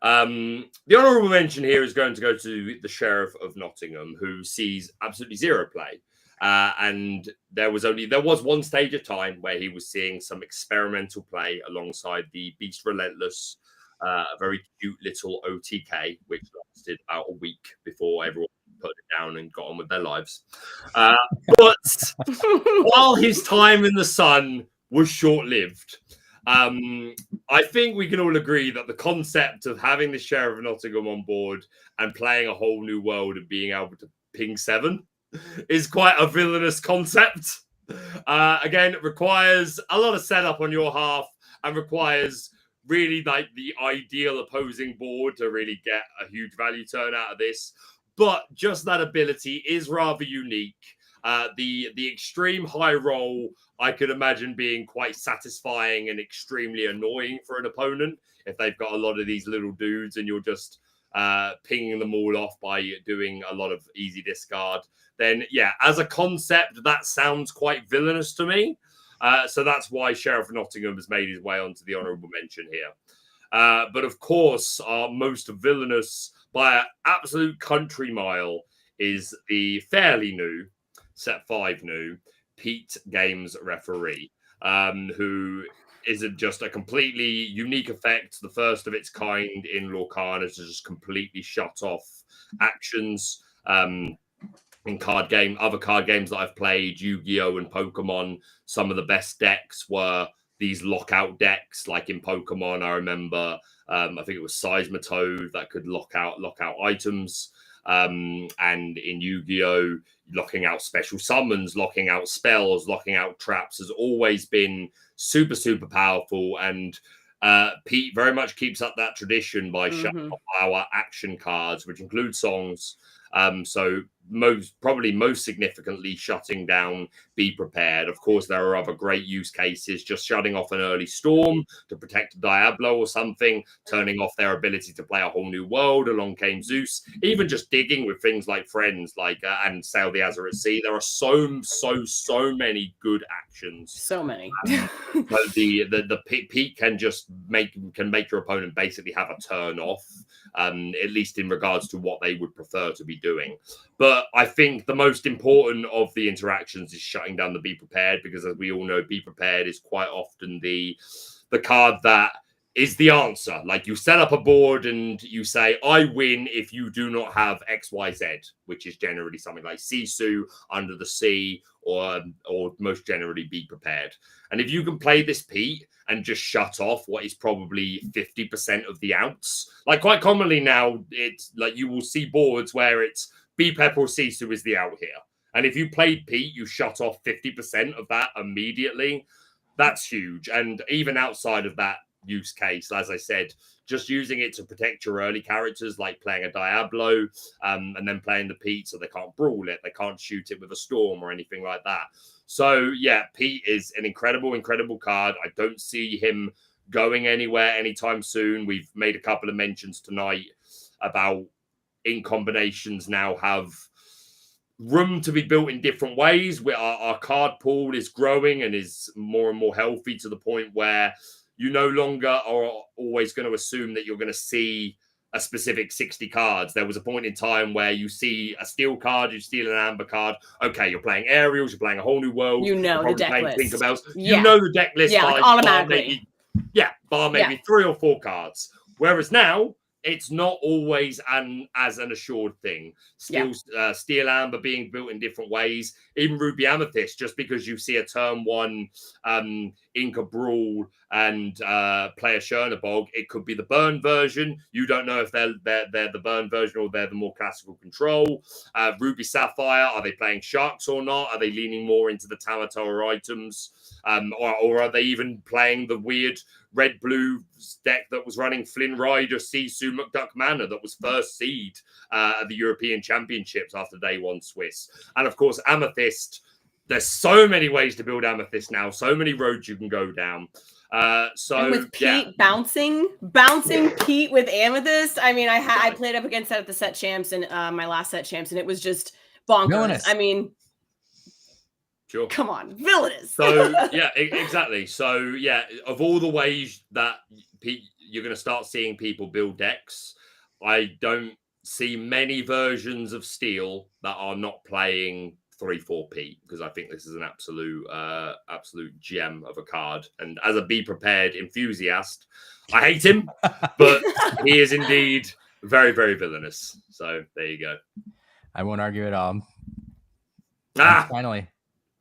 The honorable mention here is going to go to the Sheriff of Nottingham, who sees absolutely zero play. And there was one stage of time where he was seeing some experimental play alongside the Beast Relentless, a very cute little OTK, which lasted about a week before everyone put it down and got on with their lives. But while his time in the sun was short-lived, I think we can all agree that the concept of having the Sheriff of Nottingham on board and playing a whole new world and being able to ping 7 is quite a villainous concept. Again, it requires a lot of setup on your half and requires really like the ideal opposing board to really get a huge value turn out of this. But just that ability is rather unique. The extreme high roll, I could imagine being quite satisfying and extremely annoying for an opponent if they've got a lot of these little dudes and you're just pinging them all off by doing a lot of easy discard. Then, yeah, as a concept, that sounds quite villainous to me. So that's why Sheriff of Nottingham has made his way onto the honourable mention here. But of course, our most villainous by an absolute country mile is the fairly new, set 5 new, Pete Games referee, who isn't just a completely unique effect, the first of its kind in Lorcana to just completely shut off actions. In other card games that I've played, Yu-Gi-Oh! And Pokemon, some of the best decks were these lockout decks. Like in Pokemon, I remember, I think it was Seismitoad that could lock out items. And in Yu-Gi-Oh!, locking out special summons, locking out spells, locking out traps has always been super, super powerful. And Pete very much keeps up that tradition by shutting off our action cards, which include songs. So most significantly shutting down Be Prepared. Of course, there are other great use cases, just shutting off an early storm to protect a Diablo or something, turning off their ability to play a whole new world. Along came Zeus, even just digging with things like Friends, and Sail the Azurite Sea. There are so many good actions. So many. But the Pete can just make your opponent basically have a turn off, at least in regards to what they would prefer to be doing. But I think the most important of the interactions is shutting down the Be Prepared, because as we all know, Be Prepared is quite often the card that is the answer. Like, you set up a board and you say, I win if you do not have XYZ, which is generally something like Sisu, Under the Sea, or most generally Be Prepared. And if you can play this Pete and just shut off what is probably 50% of the outs, like quite commonly now, it's like you will see boards where it's Be Pep or Sisu is the out here. And if you played Pete, you shut off 50% of that immediately. That's huge. And even outside of that use case, as I said, just using it to protect your early characters, like playing a Diablo, and then playing the Pete so they can't brawl it, they can't shoot it with a storm or anything like that. So yeah, Pete is an incredible card. I don't see him going anywhere anytime soon. We've made a couple of mentions tonight about ink combinations now have room to be built in different ways. Where our card pool is growing and is more and more healthy to the point where you no longer are always going to assume that you're going to see a specific 60 cards. There was a point in time where you see a steel card, you steal an amber card. Okay, you're playing aerials, you're playing a whole new world. You know the deck list. Tinkerbells. Yeah. You know the deck list. Yeah, like automatically. Bar maybe 3 or 4 cards. Whereas now, it's not always as an assured thing. Steel Amber being built in different ways. Even Ruby Amethyst, just because you see a turn 1 Inca Brawl and play a Chernabog, it could be the burn version. You don't know if they're the burn version or they're the more classical control. Ruby Sapphire, are they playing Sharks or not? Are they leaning more into the Tamatoa items? Or are they even playing the weird red-blue deck that was running Flynn Rider, Sisu, McDuck Manor that was first seed at the European Championships after day 1 Swiss? And of course, Amethyst. There's so many ways to build Amethyst now, so many roads you can go down. And with Pete bouncing Pete with Amethyst. I mean, I played up against that at the set champs and my last set champs, and it was just bonkers. Villainous. I mean, sure. Come on, villainous. So yeah, exactly. So yeah, of all the ways that you're going to start seeing people build decks, I don't see many versions of Steel that are not playing 3/4 Pete, because I think this is an absolute gem of a card. And as a Be Prepared enthusiast, I hate him, but he is indeed very, very villainous. So there you go. I won't argue at all. Finally.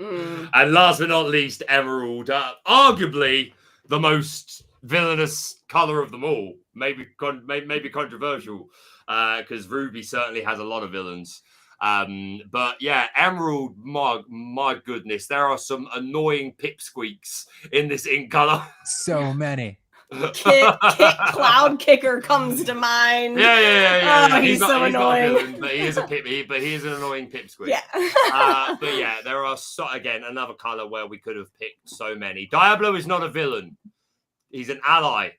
And last but not least, Emerald, arguably the most villainous color of them all. Maybe controversial, because Ruby certainly has a lot of villains. But yeah, Emerald, my goodness, there are some annoying pipsqueaks in this ink color. So many. Cloud Kicker comes to mind. Yeah. Oh, he's so annoying. Not a villain, but he is he is an annoying pipsqueak. Yeah. But yeah, there are again another color where we could have picked so many. Diablo is not a villain; he's an ally.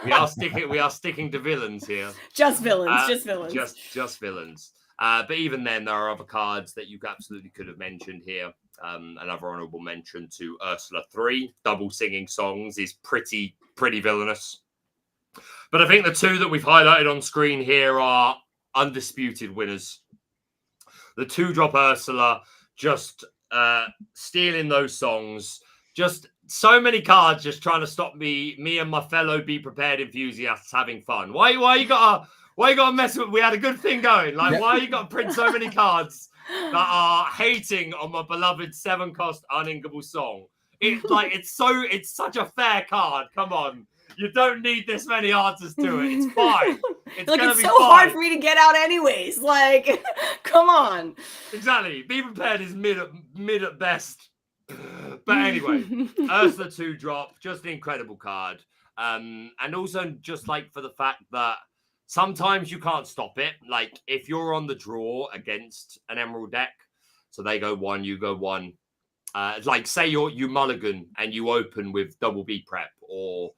We are sticking to villains here. Just villains. Just villains. Just villains. But even then, there are other cards that you absolutely could have mentioned here. Another honorable mention to Ursula 3. Double singing songs is pretty villainous. But I think the two that we've highlighted on screen here are undisputed winners. The 2-drop Ursula, just stealing those songs. Just so many cards just trying to stop me and my fellow Be Prepared enthusiasts having fun. Why you gotta mess with? We had a good thing going. Like, why you gotta print so many cards that are hating on my beloved 7-cost uninkable song? It's such a fair card. Come on. You don't need this many answers to it. It's fine. It's like, gonna it's be so fine. hard for me to get out anyways. Like, come on. Exactly. Be Prepared is mid at best. But anyway, Ursula 2-drop, just an incredible card. And also just like for the fact that sometimes you can't stop it. Like if you're on the draw against an Emerald deck, so they go 1, you go 1. Like say you mulligan and you open with double B prep or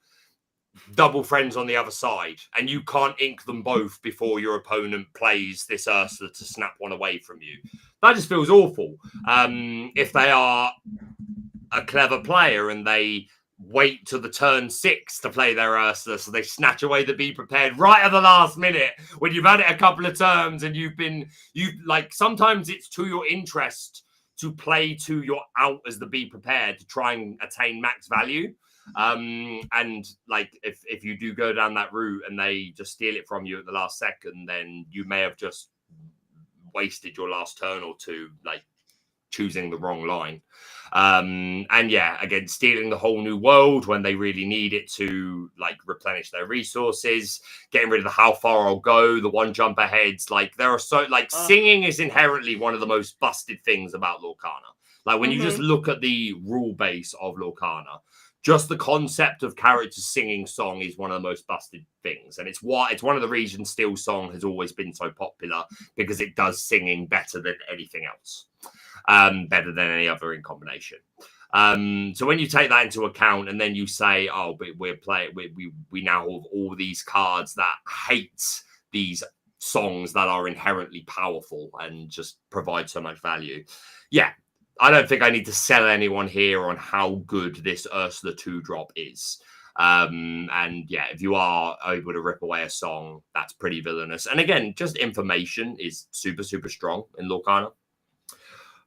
double friends on the other side, and you can't ink them both before your opponent plays this Ursula to snap one away from you. That just feels awful. If they are a clever player and they wait till the turn 6 to play their Ursula, so they snatch away the Be Prepared right at the last minute when you've had it a couple of turns and you've like sometimes it's to your interest to play to your out as the Be Prepared to try and attain max value. And like if you do go down that route and they just steal it from you at the last second, then you may have just wasted your last turn or two, like choosing the wrong line. And yeah, again, stealing the whole new world when they really need it to like replenish their resources, getting rid of the how far I'll go, the 1 jump aheads. Like there are so like singing is inherently one of the most busted things about Lorcana. Like when you just look at the rule base of Lorcana, just the concept of characters singing song is one of the most busted things. And it's one of the reasons Steelsong has always been so popular, because it does singing better than anything else. Better than any other in combination. So when you take that into account and then you say, oh, but we now have all these cards that hate these songs that are inherently powerful and just provide so much value. Yeah. I don't think I need to sell anyone here on how good this Ursula 2-drop is. And yeah, if you are able to rip away a song, that's pretty villainous. And again, just information is super, super strong in Lorcana.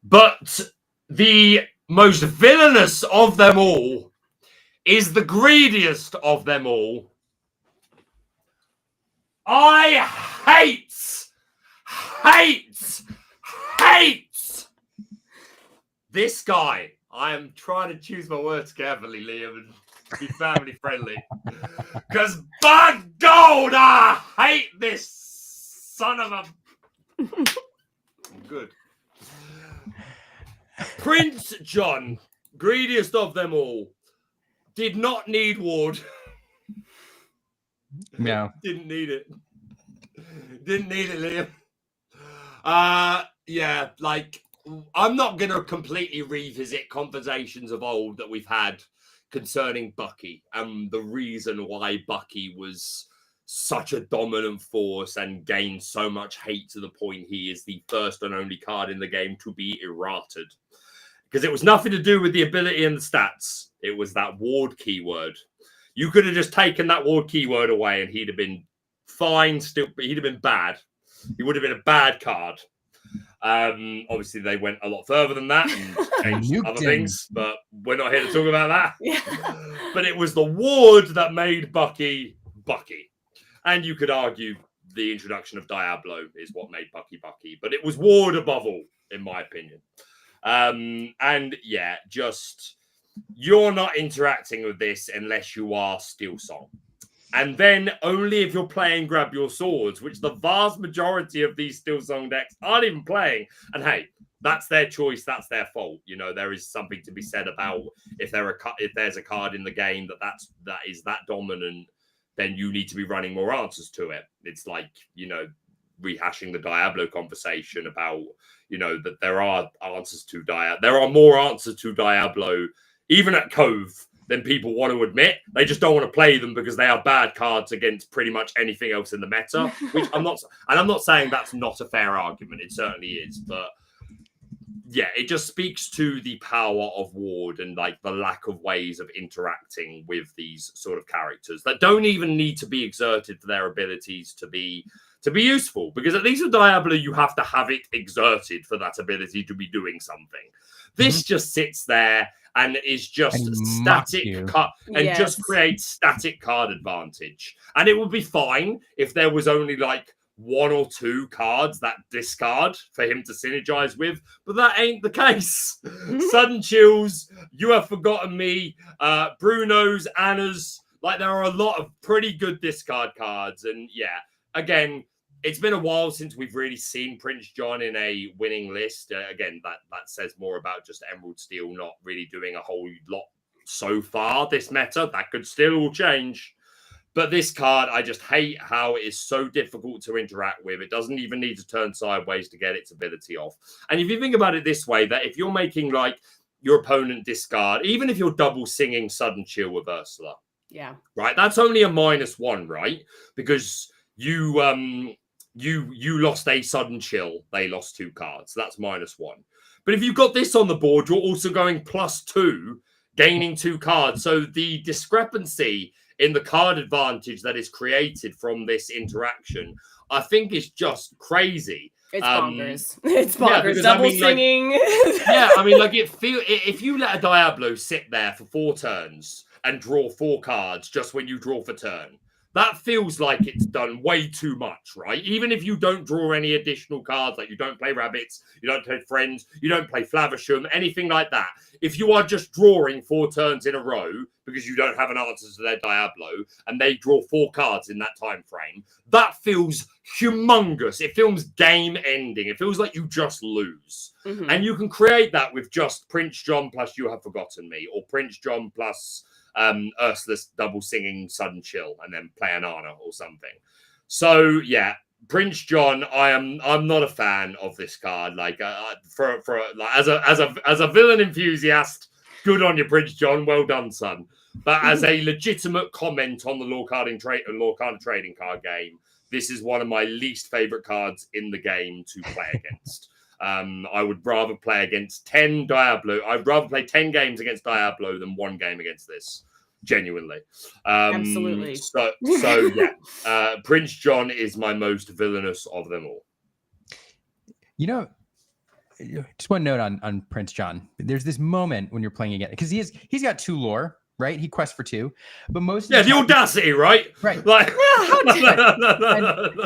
But the most villainous of them all is the greediest of them all. I hate this guy. I am trying to choose my words carefully, Liam, and be family friendly. Because by God, I hate this son of a... Good. Prince John, greediest of them all, did not need Ward. No. Didn't need it. Didn't need it, Liam. Yeah, like... I'm not going to completely revisit conversations of old that we've had concerning Bucky and the reason why Bucky was such a dominant force and gained so much hate to the point he is the first and only card in the game to be errated. Because it was nothing to do with the ability and the stats. It was that Ward keyword. You could have just taken that Ward keyword away and he'd have been fine still, but he'd have been bad. He would have been a bad card. Obviously they went a lot further than that and changed other things, but we're not here to talk about that. Yeah. But it was the Ward that made Bucky. And you could argue the introduction of Diablo is what made Bucky, but it was Ward above all, in my opinion. And yeah, just you're not interacting with this unless you are Steelsong. And then only if you're playing Grab Your Swords, which the vast majority of these Steelsong decks aren't even playing. And hey, that's their choice. That's their fault. You know, there is something to be said about if there's a card in the game that is that dominant, then you need to be running more answers to it. It's like, you know, rehashing the Diablo conversation about, you know, that there are answers to Diablo. There are more answers to Diablo, even at Cove, than people want to admit. They just don't want to play them because they are bad cards against pretty much anything else in the meta, which I'm not saying that's not a fair argument. It certainly is, but yeah, it just speaks to the power of Ward and like the lack of ways of interacting with these sort of characters that don't even need to be exerted for their abilities to be useful. Because at least with Diablo, you have to have it exerted for that ability to be doing something. This just sits there and is just static and just creates static card advantage. And it would be fine if there was only like 1 or 2 cards that discard for him to synergize with, but that ain't the case. Sudden Chills, You Have Forgotten Me, Bruno's, Anna's, like there are a lot of pretty good discard cards. And yeah, again, it's been a while since we've really seen Prince John in a winning list. Again, that says more about just Emerald Steel not really doing a whole lot so far this meta. That could still all change. But this card, I just hate how it is so difficult to interact with. It doesn't even need to turn sideways to get its ability off. And if you think about it this way, that if you're making like your opponent discard, even if you're double singing Sudden Chill with Ursula, yeah, right, that's only a -1, right? Because you lost a Sudden Chill, they lost 2 cards. So that's -1. But if you've got this on the board, you're also going +2, gaining 2 cards. So the discrepancy in the card advantage that is created from this interaction, I think is just crazy. It's bonkers. It's bonkers. Yeah, Double singing. Yeah, I mean, like if you let a Diablo sit there for 4 turns and draw 4 cards just when you draw for turn, that feels like it's done way too much, right? Even if you don't draw any additional cards, like you don't play rabbits, you don't play friends, you don't play Flavisham, anything like that. If you are just drawing 4 turns in a row because you don't have an answer to their Diablo and they draw 4 cards in that time frame, that feels humongous. It feels game ending. It feels like you just lose. And you can create that with just Prince John plus You Have Forgotten Me, or Prince John plus Ursula's double singing Sudden Chill and then play an Anna or something. So yeah, Prince John, I'm not a fan of this card. Like as a villain enthusiast, good on you, Prince John. Well done, son. But as a legitimate comment on the Lorcana trading card game, this is one of my least favorite cards in the game to play against. I would rather play against 10 Diablo. I'd rather play 10 games against Diablo than 1 game against this. Genuinely. Absolutely. So yeah, Prince John is my most villainous of them all. You know, just one note on Prince John. There's this moment when you're playing again, because he's got 2 lore, right? He quests for 2, but most of the audacity, right? Like,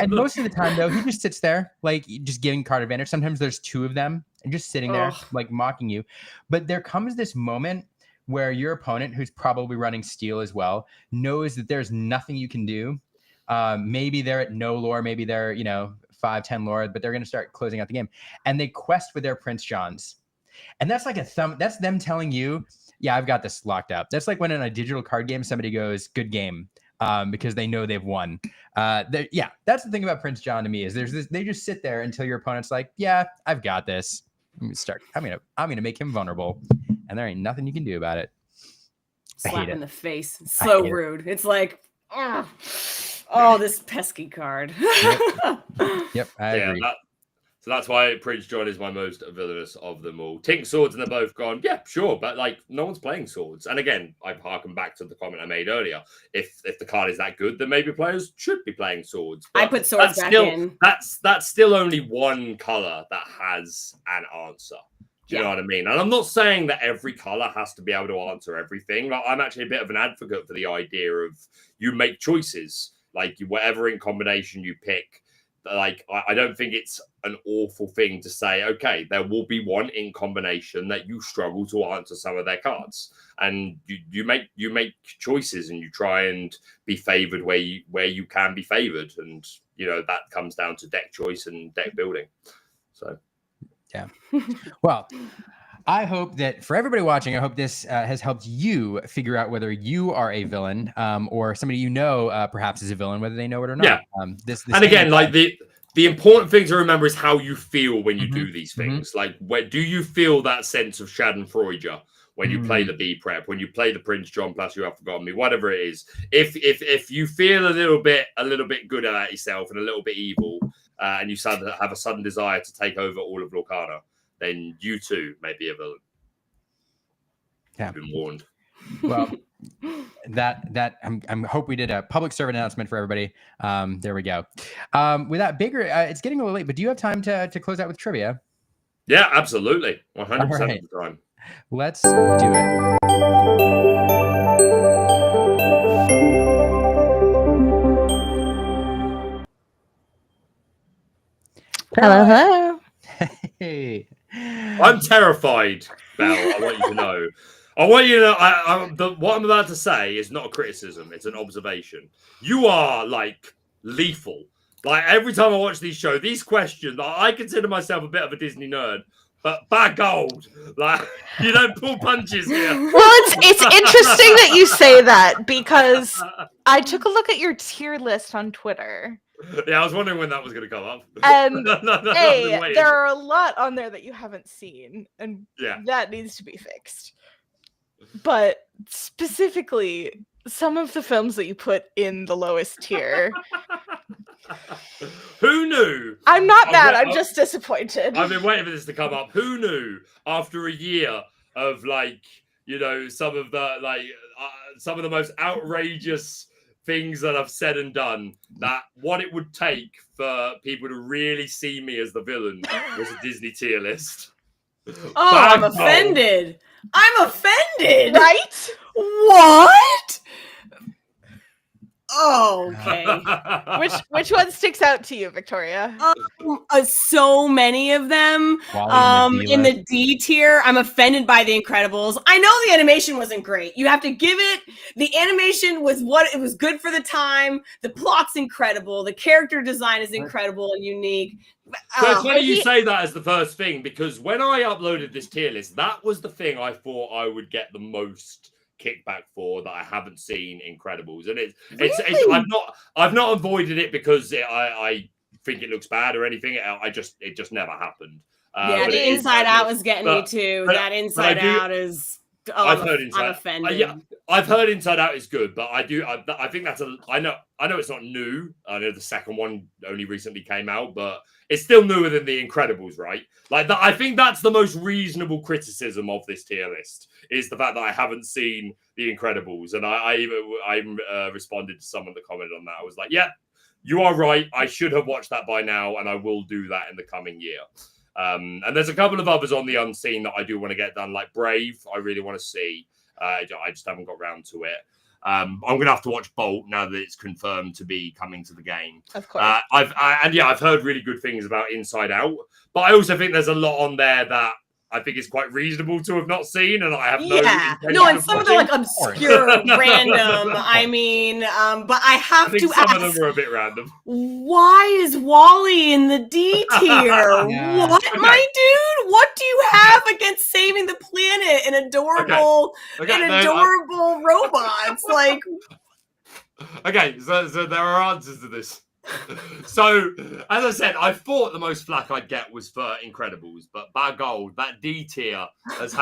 and most of the time though, he just sits there, like just giving card advantage. Sometimes there's 2 of them and just sitting there, like mocking you. But there comes this moment where your opponent, who's probably running Steel as well, knows that there's nothing you can do. Maybe they're at no lore, maybe they're 5-10 lore, but they're going to start closing out the game, and they quest with their Prince Johns, and that's like that's them telling you, yeah, I've got this locked up. That's like when in a digital card game, somebody goes, good game, because they know they've won. Yeah, that's the thing about Prince John to me, is they just sit there until your opponent's like, yeah, I've got this. I'm gonna make him vulnerable, and there ain't nothing you can do about it. Slap in the face. It's so rude. It's like, oh, this pesky card. Yep, I agree. So that's why Prince John is my most villainous of them all. Tink swords and they're both gone. Yeah, sure, but like no one's playing swords. And again, I harken back to the comment I made earlier. If the card is that good, then maybe players should be playing swords. But I put swords back in. That's still only one color that has an answer. Do you know what I mean? And I'm not saying that every color has to be able to answer everything. Like, I'm actually a bit of an advocate for the idea of you make choices. Like whatever in combination you pick. Like, I don't think it's an awful thing to say, okay, there will be one in combination that you struggle to answer some of their cards. And you make choices and you try and be favored where you can be favored. And, that comes down to deck choice and deck building. So, yeah. Well, I hope that for everybody watching, I hope this has helped you figure out whether you are a villain or somebody perhaps is a villain, whether they know it or not. Yeah. This and again, like the important thing to remember is how you feel when you do these things. Like, where do you feel that sense of Schadenfreude when you play the B prep, when you play the Prince John plus You Have Forgotten Me, whatever it is. If you feel a little bit good at yourself and a little bit evil, and you have a sudden desire to take over all of Lorcana, then you too may be a villain. Yeah. You've been warned. Well, I'm hope we did a public servant announcement for everybody. There we go. With that bigger, it's getting a little late, but do you have time to close out with trivia? Yeah, absolutely. 100% right. of the time. Let's do it. Hello. Hey. I'm terrified, Belle. I want you to know. I want you to know. What I'm about to say is not a criticism; it's an observation. You are like lethal. Like every time I watch these shows, these questions. I consider myself a bit of a Disney nerd, but by gold, like you don't pull punches here. Well, it's interesting that you say that because I took a look at your tier list on Twitter. Yeah, I was wondering when that was going to come up. And Hey, there are a lot on there that you haven't seen, and yeah, that needs to be fixed. But specifically, some of the films that you put in the lowest tier. Who knew? I'm not mad. I'm just disappointed. I've been waiting for this to come up. Who knew after a year of some of the most outrageous things that I've said and done, that what it would take for people to really see me as the villain was a Disney tier list. Oh, I'm offended. I'm offended. Right? What? Oh, okay. Which one sticks out to you, Victoria? So many of them. In the D tier, I'm offended by The Incredibles. I know the animation wasn't great. You have to give it. The animation was it was good for the time. The plot's incredible. The character design is incredible and unique. So it's funny you say that as the first thing, because when I uploaded this tier list, that was the thing I thought I would get the most kickback for, that I haven't seen Incredibles, and it's I've not avoided it because I think it looks bad or anything. It just never happened. Yeah, the Inside Out was getting me too. That Inside Out is. I've heard Inside. I'm offended. Yeah, I've heard Inside Out is good, but I think that's I know it's not new. I know the second one only recently came out, but it's still newer than The Incredibles, right? Like that. I think that's the most reasonable criticism of this tier list, is the fact that I haven't seen The Incredibles, and I responded to someone that commented on that. I was like, yeah, you are right. I should have watched that by now, and I will do that in the coming year. And there's a couple of others on the unseen that I do want to get done, like Brave. I really want to see. I just haven't got round to it. I'm going to have to watch Bolt now that it's confirmed to be coming to the game. Of course. I've heard really good things about Inside Out, but I also think there's a lot on there that I think it's quite reasonable to have not seen, and I have and some of them like obscure, random. I mean, but I have to ask. Some of them are a bit random. Why is Wally in the D tier? Yeah. What, my dude? What do you have against saving the planet and adorable, robots? Like, okay, so there are answers to this. So, as I said, I thought the most flack I'd get was for Incredibles, but by gold, that D tier has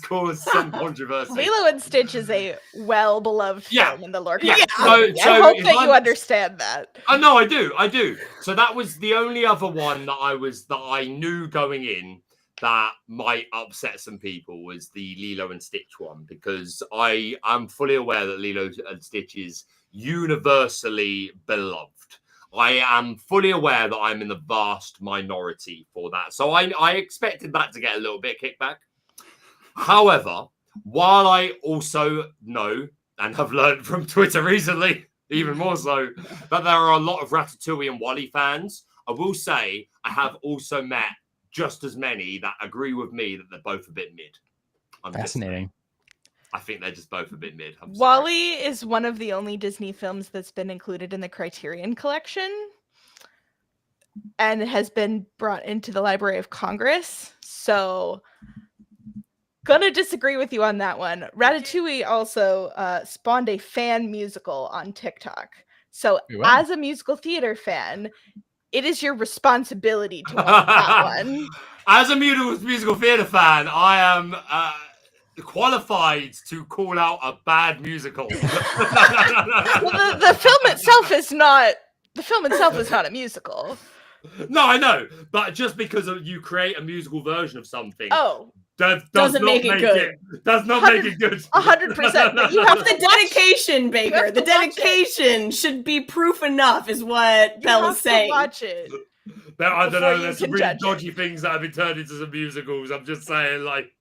caused some controversy. Lilo and Stitch is a well-beloved film in the Lorcana. Yeah. I hope that you understand that. No, I do. So that was the only other one that I knew going in that might upset some people, was the Lilo and Stitch one, because I am fully aware that Lilo and Stitch is universally beloved. I am fully aware that I'm in the vast minority for that. So I expected that to get a little bit of kickback. However, while I also know and have learned from Twitter recently, even more so, that there are a lot of Ratatouille and WALL-E fans, I will say I have also met just as many that agree with me that they're both a bit mid. Fascinating. I think they're just both a bit mid. WALL-E is one of the only Disney films that's been included in the Criterion Collection and has been brought into the Library of Congress. So, gonna disagree with you on that one. Ratatouille also spawned a fan musical on TikTok. So, as a musical theater fan, it is your responsibility to watch that one. As a musical theatre fan, I am qualified to call out a bad musical. Well, the film itself is not. The film itself is not a musical. No, I know, but just because you create a musical version of something, doesn't does not make it good. Does not make it good. 100%. But you have the dedication, Baker. The dedication should be proof enough, is what Bella's saying. Watch it. I don't know. There's some really judge dodgy things that have been turned into some musicals. I'm just saying, like,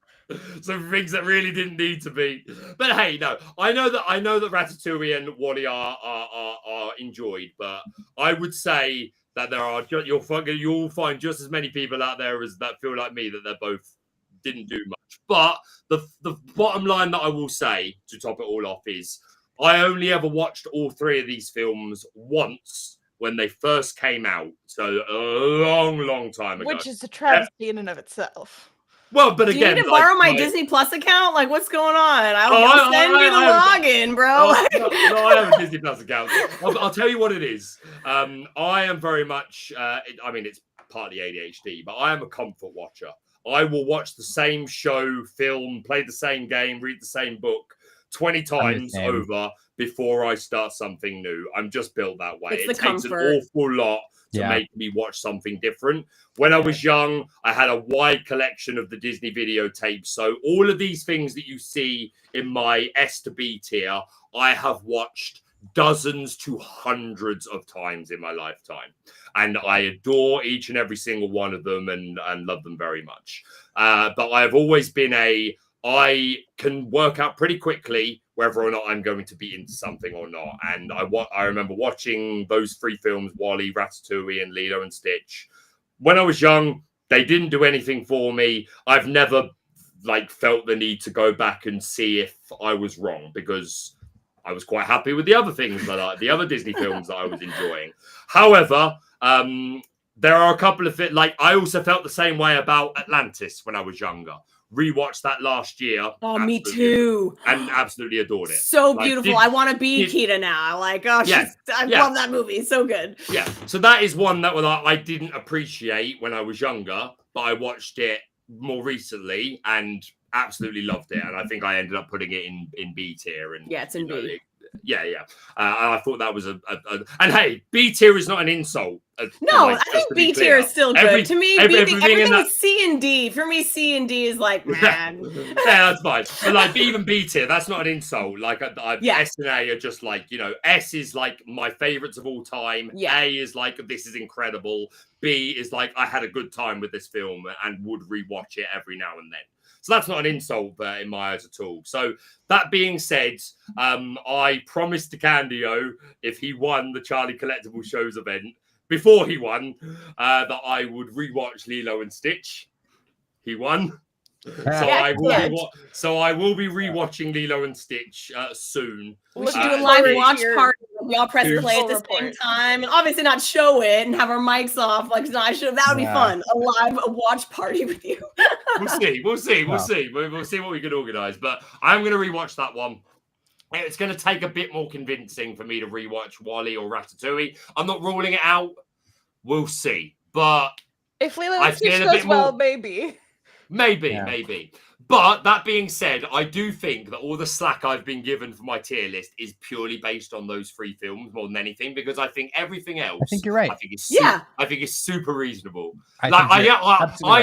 some things that really didn't need to be. But hey, no, I know that Ratatouille and WALL-E are enjoyed, but I would say that there are you'll find just as many people out there as that feel like me that they're both didn't do much. But the bottom line that I will say to top it all off is I only ever watched all three of these films once when they first came out. So a long time ago. Which is a travesty in and of itself. Well, but Do again, you need to borrow my Disney Plus account? Like, what's going on? I'll send you the login, bro. No, I have a Disney Plus account. I'll tell you what it is. I am very much, I mean, it's partly ADHD, but I am a comfort watcher. I will watch the same show, film, play the same game, read the same book 20 times over before I start something new. I'm just built that way. It takes an awful lot to make me watch something different. When I was young, I had a wide collection of the Disney videotapes. So all of these things that you see in my S to B tier, I have watched dozens to hundreds of times in my lifetime. And I adore each and every single one of them and love them very much. But I've always been I can work out pretty quickly whether or not I'm going to be into something or not. And I remember watching those three films, WALL-E, Ratatouille, and Lilo and Stitch. When I was young, they didn't do anything for me. I've never felt the need to go back and see if I was wrong because I was quite happy with the other things the other Disney films that I was enjoying. However, there are a couple of I also felt the same way about Atlantis when I was younger. Rewatched that last year. Oh, me too. And absolutely adored it. So beautiful. I want to be Kida now. I love that movie. It's so good. Yeah. So that is one that I didn't appreciate when I was younger, but I watched it more recently and absolutely loved it. And I think I ended up putting it in B tier. And yeah, it's in B. I thought that was and hey, B tier is not an insult. No, I think B tier is still good. To me, everything is C and D. For me, C and D is man. Yeah, that's fine. But even B tier, that's not an insult. S and A are just S is my favorites of all time. Yeah. A is this is incredible. B is I had a good time with this film and would rewatch it every now and then. So that's not an insult in my eyes at all. So that being said, I promised to Candio if he won the Charlie Collectible Shows event, before he won, that I would rewatch Lilo and Stitch. He won. So I will be rewatching Lilo and Stitch soon. We should do a live watch party. We all press play at the same time, and obviously not show it and have our mics off. That would be fun. A watch party with you. We'll see what we can organize. But I'm going to rewatch that one. It's going to take a bit more convincing for me to rewatch WALL-E or Ratatouille. I'm not ruling it out. We'll see. But if Lilo and Stitch goes well, maybe. Maybe. But that being said, I do think that all the slack I've been given for my tier list is purely based on those three films more than anything, because I think everything else, I think you're right. I think it's super reasonable. I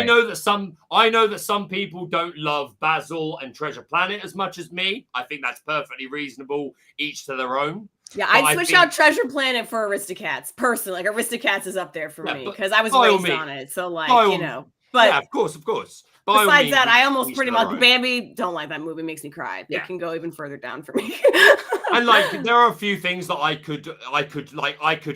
know that some people don't love Basil and Treasure Planet as much as me. I think that's perfectly reasonable, each to their own. Yeah, I'd switch out Treasure Planet for Aristocats. Personally, Aristocats is up there for me because I was raised on it. So but yeah, of course. Besides that, I almost pretty much Bambi. Don't like that movie; makes me cry. It can go even further down for me. And there are a few things that I could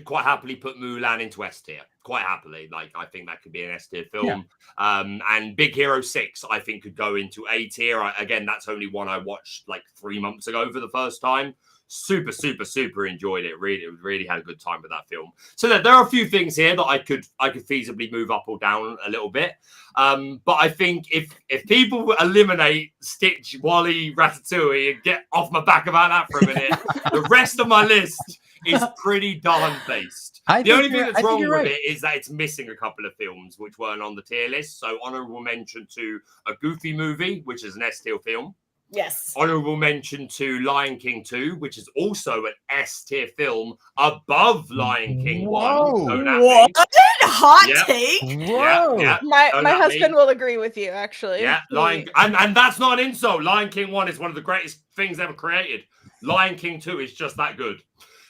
quite happily put Mulan into S tier. Quite happily, I think that could be an S tier film. Yeah. And Big Hero 6, I think, could go into A tier. Again, that's only one I watched 3 months ago for the first time. Super enjoyed it. Really had a good time with that film. So there are a few things here that I could feasibly move up or down a little bit. But I think if people eliminate Stitch, WALL-E, Ratatouille, and get off my back about that for a minute, the rest of my list is pretty darn based. I The think only thing you're- I that's think wrong you're with right. it is that it's missing a couple of films which weren't on the tier list. So honorable mention to a Goofy movie, which is an S-tier film. Yes. Honorable mention to Lion King 2, which is also an S-tier film above Lion King 1. Whoa. Don't at What? me. Hot Yep. take? Whoa. Yeah. My Don't at husband me. will agree with you, actually. Yeah, Lion and that's not an insult. Lion King 1 is one of the greatest things ever created. Lion King 2 is just that good.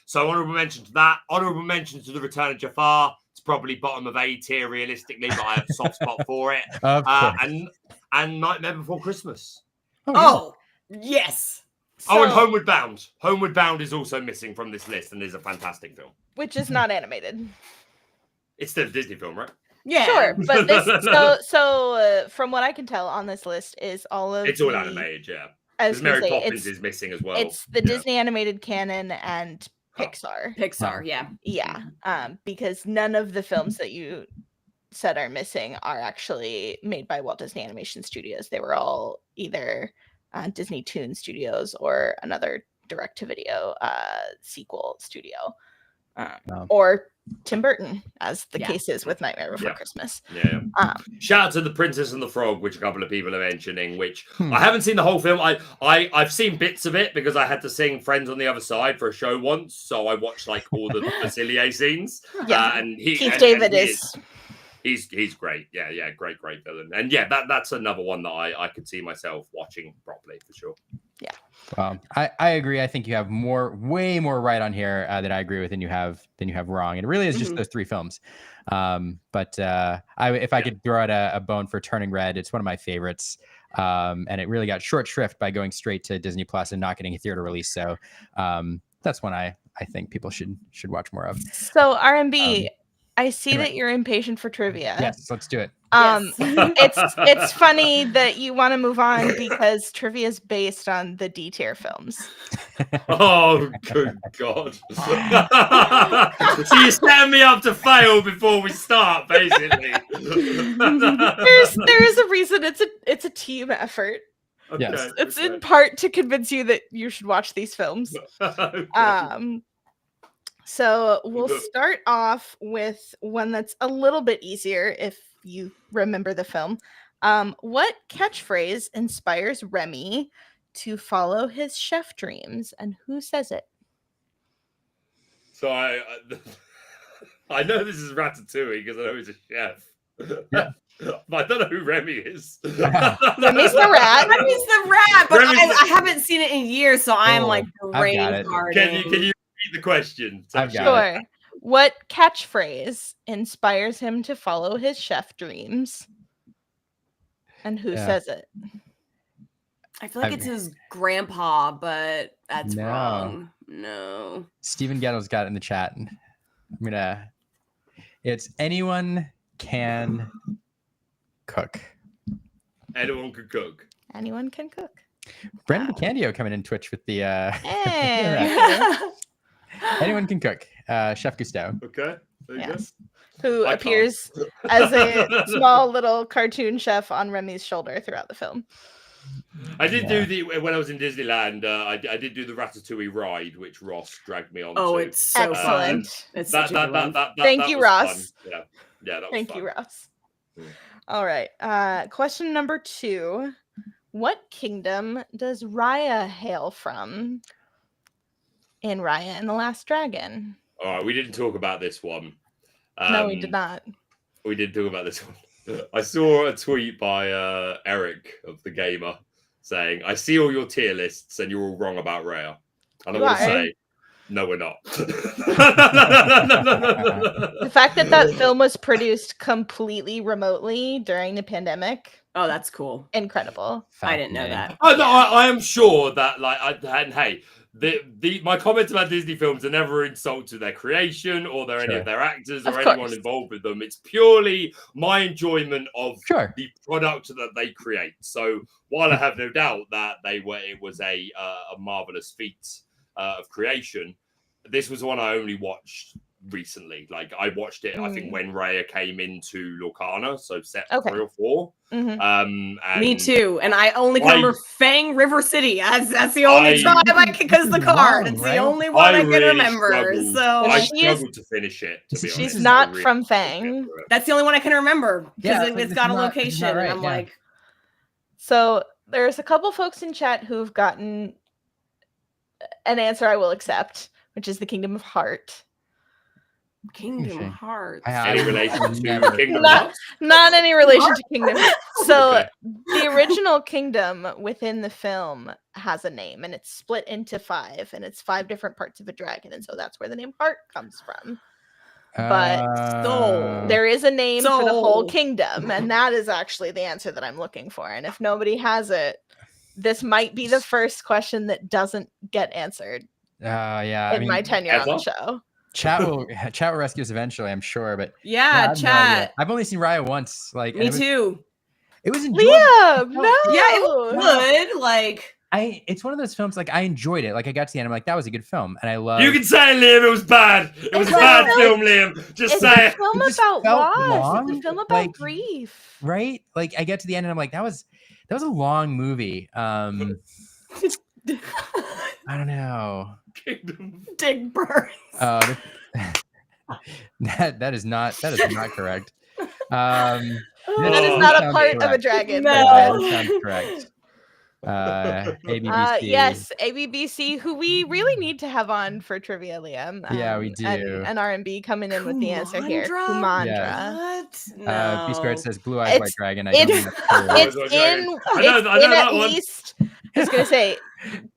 So honorable mention to that. Honorable mention to The Return of Jafar. It's probably bottom of A tier realistically, but I have a soft spot for it. Of course. And Nightmare Before Christmas. Oh, yes. And So- Homeward Bound. Homeward Bound is also missing from this list and is a fantastic film. which is not animated. It's still a Disney film, right? Yeah. Sure, but this from what I can tell on this list is all of It's all the- animated, yeah. I was Because gonna Mary say, Poppins is missing as well. it's the Yeah. Disney animated canon and Pixar. Pixar, yeah. Yeah, because none of the films that you said are missing are actually made by Walt Disney Animation Studios. They were all either Disney Toon Studios or another direct-to-video sequel studio, Wow. or Tim Burton, as the Yeah. case is with Nightmare Before Yeah. Christmas. Yeah. Shout out to The Princess and the Frog, which a couple of people are mentioning, which Hmm. I haven't seen the whole film. I've seen bits of it because I had to sing Friends on the Other Side for a show once. So I watched like all the Facilier scenes. Yeah. And he Keith and David he is he's great. Yeah, great villain. And yeah, that's another one that I could see myself watching properly for sure. I agree. I think you have way more right on here that I agree with than you have wrong. And it really is just Mhm. those three films. But if I could throw out a bone for Turning Red, it's one of my favorites. And it really got short shrift by going straight to Disney Plus and not getting a theater release. So that's one I think people should watch more of. so RMB. I see anyway. that you're impatient for trivia. Yes, let's do it. It's funny that you want to move on because trivia is based on the D tier films. Oh, good God. So you're setting me up to fail before we start, basically. There is a reason it's a team effort. Yes. It's in part to convince you that you should watch these films. Okay. So we'll Good. start off with one that's a little bit easier if you remember the film. What catchphrase inspires Remy to follow his chef dreams, and who says it? So I know this is Ratatouille because I know he's a chef. Yeah. But I don't know who Remy is. Remy's the rat. Remy's the rat, but Remy's I haven't seen it in years, so I'm Oh, like I've brain got it. farting. Can you repeat the question? I've got it. Sure. What catchphrase inspires him to follow his chef dreams? And who Yeah. says it? I feel like it's his grandpa, but that's No. wrong. No. Stephen Gettle's got it in the chat. It's anyone can cook. Anyone could cook. Anyone can cook. Brendan Candio coming in Twitch with the Hey. anyone can cook. Chef Gusteau. Okay. There you Yes. Who I can't. appears as a small little cartoon chef on Remy's shoulder throughout the film. go. I did do when I was in Disneyland. I did do the Ratatouille ride, which Ross dragged me on. Oh, to. it's so Excellent. fun. It's such a good one. Thank you, was Ross. fun. Yeah, that was Thank fun. you, Ross. Mm. All right. Question number 2. What kingdom does Raya hail from in Raya and the Last Dragon? All right, we didn't talk about this one. No, we did not. We did talk about this one. I saw a tweet by Eric of the Gamer saying, "I see all your tier lists, and you're all wrong about Raya." And I You want to are. say, no, we're not. The fact that film was produced completely remotely during the pandemic, Oh, that's cool. incredible. I didn't know that. Oh, no, I am sure that, and hey, my comments about Disney films are never insult to their creation or any Sure. of their actors Of or anyone course. involved with them. It's purely my enjoyment of Sure. the product that they create. So while I have no doubt that it was a marvelous feat of creation, this was one I only watched recently. Like I watched it, I think when Raya came into Lorcana, so set Okay. 3 or 4. Mhm. And Me too. And I only can remember Fang River City. That's the only I- tribe I can, because the card. It's Right? the only one I can really remember. struggled. So I She is- struggled to finish it. To be She's honest, She's I not really from struggled to get Fang. through it. that's the only one I can remember Yeah, because it's like, it's this got is a not- this is location, not right, and I'm yeah. like, So there's a couple folks in chat who've gotten an answer I will accept, which is the Kingdom of Heart. Kingdom Interesting. Hearts. Any relation to Never. Kingdom Not- Hearts? Not any relation to Kingdom. So Okay. the original kingdom within the film has a name, and it's split into 5, and it's 5 different parts of a dragon, and so that's where the name Heart comes from. But Soul. there is a name for the whole Soul. kingdom, and that is actually the answer that I'm looking for. And if nobody has it, this might be the first question that doesn't get answered Yeah. in my tenure on the show. Chat will rescue us eventually, I'm sure. But Yeah, I have no idea. chat. I've only seen Raya once. Like, Me too. It was enjoyable. Liam, no. Yeah, it was good. Like, It's one of those films. Like, I enjoyed it. Like, I got to the end. I'm like, that was a good film, and I love. You can say, Liam, it was bad. It was a bad film, Liam. Just It's say a it. film It just about felt loss. long, It's a film about like- grief. right. Like, I get to the end, and I'm like, that was a long movie. I don't know. Kingdom. Dick Burns. That is not correct. That is Oh, not a sounds part of a correct. dragon. No. That sounds correct. ABBC. Yes, ABBC, who we really need to have on for trivia, Liam. Yeah, we do. And R&B coming in with the answer here. Kumandra? Kumandra. What? No. B Squared says Blue Eyes White It's- Dragon. I don't it's- think that's true. It's Dragon. in, I know it's in that at one. least, I was going to say,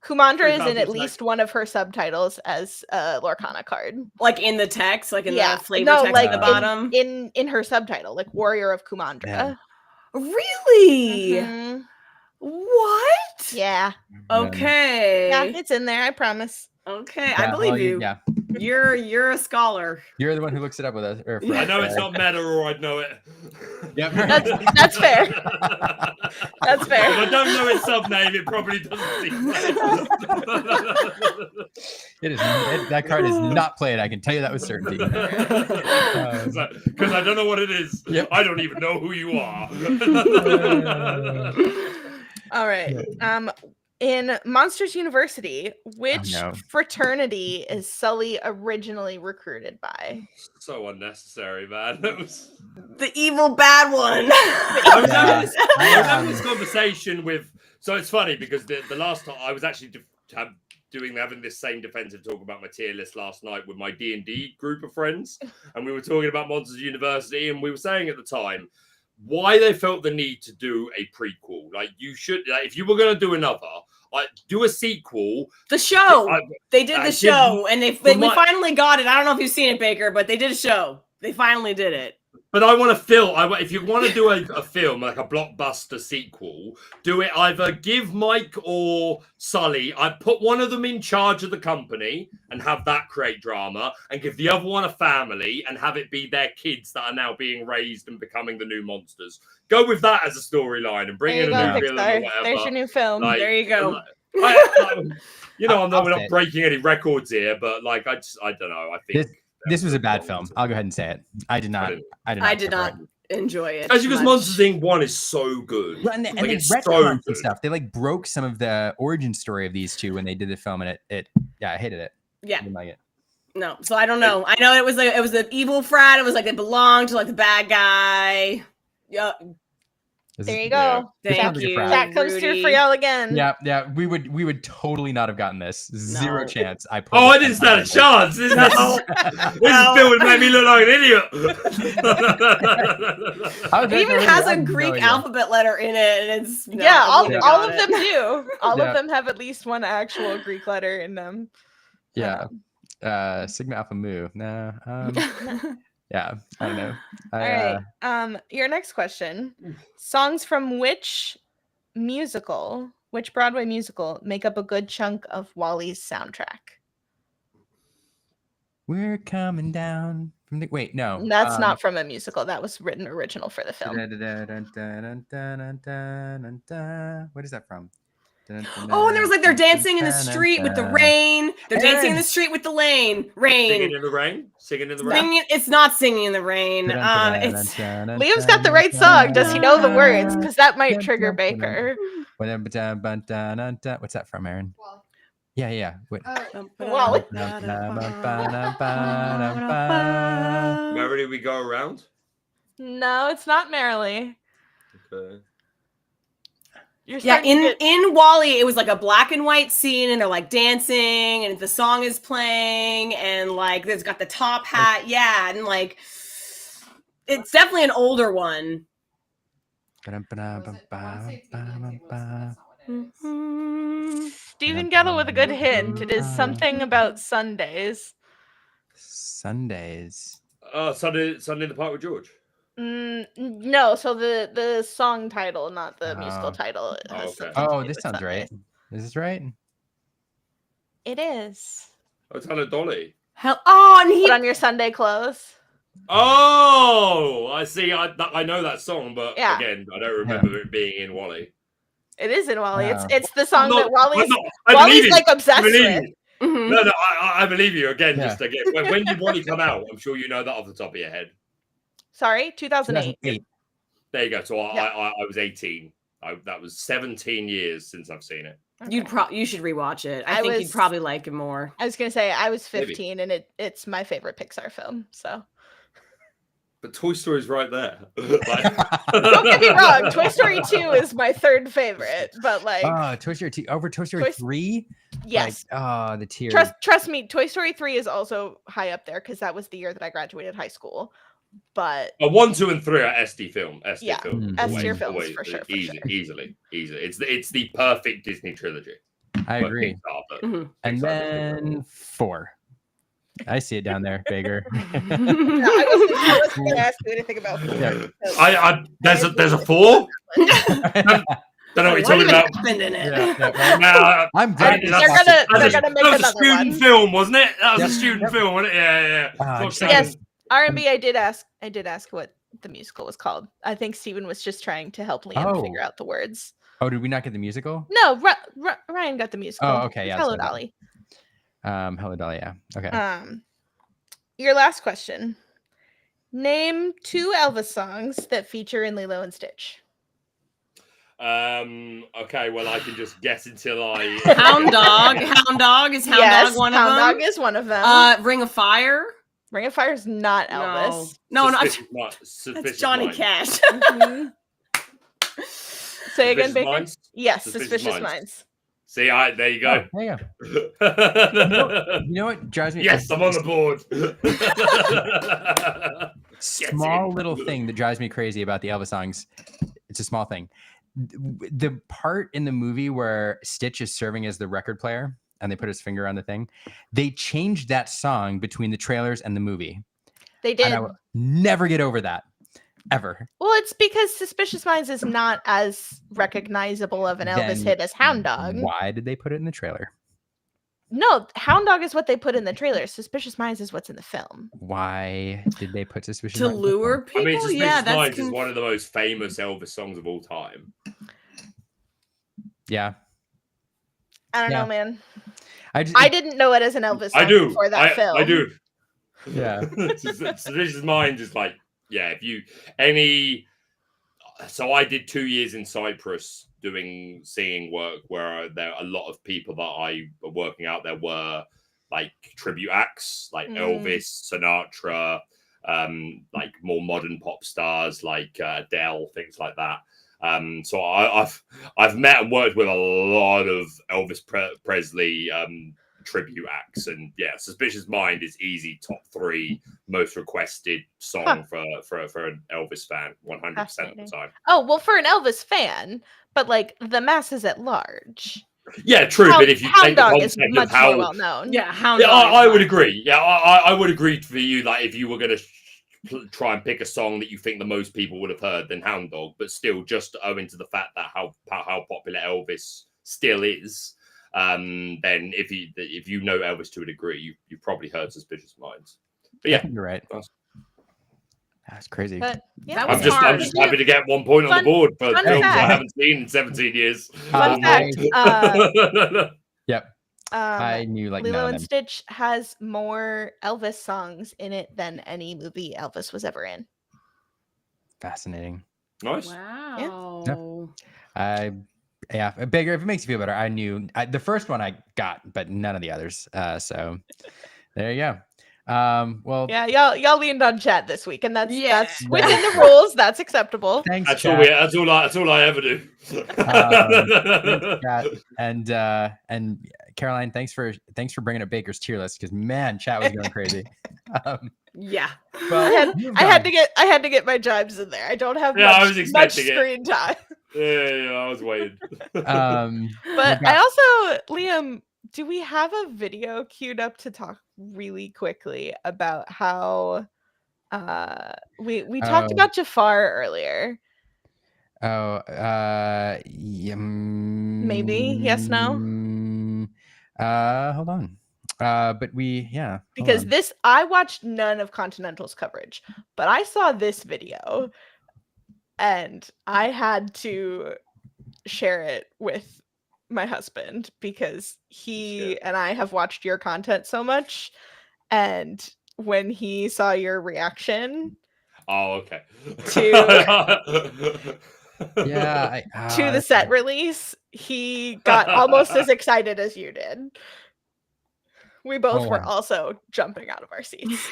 Kumandra is in at It's least one of her subtitles as a Lorcana card. Like in the text, like in Yeah. the flavor No, text like at the bottom. in her subtitle, like Warrior of Kumandra. Yeah. Really? Mhm. What? Yeah. Okay. Yeah, it's in there, I promise. Okay, Yeah, I believe well, you. Yeah, You're a scholar. you're the one who looks it up with us. Or for I us, know it's not meta, or I'd know it. Yep. That's fair. That's If fair. I don't know its subname, it probably doesn't seem It is. That card is not played. I can tell you that with certainty. Because I don't know what it is. Yep. I don't even know who you are. All right. In Monsters University, which no. fraternity is Sully originally recruited by? So unnecessary, man. That was... The evil bad one. I was Yeah. having this conversation with. So it's funny because the last time I was actually having this same defensive talk about my tier list last night with my D&D group of friends, and we were talking about Monsters University, and we were saying at the time why they felt the need to do a prequel. Like, you should, like, if you were going to do another, do a sequel. The show. They did I the did- show, and we my- finally got it. I don't know if you've seen it, Baker, but they did a show. They finally did it. But I want to film. If you want to do a film, like a blockbuster sequel, do it either give Mike or Sully, I put one of them in charge of the company and have that create drama, and give the other one a family and have it be their kids that are now being raised and becoming the new monsters. Go with that as a storyline and bring There in you a go, new villain or Pixar. whatever. There's your new film. Like, There you go. We're not breaking any records here, but like, I don't know. I think This was a bad film. I'll go ahead and say it. I did not. I did not enjoy it. Especially because much. Monsters Inc. 1 is so good. Well, and they it's retconned so some good. stuff. They like broke some of the origin story of these two when they did the film, and I hated it. Yeah. I didn't like it. No, so I don't know. I know it was an evil frat. It was like it belonged to like the bad guy. Yeah. There you go. Thank you. That comes through for y'all again. Yeah. We would totally not have gotten this. Zero No. chance. I didn't stand a chance. This is Bill would make me look like an idiot. It even has a Greek alphabet letter in it, and it's all of got them do. All Yeah. of them have at least one actual Greek letter in them. Yeah. Sigma Alpha Mu. No. Yeah. I don't know. All right. Your next question: songs from which Broadway musical, make up a good chunk of WALL-E's soundtrack? We're coming down from the. Wait, no. That's not from a musical. That was written original for the film. What is that from? Oh, and there was like they're dancing in the street with the rain. They're dancing in the street with the rain. Singing Rain. in the rain. Singing in the rain. Singing, it's not singing in the rain. It's Liam's got the right song. Does he know the words? Because that might trigger Baker. What's that from, Aaron? Yeah. Wait. Wally. Merrily we go around. No, it's not Merrily. Okay. You're yeah, starting to get- in Wally, it was like a black and white scene, and they're like dancing, and the song is playing, and like there's got the top hat, yeah, and like it's definitely an older one. Stephen Gettle with a good hint. It is something about Sundays. Sundays. Sunday in the Park with George. No, so the song title, not the musical title. Okay. This sounds right. Is this right? It is. Oh, Hello Dolly. Hell, oh, and Put on your Sunday clothes. Oh, I see. I know that song, but Yeah. again, I don't remember it being in Wally. It is in Wally. No. It's the song that Wally's Wally's like obsessed with. Mhm. No, I believe you. Again, Yeah. just again, when did Wally come out? I'm sure you know that off the top of your head. Sorry, 2008. 2008. There you go. So Yeah. I was 18. That was 17 years since I've seen it. You should rewatch it. I think was- you'd probably like it more. I was gonna say I was Maybe. 15 and it's my favorite Pixar film. So But Toy Story's right there. don't get me wrong, Toy Story 2 is my third favorite, but like Toy Story 2 over Toy Story Toy- 3? yes. Like, the tears. Trust me, Toy Story 3 is also high up there because that was the year that I graduated high school. But 1, 2, and 3 are SD film. SD Yeah, film. S Always, tier films always, for sure, for Easily. sure. It's the perfect Disney trilogy. I But agree. Pixar, but Mhm. And Pixar then 4. I see it down there, Baker. no, I wasn't gonna ask you anything about food, Yeah. because there's a 4. Don't know what you're talking even about. happened in it? I'm glad They're you gonna- watched it. they're gonna make that was a another student one. film, wasn't it? That was Yep. a student film, wasn't it? Yeah. just Yes, R&B. I did ask what the musical was called. I think Steven was just trying to help Liam figure Oh. out the words. Oh, did we not get the musical? No, Ryan got the musical. Oh, okay, It's yeah, Hello so that- Dolly. Hello, Dolly. Yeah. Okay. Your last question. Name 2 Elvis songs that feature in Lilo and Stitch. Okay, well, I can just guess until I. Hound Dog is Hound Yes, Dog one Hound of them. Dog is one of them. Ring of Fire. Ring of Fire is not Elvis. No, Suspicious that's Johnny Minds. Cash. Mhm. Say again, Suspicious Baker. Minds? Yes, Suspicious Suspicious Minds. Minds. See, there you Oh, go. there you go. You know what drives me? Yes, I'm on the board. Small little thing that drives me crazy about the Elvis songs. It's a small thing. The part in the movie where Stitch is serving as the record player and they put his finger on the thing, they changed that song between the trailers and the movie. They did. And I will never get over that. Ever. Well, it's because Suspicious Minds is not as recognizable of an Elvis Then hit as Hound Dog. Why did they put it in the trailer? No, Hound Dog is what they put in the trailer. Suspicious Minds is what's in the film. Why did they put Suspicious To Minds in the film? lure people. I mean, Suspicious Yeah, that's Minds is one of the most famous Elvis songs of all time. Yeah. I don't Yeah. know, man. I I didn't know it as an Elvis song I do. before that film. I do. Yeah. Suspicious Minds is like, yeah, so I did 2 years in Cyprus doing singing work where there a lot of people that I were working out there were like tribute acts, like Elvis, Sinatra, like more modern pop stars like Adele, things like that. So I've met and worked with a lot of Elvis Presley tribute acts, and yeah, Suspicious Mind is easy top 3 most requested song for an Elvis fan 100% of the time. Oh, well, for an Elvis fan, but like the masses at large. Yeah, true. But if you Hound take the Dog is concept much of how, more well known. Yeah, Hound yeah, Dog. I would agree. Yeah, I would agree for you. Like if you were going to try and pick a song that you think the most people would have heard, then Hound Dog. But still, just owing to the fact that how popular Elvis still is, then if you know Elvis to a degree, you've probably heard Suspicious Minds. But yeah, You're right. That's crazy. But yeah, That I'm was just hard. happy to get 1 point on the Fun- board for fun films I fact. haven't seen in 17 years. fun fact. Yep. I knew like none Lilo of and them. Stitch has more Elvis songs in it than any movie Elvis was ever in. Fascinating. Nice. Wow. Yeah, Bigger. If it makes you feel better, I knew the first one I got, but none of the others. So there you go. Well, Yeah, y'all leaned on chat this week, and that's Yeah. within the rules. That's acceptable. thanks, That's chat. all I ever do. Thanks, chat. And Caroline, thanks for bringing up Baker's tier list, because man, chat was going crazy. Yeah. Well, I had to get my jibes in there. I don't have Yeah, I much, was much expecting it. screen time. Yeah, I was waiting. But I also, Liam, do we have a video queued up to talk really quickly about how we talked about Jafar earlier? Maybe yes, no. Hold on. But hold Because on. I watched none of Continental's coverage, but I saw this video and I had to share it with my husband because he and I have watched your content so much, and when he saw your reaction Okay. to Yeah, the set release, he got almost as excited as you did. We both Hold were on. also jumping out of our seats.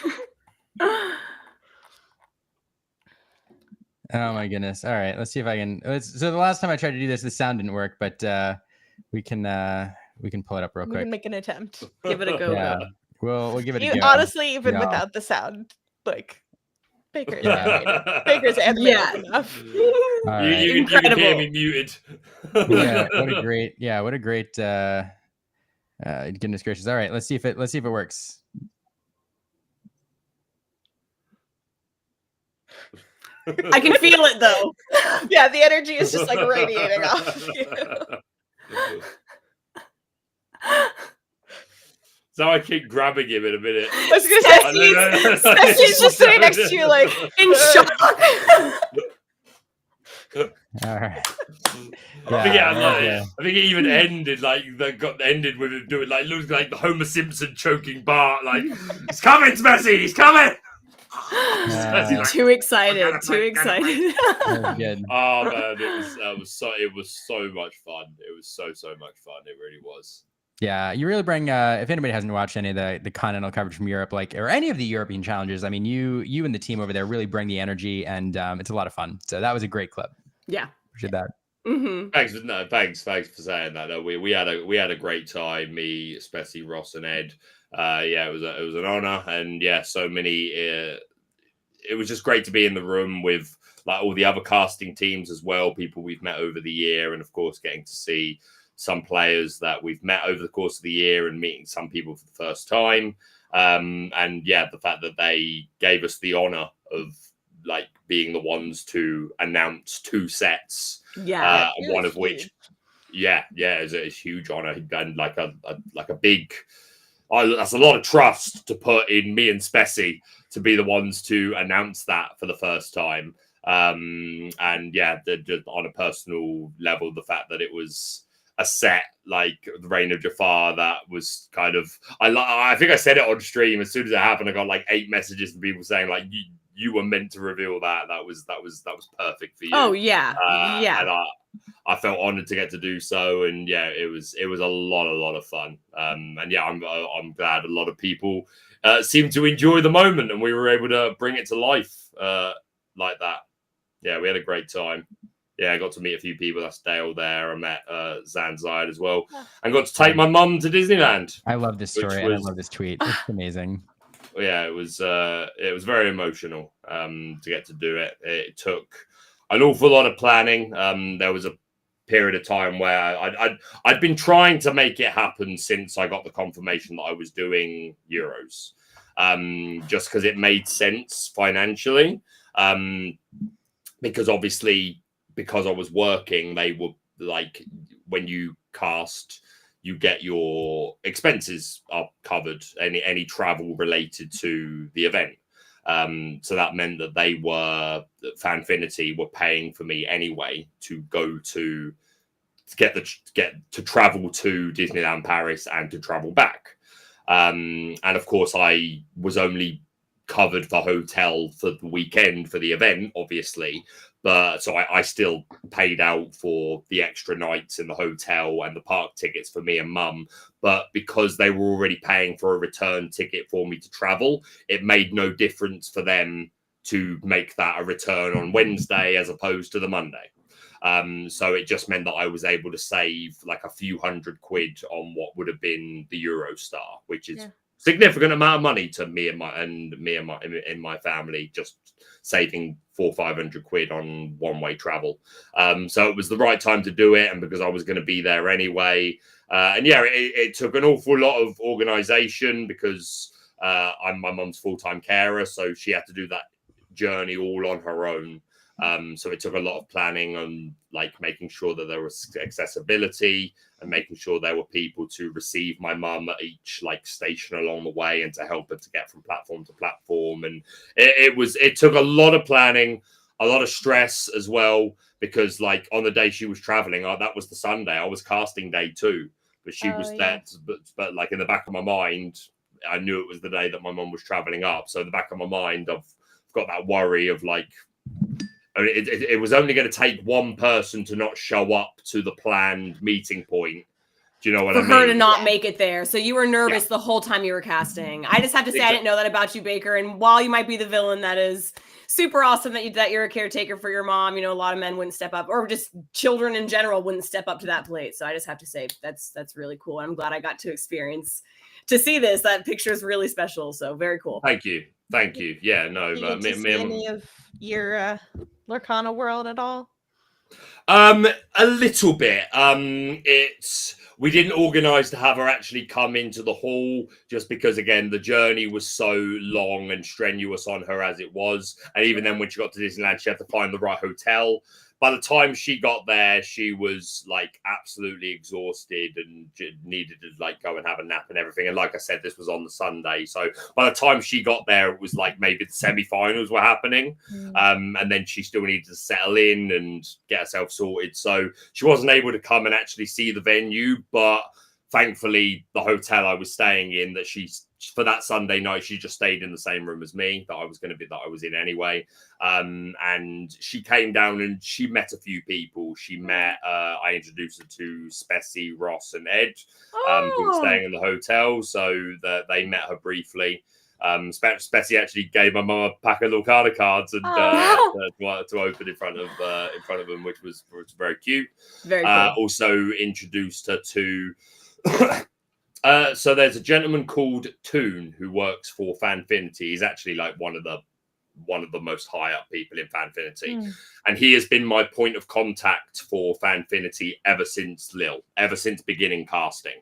Oh my goodness. All right, let's see if I can. So the last time I tried to do this, the sound didn't work, but we can pull it up real We quick. can make an attempt. Give it a go. Yeah, we'll give it a go. Honestly, even Yeah. without the sound, like Baker's Yeah. animated. Baker's animated Yeah. enough. All right. You can hear Incredible. me muted. Yeah, what a great goodness gracious. All right, let's see if it works. I can feel it though. Yeah, the energy is just like radiating off of you. So I keep grabbing him in a minute. I was gonna say, he's just sitting next to you, like In shock. All right. I think it even ended ended with him doing looks like the Homer Simpson choking Bart. Like he's coming, Smessy, he's coming. Too excited. Too excited. That was good. Oh man, it was so much fun. It was so much fun. It really was. Yeah, you really bring. If anybody hasn't watched any of the continental coverage from Europe, or any of the European challenges, I mean, you and the team over there really bring the energy, and it's a lot of fun. So that was a great clip. Yeah. Appreciate that. Mm-hmm. Thanks for saying that. No, we had a great time. Me, especially Ross and Ed. It was an honor, and so many. It was just great to be in the room with all the other casting teams as well, people we've met over the year, and of course getting to see some players that we've met over the course of the year and meeting some people for the first time. The fact that they gave us the honor of being the ones to announce 2 sets. Yeah. And one of which, is a huge honor, and a big. That's a lot of trust to put in me and Spessy to be the ones to announce that for the first time. Just on a personal level, the fact that it was a set like the Reign of Jafar that was kind of. I think I said it on stream as soon as it happened. I got 8 messages from people saying you were meant to reveal that. That was perfect for you. Oh yeah. And I felt honored to get to do so, and it was a lot of fun. I'm glad a lot of people seemed to enjoy the moment, and we were able to bring it to life like that. Yeah, we had a great time. Yeah, I got to meet a few people. That's Deio there. I met Zanzide as well, and got to take my mum to Disneyland. I love this story. And I love this tweet. It's amazing. Yeah, it was very emotional to get to do it. It took an awful lot of planning. There was a period of time where I'd been trying to make it happen since I got the confirmation that I was doing Euros, just because it made sense financially. Because obviously, because I was working, they were when you cast, you get your expenses are covered, any travel related to the event. So that meant that Fanfinity were paying for me anyway to go to get to travel to Disneyland Paris and to travel back. And of course, I was only covered the hotel for the weekend for the event, obviously. But so I still paid out for the extra nights in the hotel and the park tickets for me and mum. But because they were already paying for a return ticket for me to travel, it made no difference for them to make that a return on Wednesday as opposed to the Monday. So it just meant that I was able to save like a few £100 on what would have been the Eurostar, which is significant amount of money to me and my family, just saving £400-500 on one-way travel. So it was the right time to do it, and because I was going to be there anyway. And yeah, it took an awful lot of organization because I'm my mum's full-time carer, so she had to do that journey all on her own. So it took a lot of planning on like making sure that there was accessibility and making sure there were people to receive my mum at each like station along the way and to help her to get from platform to platform. And it took a lot of planning, a lot of stress as well, because like on the day she was traveling, that was the Sunday. I was casting day 2, but she was there. But like in the back of my mind, I knew it was the day that my mum was traveling up. So in the back of my mind, I've got that worry of like, it was only going to take one person to not show up to the planned meeting point. Do you know what I mean? For her to not make it there. So you were nervous the whole time you were casting. I just have to say, I didn't know that about you, Baker. And while you might be the villain, that is super awesome that you're a caretaker for your mom. You know, a lot of men wouldn't step up, or just children in general wouldn't step up to that plate. So I just have to say that's really cool. I'm glad I got to see this. That picture is really special. So very cool. Thank you. Yeah, no, but any of your Lorcana world at all? A little bit. We didn't organise to have her actually come into the hall just because, again, the journey was so long and strenuous on her as it was. And even then, when she got to Disneyland, she had to find the right hotel. By the time she got there, she was like absolutely exhausted and needed to like go and have a nap and everything. And like I said, this was on the Sunday. So by the time she got there, it was like maybe the semi-finals were happening. And then she still needed to settle in and get herself sorted. So she wasn't able to come and actually see the venue. But thankfully, the hotel I was staying in, for that Sunday night, she just stayed in the same room as me that I was in anyway. And she came down and she met a few people. She met, I introduced her to Spessy, Ross and Ed, who were staying in the hotel. So they met her briefly. Spessy actually gave my mum a pack of Lorcana cards and to open in front of them, which was very cute. Very cool. Also introduced her to so there's a gentleman called Toon who works for Fanfinity. He's actually like one of the most high up people in Fanfinity. And he has been my point of contact for Fanfinity ever since beginning casting.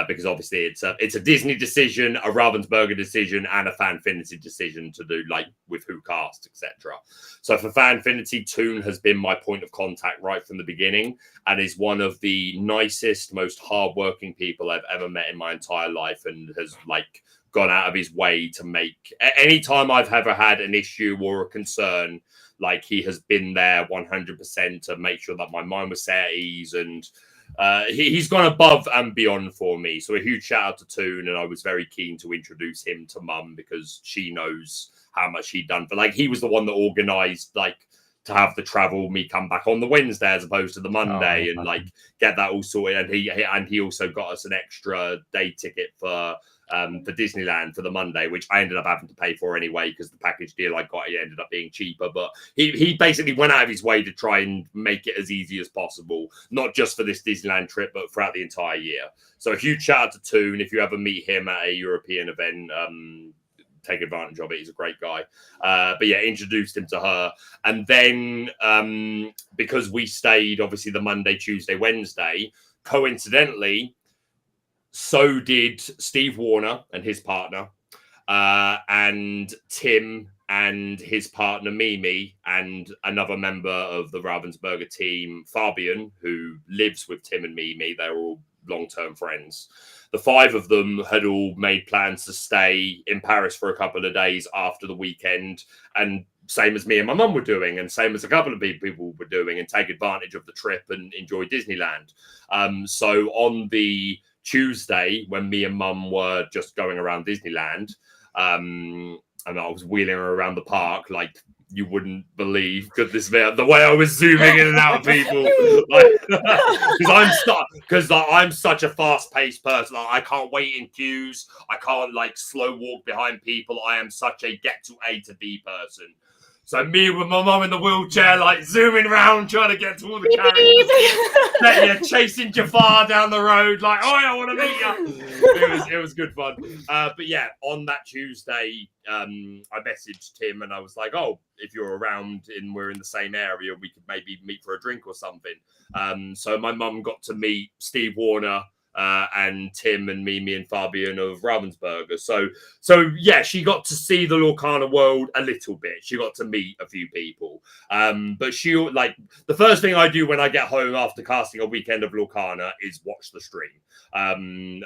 Because obviously it's a Disney decision, a Ravensburger decision, and a Fanfinity decision to do like with who cast, etc. So for Fanfinity, Toon has been my point of contact right from the beginning, and is one of the nicest, most hardworking people I've ever met in my entire life, and has like gone out of his way to make anytime I've ever had an issue or a concern, like he has been there 100% to make sure that my mind was set at ease, and he's gone above and beyond for me. So a huge shout out to Toon, and I was very keen to introduce him to Mum because she knows how much he'd done. But like he was the one that organised like to have the travel, me come back on the Wednesday as opposed to the Monday, and like get that all sorted. And he also got us an extra day ticket for Disneyland for the Monday, which I ended up having to pay for anyway because the package deal I got, it ended up being cheaper. But he basically went out of his way to try and make it as easy as possible, not just for this Disneyland trip, but throughout the entire year. So a huge shout out to Toon. If you ever meet him at a European event, take advantage of it. He's a great guy. But yeah, introduced him to her. And then because we stayed obviously the Monday, Tuesday, Wednesday, coincidentally, so did Steve Warner and his partner, and Tim and his partner Mimi, and another member of the Ravensburger team, Fabian, who lives with Tim and Mimi. They're all long-term friends. The 5 of them had all made plans to stay in Paris for a couple of days after the weekend, and same as me and my mum were doing, and same as a couple of people were doing, and take advantage of the trip and enjoy Disneyland. So on the Tuesday, when me and mum were just going around Disneyland, and I was wheeling her around the park, like, you wouldn't believe, goodness me, the way I was zooming in and out of people, because I'm such a fast-paced person. Like, I can't wait in queues. I can't like slow walk behind people. I am such a get to A to B person. So me with my mum in the wheelchair, like zooming around, trying to get to all the characters, chasing Jafar down the road, like, oh, I want to meet you. It was good fun. But yeah, on that Tuesday, I messaged Tim and I was like, oh, if you're around and we're in the same area, we could maybe meet for a drink or something. So my mum got to meet Steve Warner, and Tim and me and Fabian of Ravensburger. So yeah, she got to see the Lorcana world a little bit. She got to meet a few people. But she, like, the first thing I do when I get home after casting a weekend of Lorcana is watch the stream.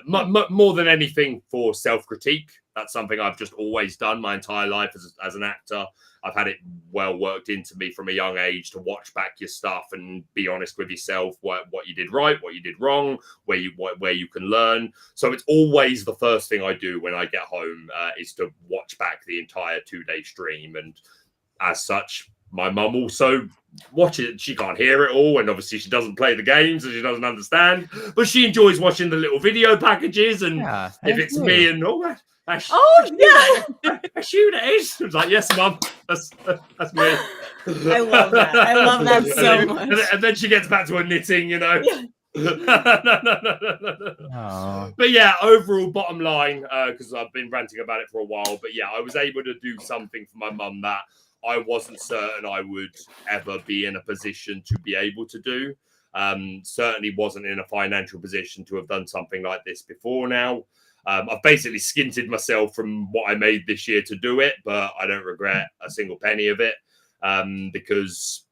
More than anything for self-critique. That's something I've just always done my entire life as an actor. I've had it well worked into me from a young age to watch back your stuff and be honest with yourself, what you did right, what you did wrong, where you can learn. So it's always the first thing I do when I get home is to watch back the entire 2-day stream. And as such, my mum also watches it. She can't hear it all, and obviously she doesn't play the games, so she doesn't understand. But she enjoys watching the little video packages, and if it's me and all that. That's you, that is. I was like, yes, Mum, that's me. I love that. I love that so much. And then she gets back to her knitting, you know. Oh. But yeah, overall bottom line, because I've been ranting about it for a while, but yeah, I was able to do something for my mum that I wasn't certain I would ever be in a position to be able to do. Certainly wasn't in a financial position to have done something like this before now. I've basically skinted myself from what I made this year to do it, but I don't regret a single penny of it, because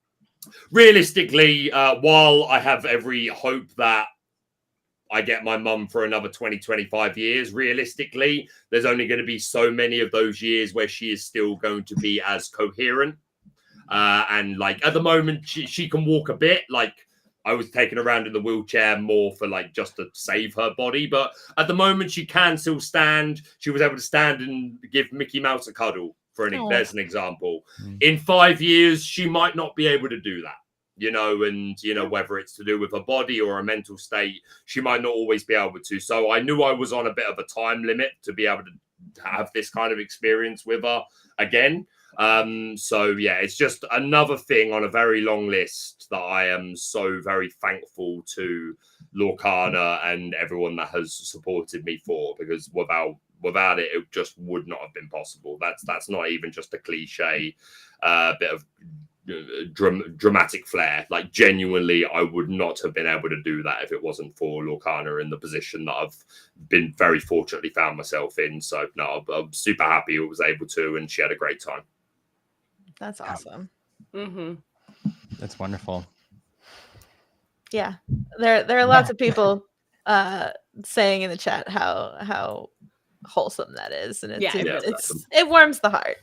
realistically, while I have every hope that I get my mum for another 20, 25 years, realistically, there's only going to be so many of those years where she is still going to be as coherent. And like at the moment, she can walk a bit, like, I was taken around in the wheelchair more for like just to save her body. But at the moment, she can still stand. She was able to stand and give Mickey Mouse a cuddle. There's an example. In 5 years, she might not be able to do that, you know, and, you know, whether it's to do with her body or a mental state, she might not always be able to. So I knew I was on a bit of a time limit to be able to have this kind of experience with her again. So yeah, it's just another thing on a very long list that I am so very thankful to Lorcana and everyone that has supported me for, because without it, it just would not have been possible. That's not even just a cliche bit of dramatic flair. Like, genuinely, I would not have been able to do that if it wasn't for Lorcana in the position that I've been very fortunately found myself in. So no, I'm super happy I was able to, and she had a great time. That's awesome. Mm-hmm. That's wonderful. Yeah, there are lots of people saying in the chat how wholesome that is, and it warms the heart.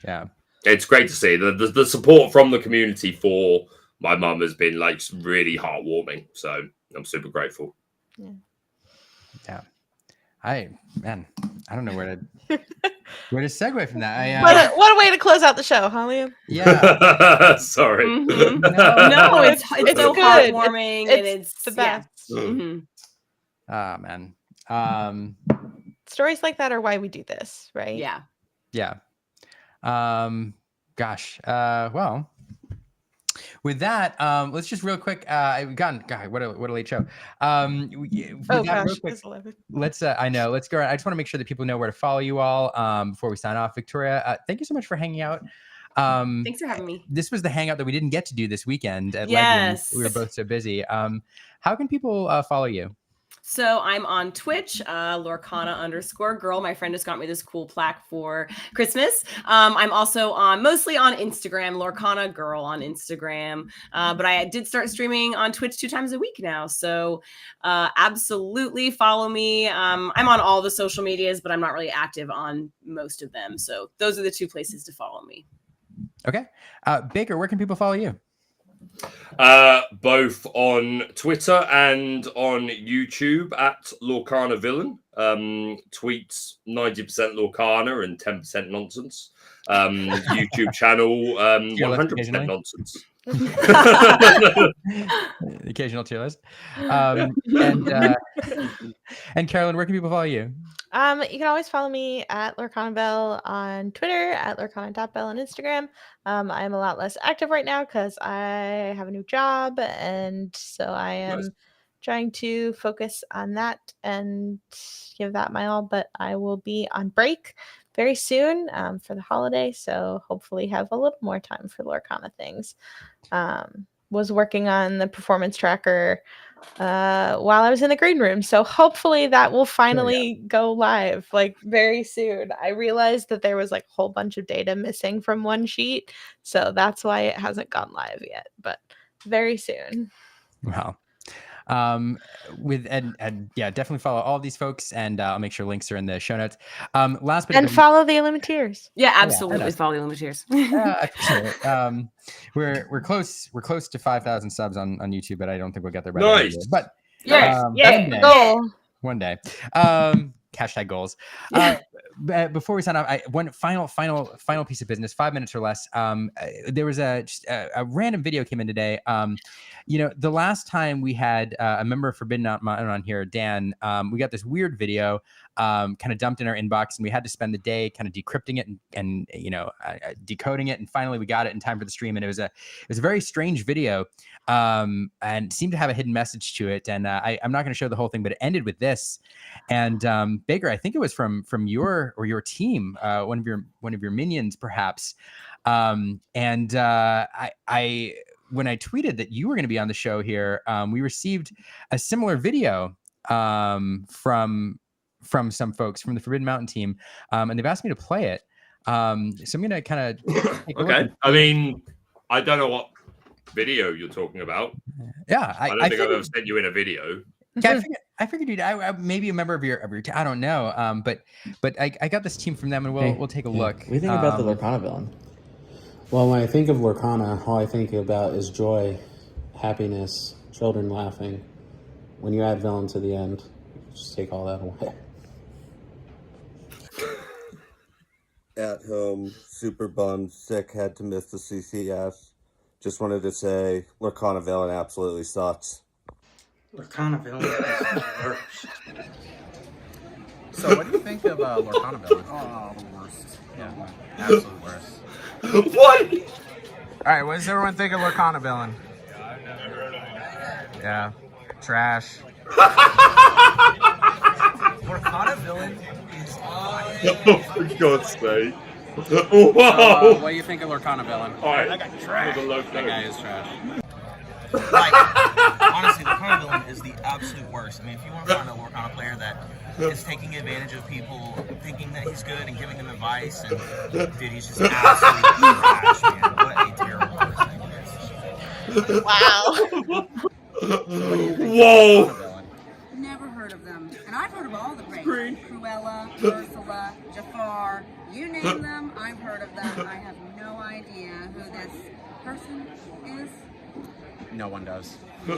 Yeah, it's great to see the support from the community for my mum has been like really heartwarming. So I'm super grateful. Yeah. I don't know where to segue from that. What a way to close out the show, huh, Liam? Yeah. Sorry. Mm-hmm. No, it's so good. heartwarming, it's and it's the best. Yeah. Mm-hmm. Ah, man. Stories like that are why we do this, right? Yeah. Yeah. Gosh. Well, with that, let's just real quick. God, what a late show. Let's. I know. Let's go around. I just want to make sure that people know where to follow you all. Before we sign off, Victoria. Thank you so much for hanging out. Thanks for having me. This was the hangout that we didn't get to do this weekend at Yes. Legends. We were both so busy. How can people follow you? So I'm on Twitch, Lorcana_girl. My friend just got me this cool plaque for Christmas. I'm also mostly on Instagram, Lorcana girl on Instagram. But I did start streaming on Twitch 2 times a week now. So absolutely follow me. I'm on all the social medias, but I'm not really active on most of them. So those are the 2 places to follow me. Okay. Baker, where can people follow you? Both on Twitter and on YouTube at Lorcana Villain. Tweets 90% Lorcana and 10% nonsense. YouTube channel 100% nonsense. Occasional tier list. And Carolyn, where can people follow you? You can always follow me at Lorcana Bell on Twitter, at Lorcana.bell on Instagram. I am a lot less active right now because I have a new job, and so I am trying to focus on that and give that my all. But I will be on break very soon for the holiday, so hopefully have a little more time for Lorcana things. Was working on the performance tracker while I was in the green room. So hopefully that will finally go live like very soon. I realized that there was like a whole bunch of data missing from one sheet. So that's why it hasn't gone live yet, but very soon. Wow. Yeah, definitely follow all of these folks, and I'll make sure links are in the show notes. Last but and follow the Illimiteers. Yeah, absolutely follow the Illimiteers. I appreciate it. We're close to 5,000 subs on YouTube, but I don't think we'll get there by the end of the year. But one day. Hashtag goals. Before we sign off, one final piece of business, 5 minutes or less. There was a random video came in today. The last time we had a member of Forbidden Mountain on here, Dan, we got this weird video kind of dumped in our inbox, and we had to spend the day kind of decrypting it and decoding it, and finally we got it in time for the stream. And it was a very strange video, and seemed to have a hidden message to it. And I'm not going to show the whole thing, but it ended with this. And Baker, I think it was from your team, one of your minions, perhaps. I when I tweeted that you were going to be on the show here, we received a similar video from some folks from the Forbidden Mountain team, and they've asked me to play it. So I'm going to kind of okay. I mean, I don't know what video you're talking about. Yeah, I don't think I've ever sent you in a video. Yeah, I figured you'd maybe a member of your team. I don't know. But I got this team from them, and we'll take a look. What do you think about the Lorcana Villain? Well, when I think of Lorcana, all I think about is joy, happiness, children laughing. When you add villain to the end, just take all that away. At home, super bummed, sick, had to miss the CCS. Just wanted to say, Lorcana Villain absolutely sucks. Lorcana Villain is the worst. So what do you think of Lorcana Villain? Oh, the worst. Yeah, absolute worst. What? All right, what does everyone think of Lorcana Villain? Yeah, trash. Lorcana Villain is Oh, for God's sake. Wow. So, what do you think of Lorcana Villain? All right. that guy trash. That guy is trash. Like, honestly, Lorcana Villain is the absolute worst. I mean, if you want to find a Lorcana player that is taking advantage of people, thinking that he's good and giving them advice, and dude, he's just absolutely trash, man. What a terrible person. Wow. Whoa. Never heard of them. And I've heard of all the greats. Cruella, Ursula, Jafar, you name them, I've heard of them. I have no idea who this person is. No one does. I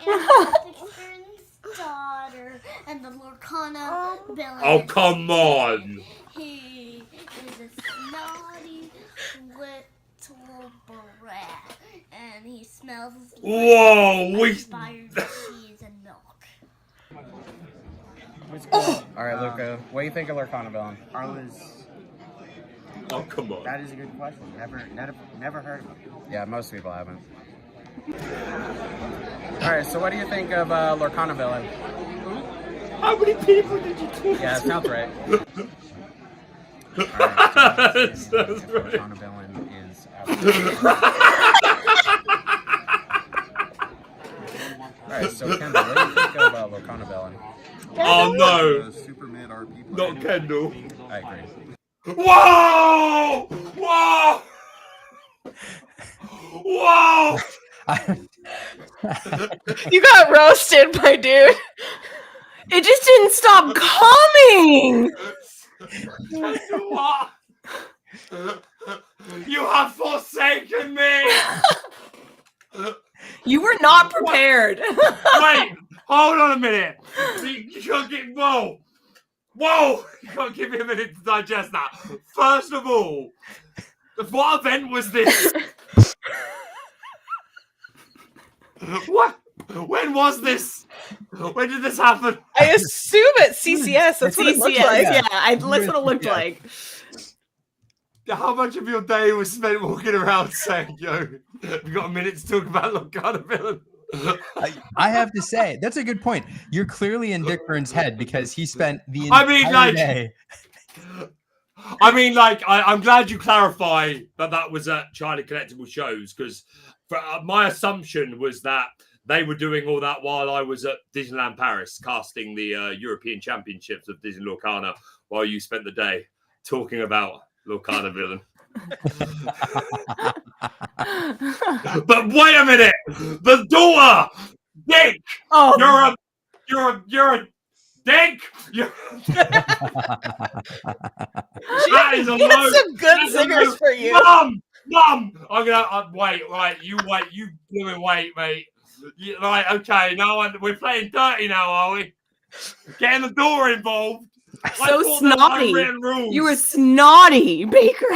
am Melisicent's daughter and the Lorcana Villain. Oh, come on. He is a snotty little brat, and he smells Whoa, expired cheese and milk. All right, Luca, what do you think of Lorcana Villain? Oh, come on. That is a good question. Never heard of him. Yeah, most people haven't. All right, so what do you think of Lorcana Villain? How many people did you talk Yeah, to? that sounds right. That sounds right. Lorcana Villain is absolutely right, so Kendall, what do you think of Lorcana Villain? Oh no! Super mid RP Not Kendall. I agree. Whoa! Whoa! Whoa! You got roasted, my dude. It just didn't stop coming. What? You have forsaken me. You were not prepared. Wait, hold on a minute. You can't get whoa. You can't give me a minute to digest that. First of all, what event was this? What? When was this? When did this happen? I assume at CCS. That's what it looked like. Yeah, that's what it looked like. How much of your day was spent walking around saying, "Yo, we got a minute to talk about Lorcana Villain"? I have to say, that's a good point. You're clearly in Dick Burns' head because he spent the entire day. I'm glad you clarify that was at Charlie Collectible Shows, because my assumption was that they were doing all that while I was at Disneyland Paris casting the European Championships of Disney Lorcana, while you spent the day talking about Lorcana Villain. But wait a minute, the daughter, Dick. Oh, you're a Dick. That is a load. Some good zingers for you, Mom. I'm gonna wait. Right, you wait. You blooming wait, mate. Right, okay. Now we're playing dirty now, are we? Getting the door involved. So snotty. You were snotty, Baker.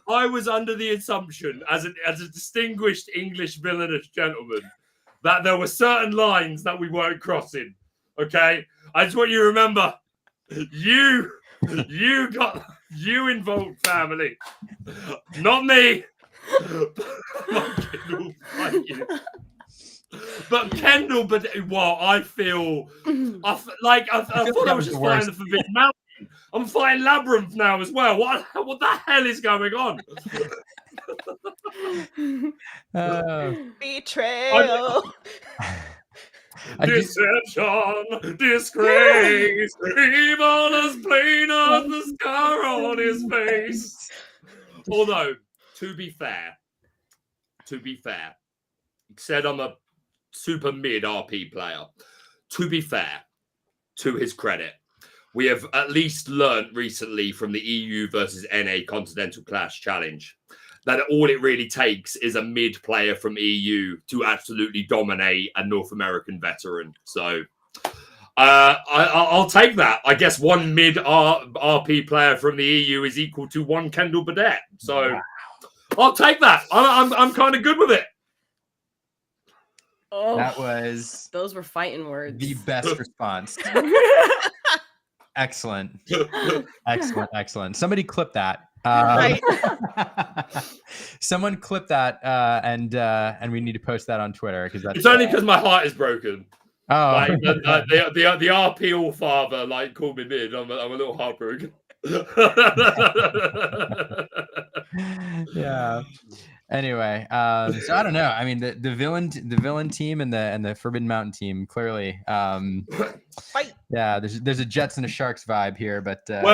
I was under the assumption, as a distinguished English villainous gentleman, that there were certain lines that we weren't crossing. Okay, I just want you to remember, you involved family, not me. But Kendall, I feel like I thought I was just fighting the Forbidden Mountain. I'm fighting Labyrinth now as well. What the hell is going on? Betrayal. Deception, disgrace, evil as plain as the scar on his face. Although, to be fair, he said I'm a super mid RP player. To be fair, to his credit, we have at least learnt recently from the EU versus NA Continental Clash Challenge that all it really takes is a mid player from EU to absolutely dominate a North American veteran. So I'll take that. I guess one mid RP player from the EU is equal to one Kendall Burdett. So wow. I'll take that. I'm kind of good with it. Oh, those were fighting words. The best response. Excellent. Somebody clip that. Right. Someone clip that, and we need to post that on Twitter it's only because my heart is broken. Oh, like, the RP all father called me mid. I'm a little heartbroken. Yeah. Anyway, so I don't know. I mean, the villain team and the Forbidden Mountain team clearly. Fight. Yeah, there's a Jets and a Sharks vibe here, but the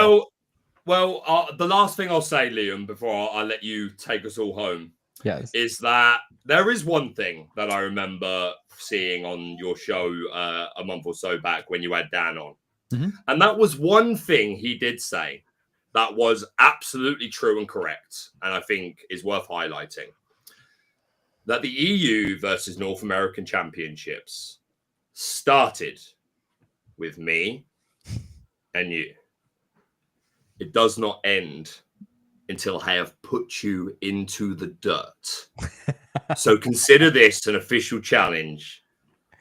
last thing I'll say, Liam, before I let you take us all home, yes, is that there is one thing that I remember seeing on your show a month or so back when you had Dan on, and that was one thing he did say that was absolutely true and correct, and I think is worth highlighting. That the EU versus North American Championships started with me and you. It does not end until I have put you into the dirt. So consider this an official challenge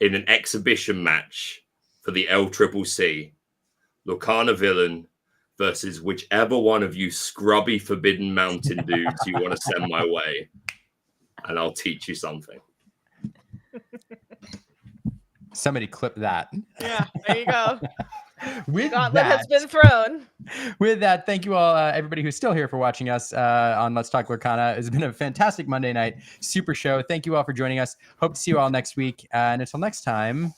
in an exhibition match for the LCCC. Lorcana Villain versus whichever one of you scrubby Forbidden Mountain dudes you want to send my way. And I'll teach you something. Somebody clip that. Yeah, there you go. With Gauntlet that, has been thrown. With that, thank you all, everybody who's still here for watching us on Let's Talk Lorcana. It's been a fantastic Monday night super show. Thank you all for joining us. Hope to see you all next week. And until next time.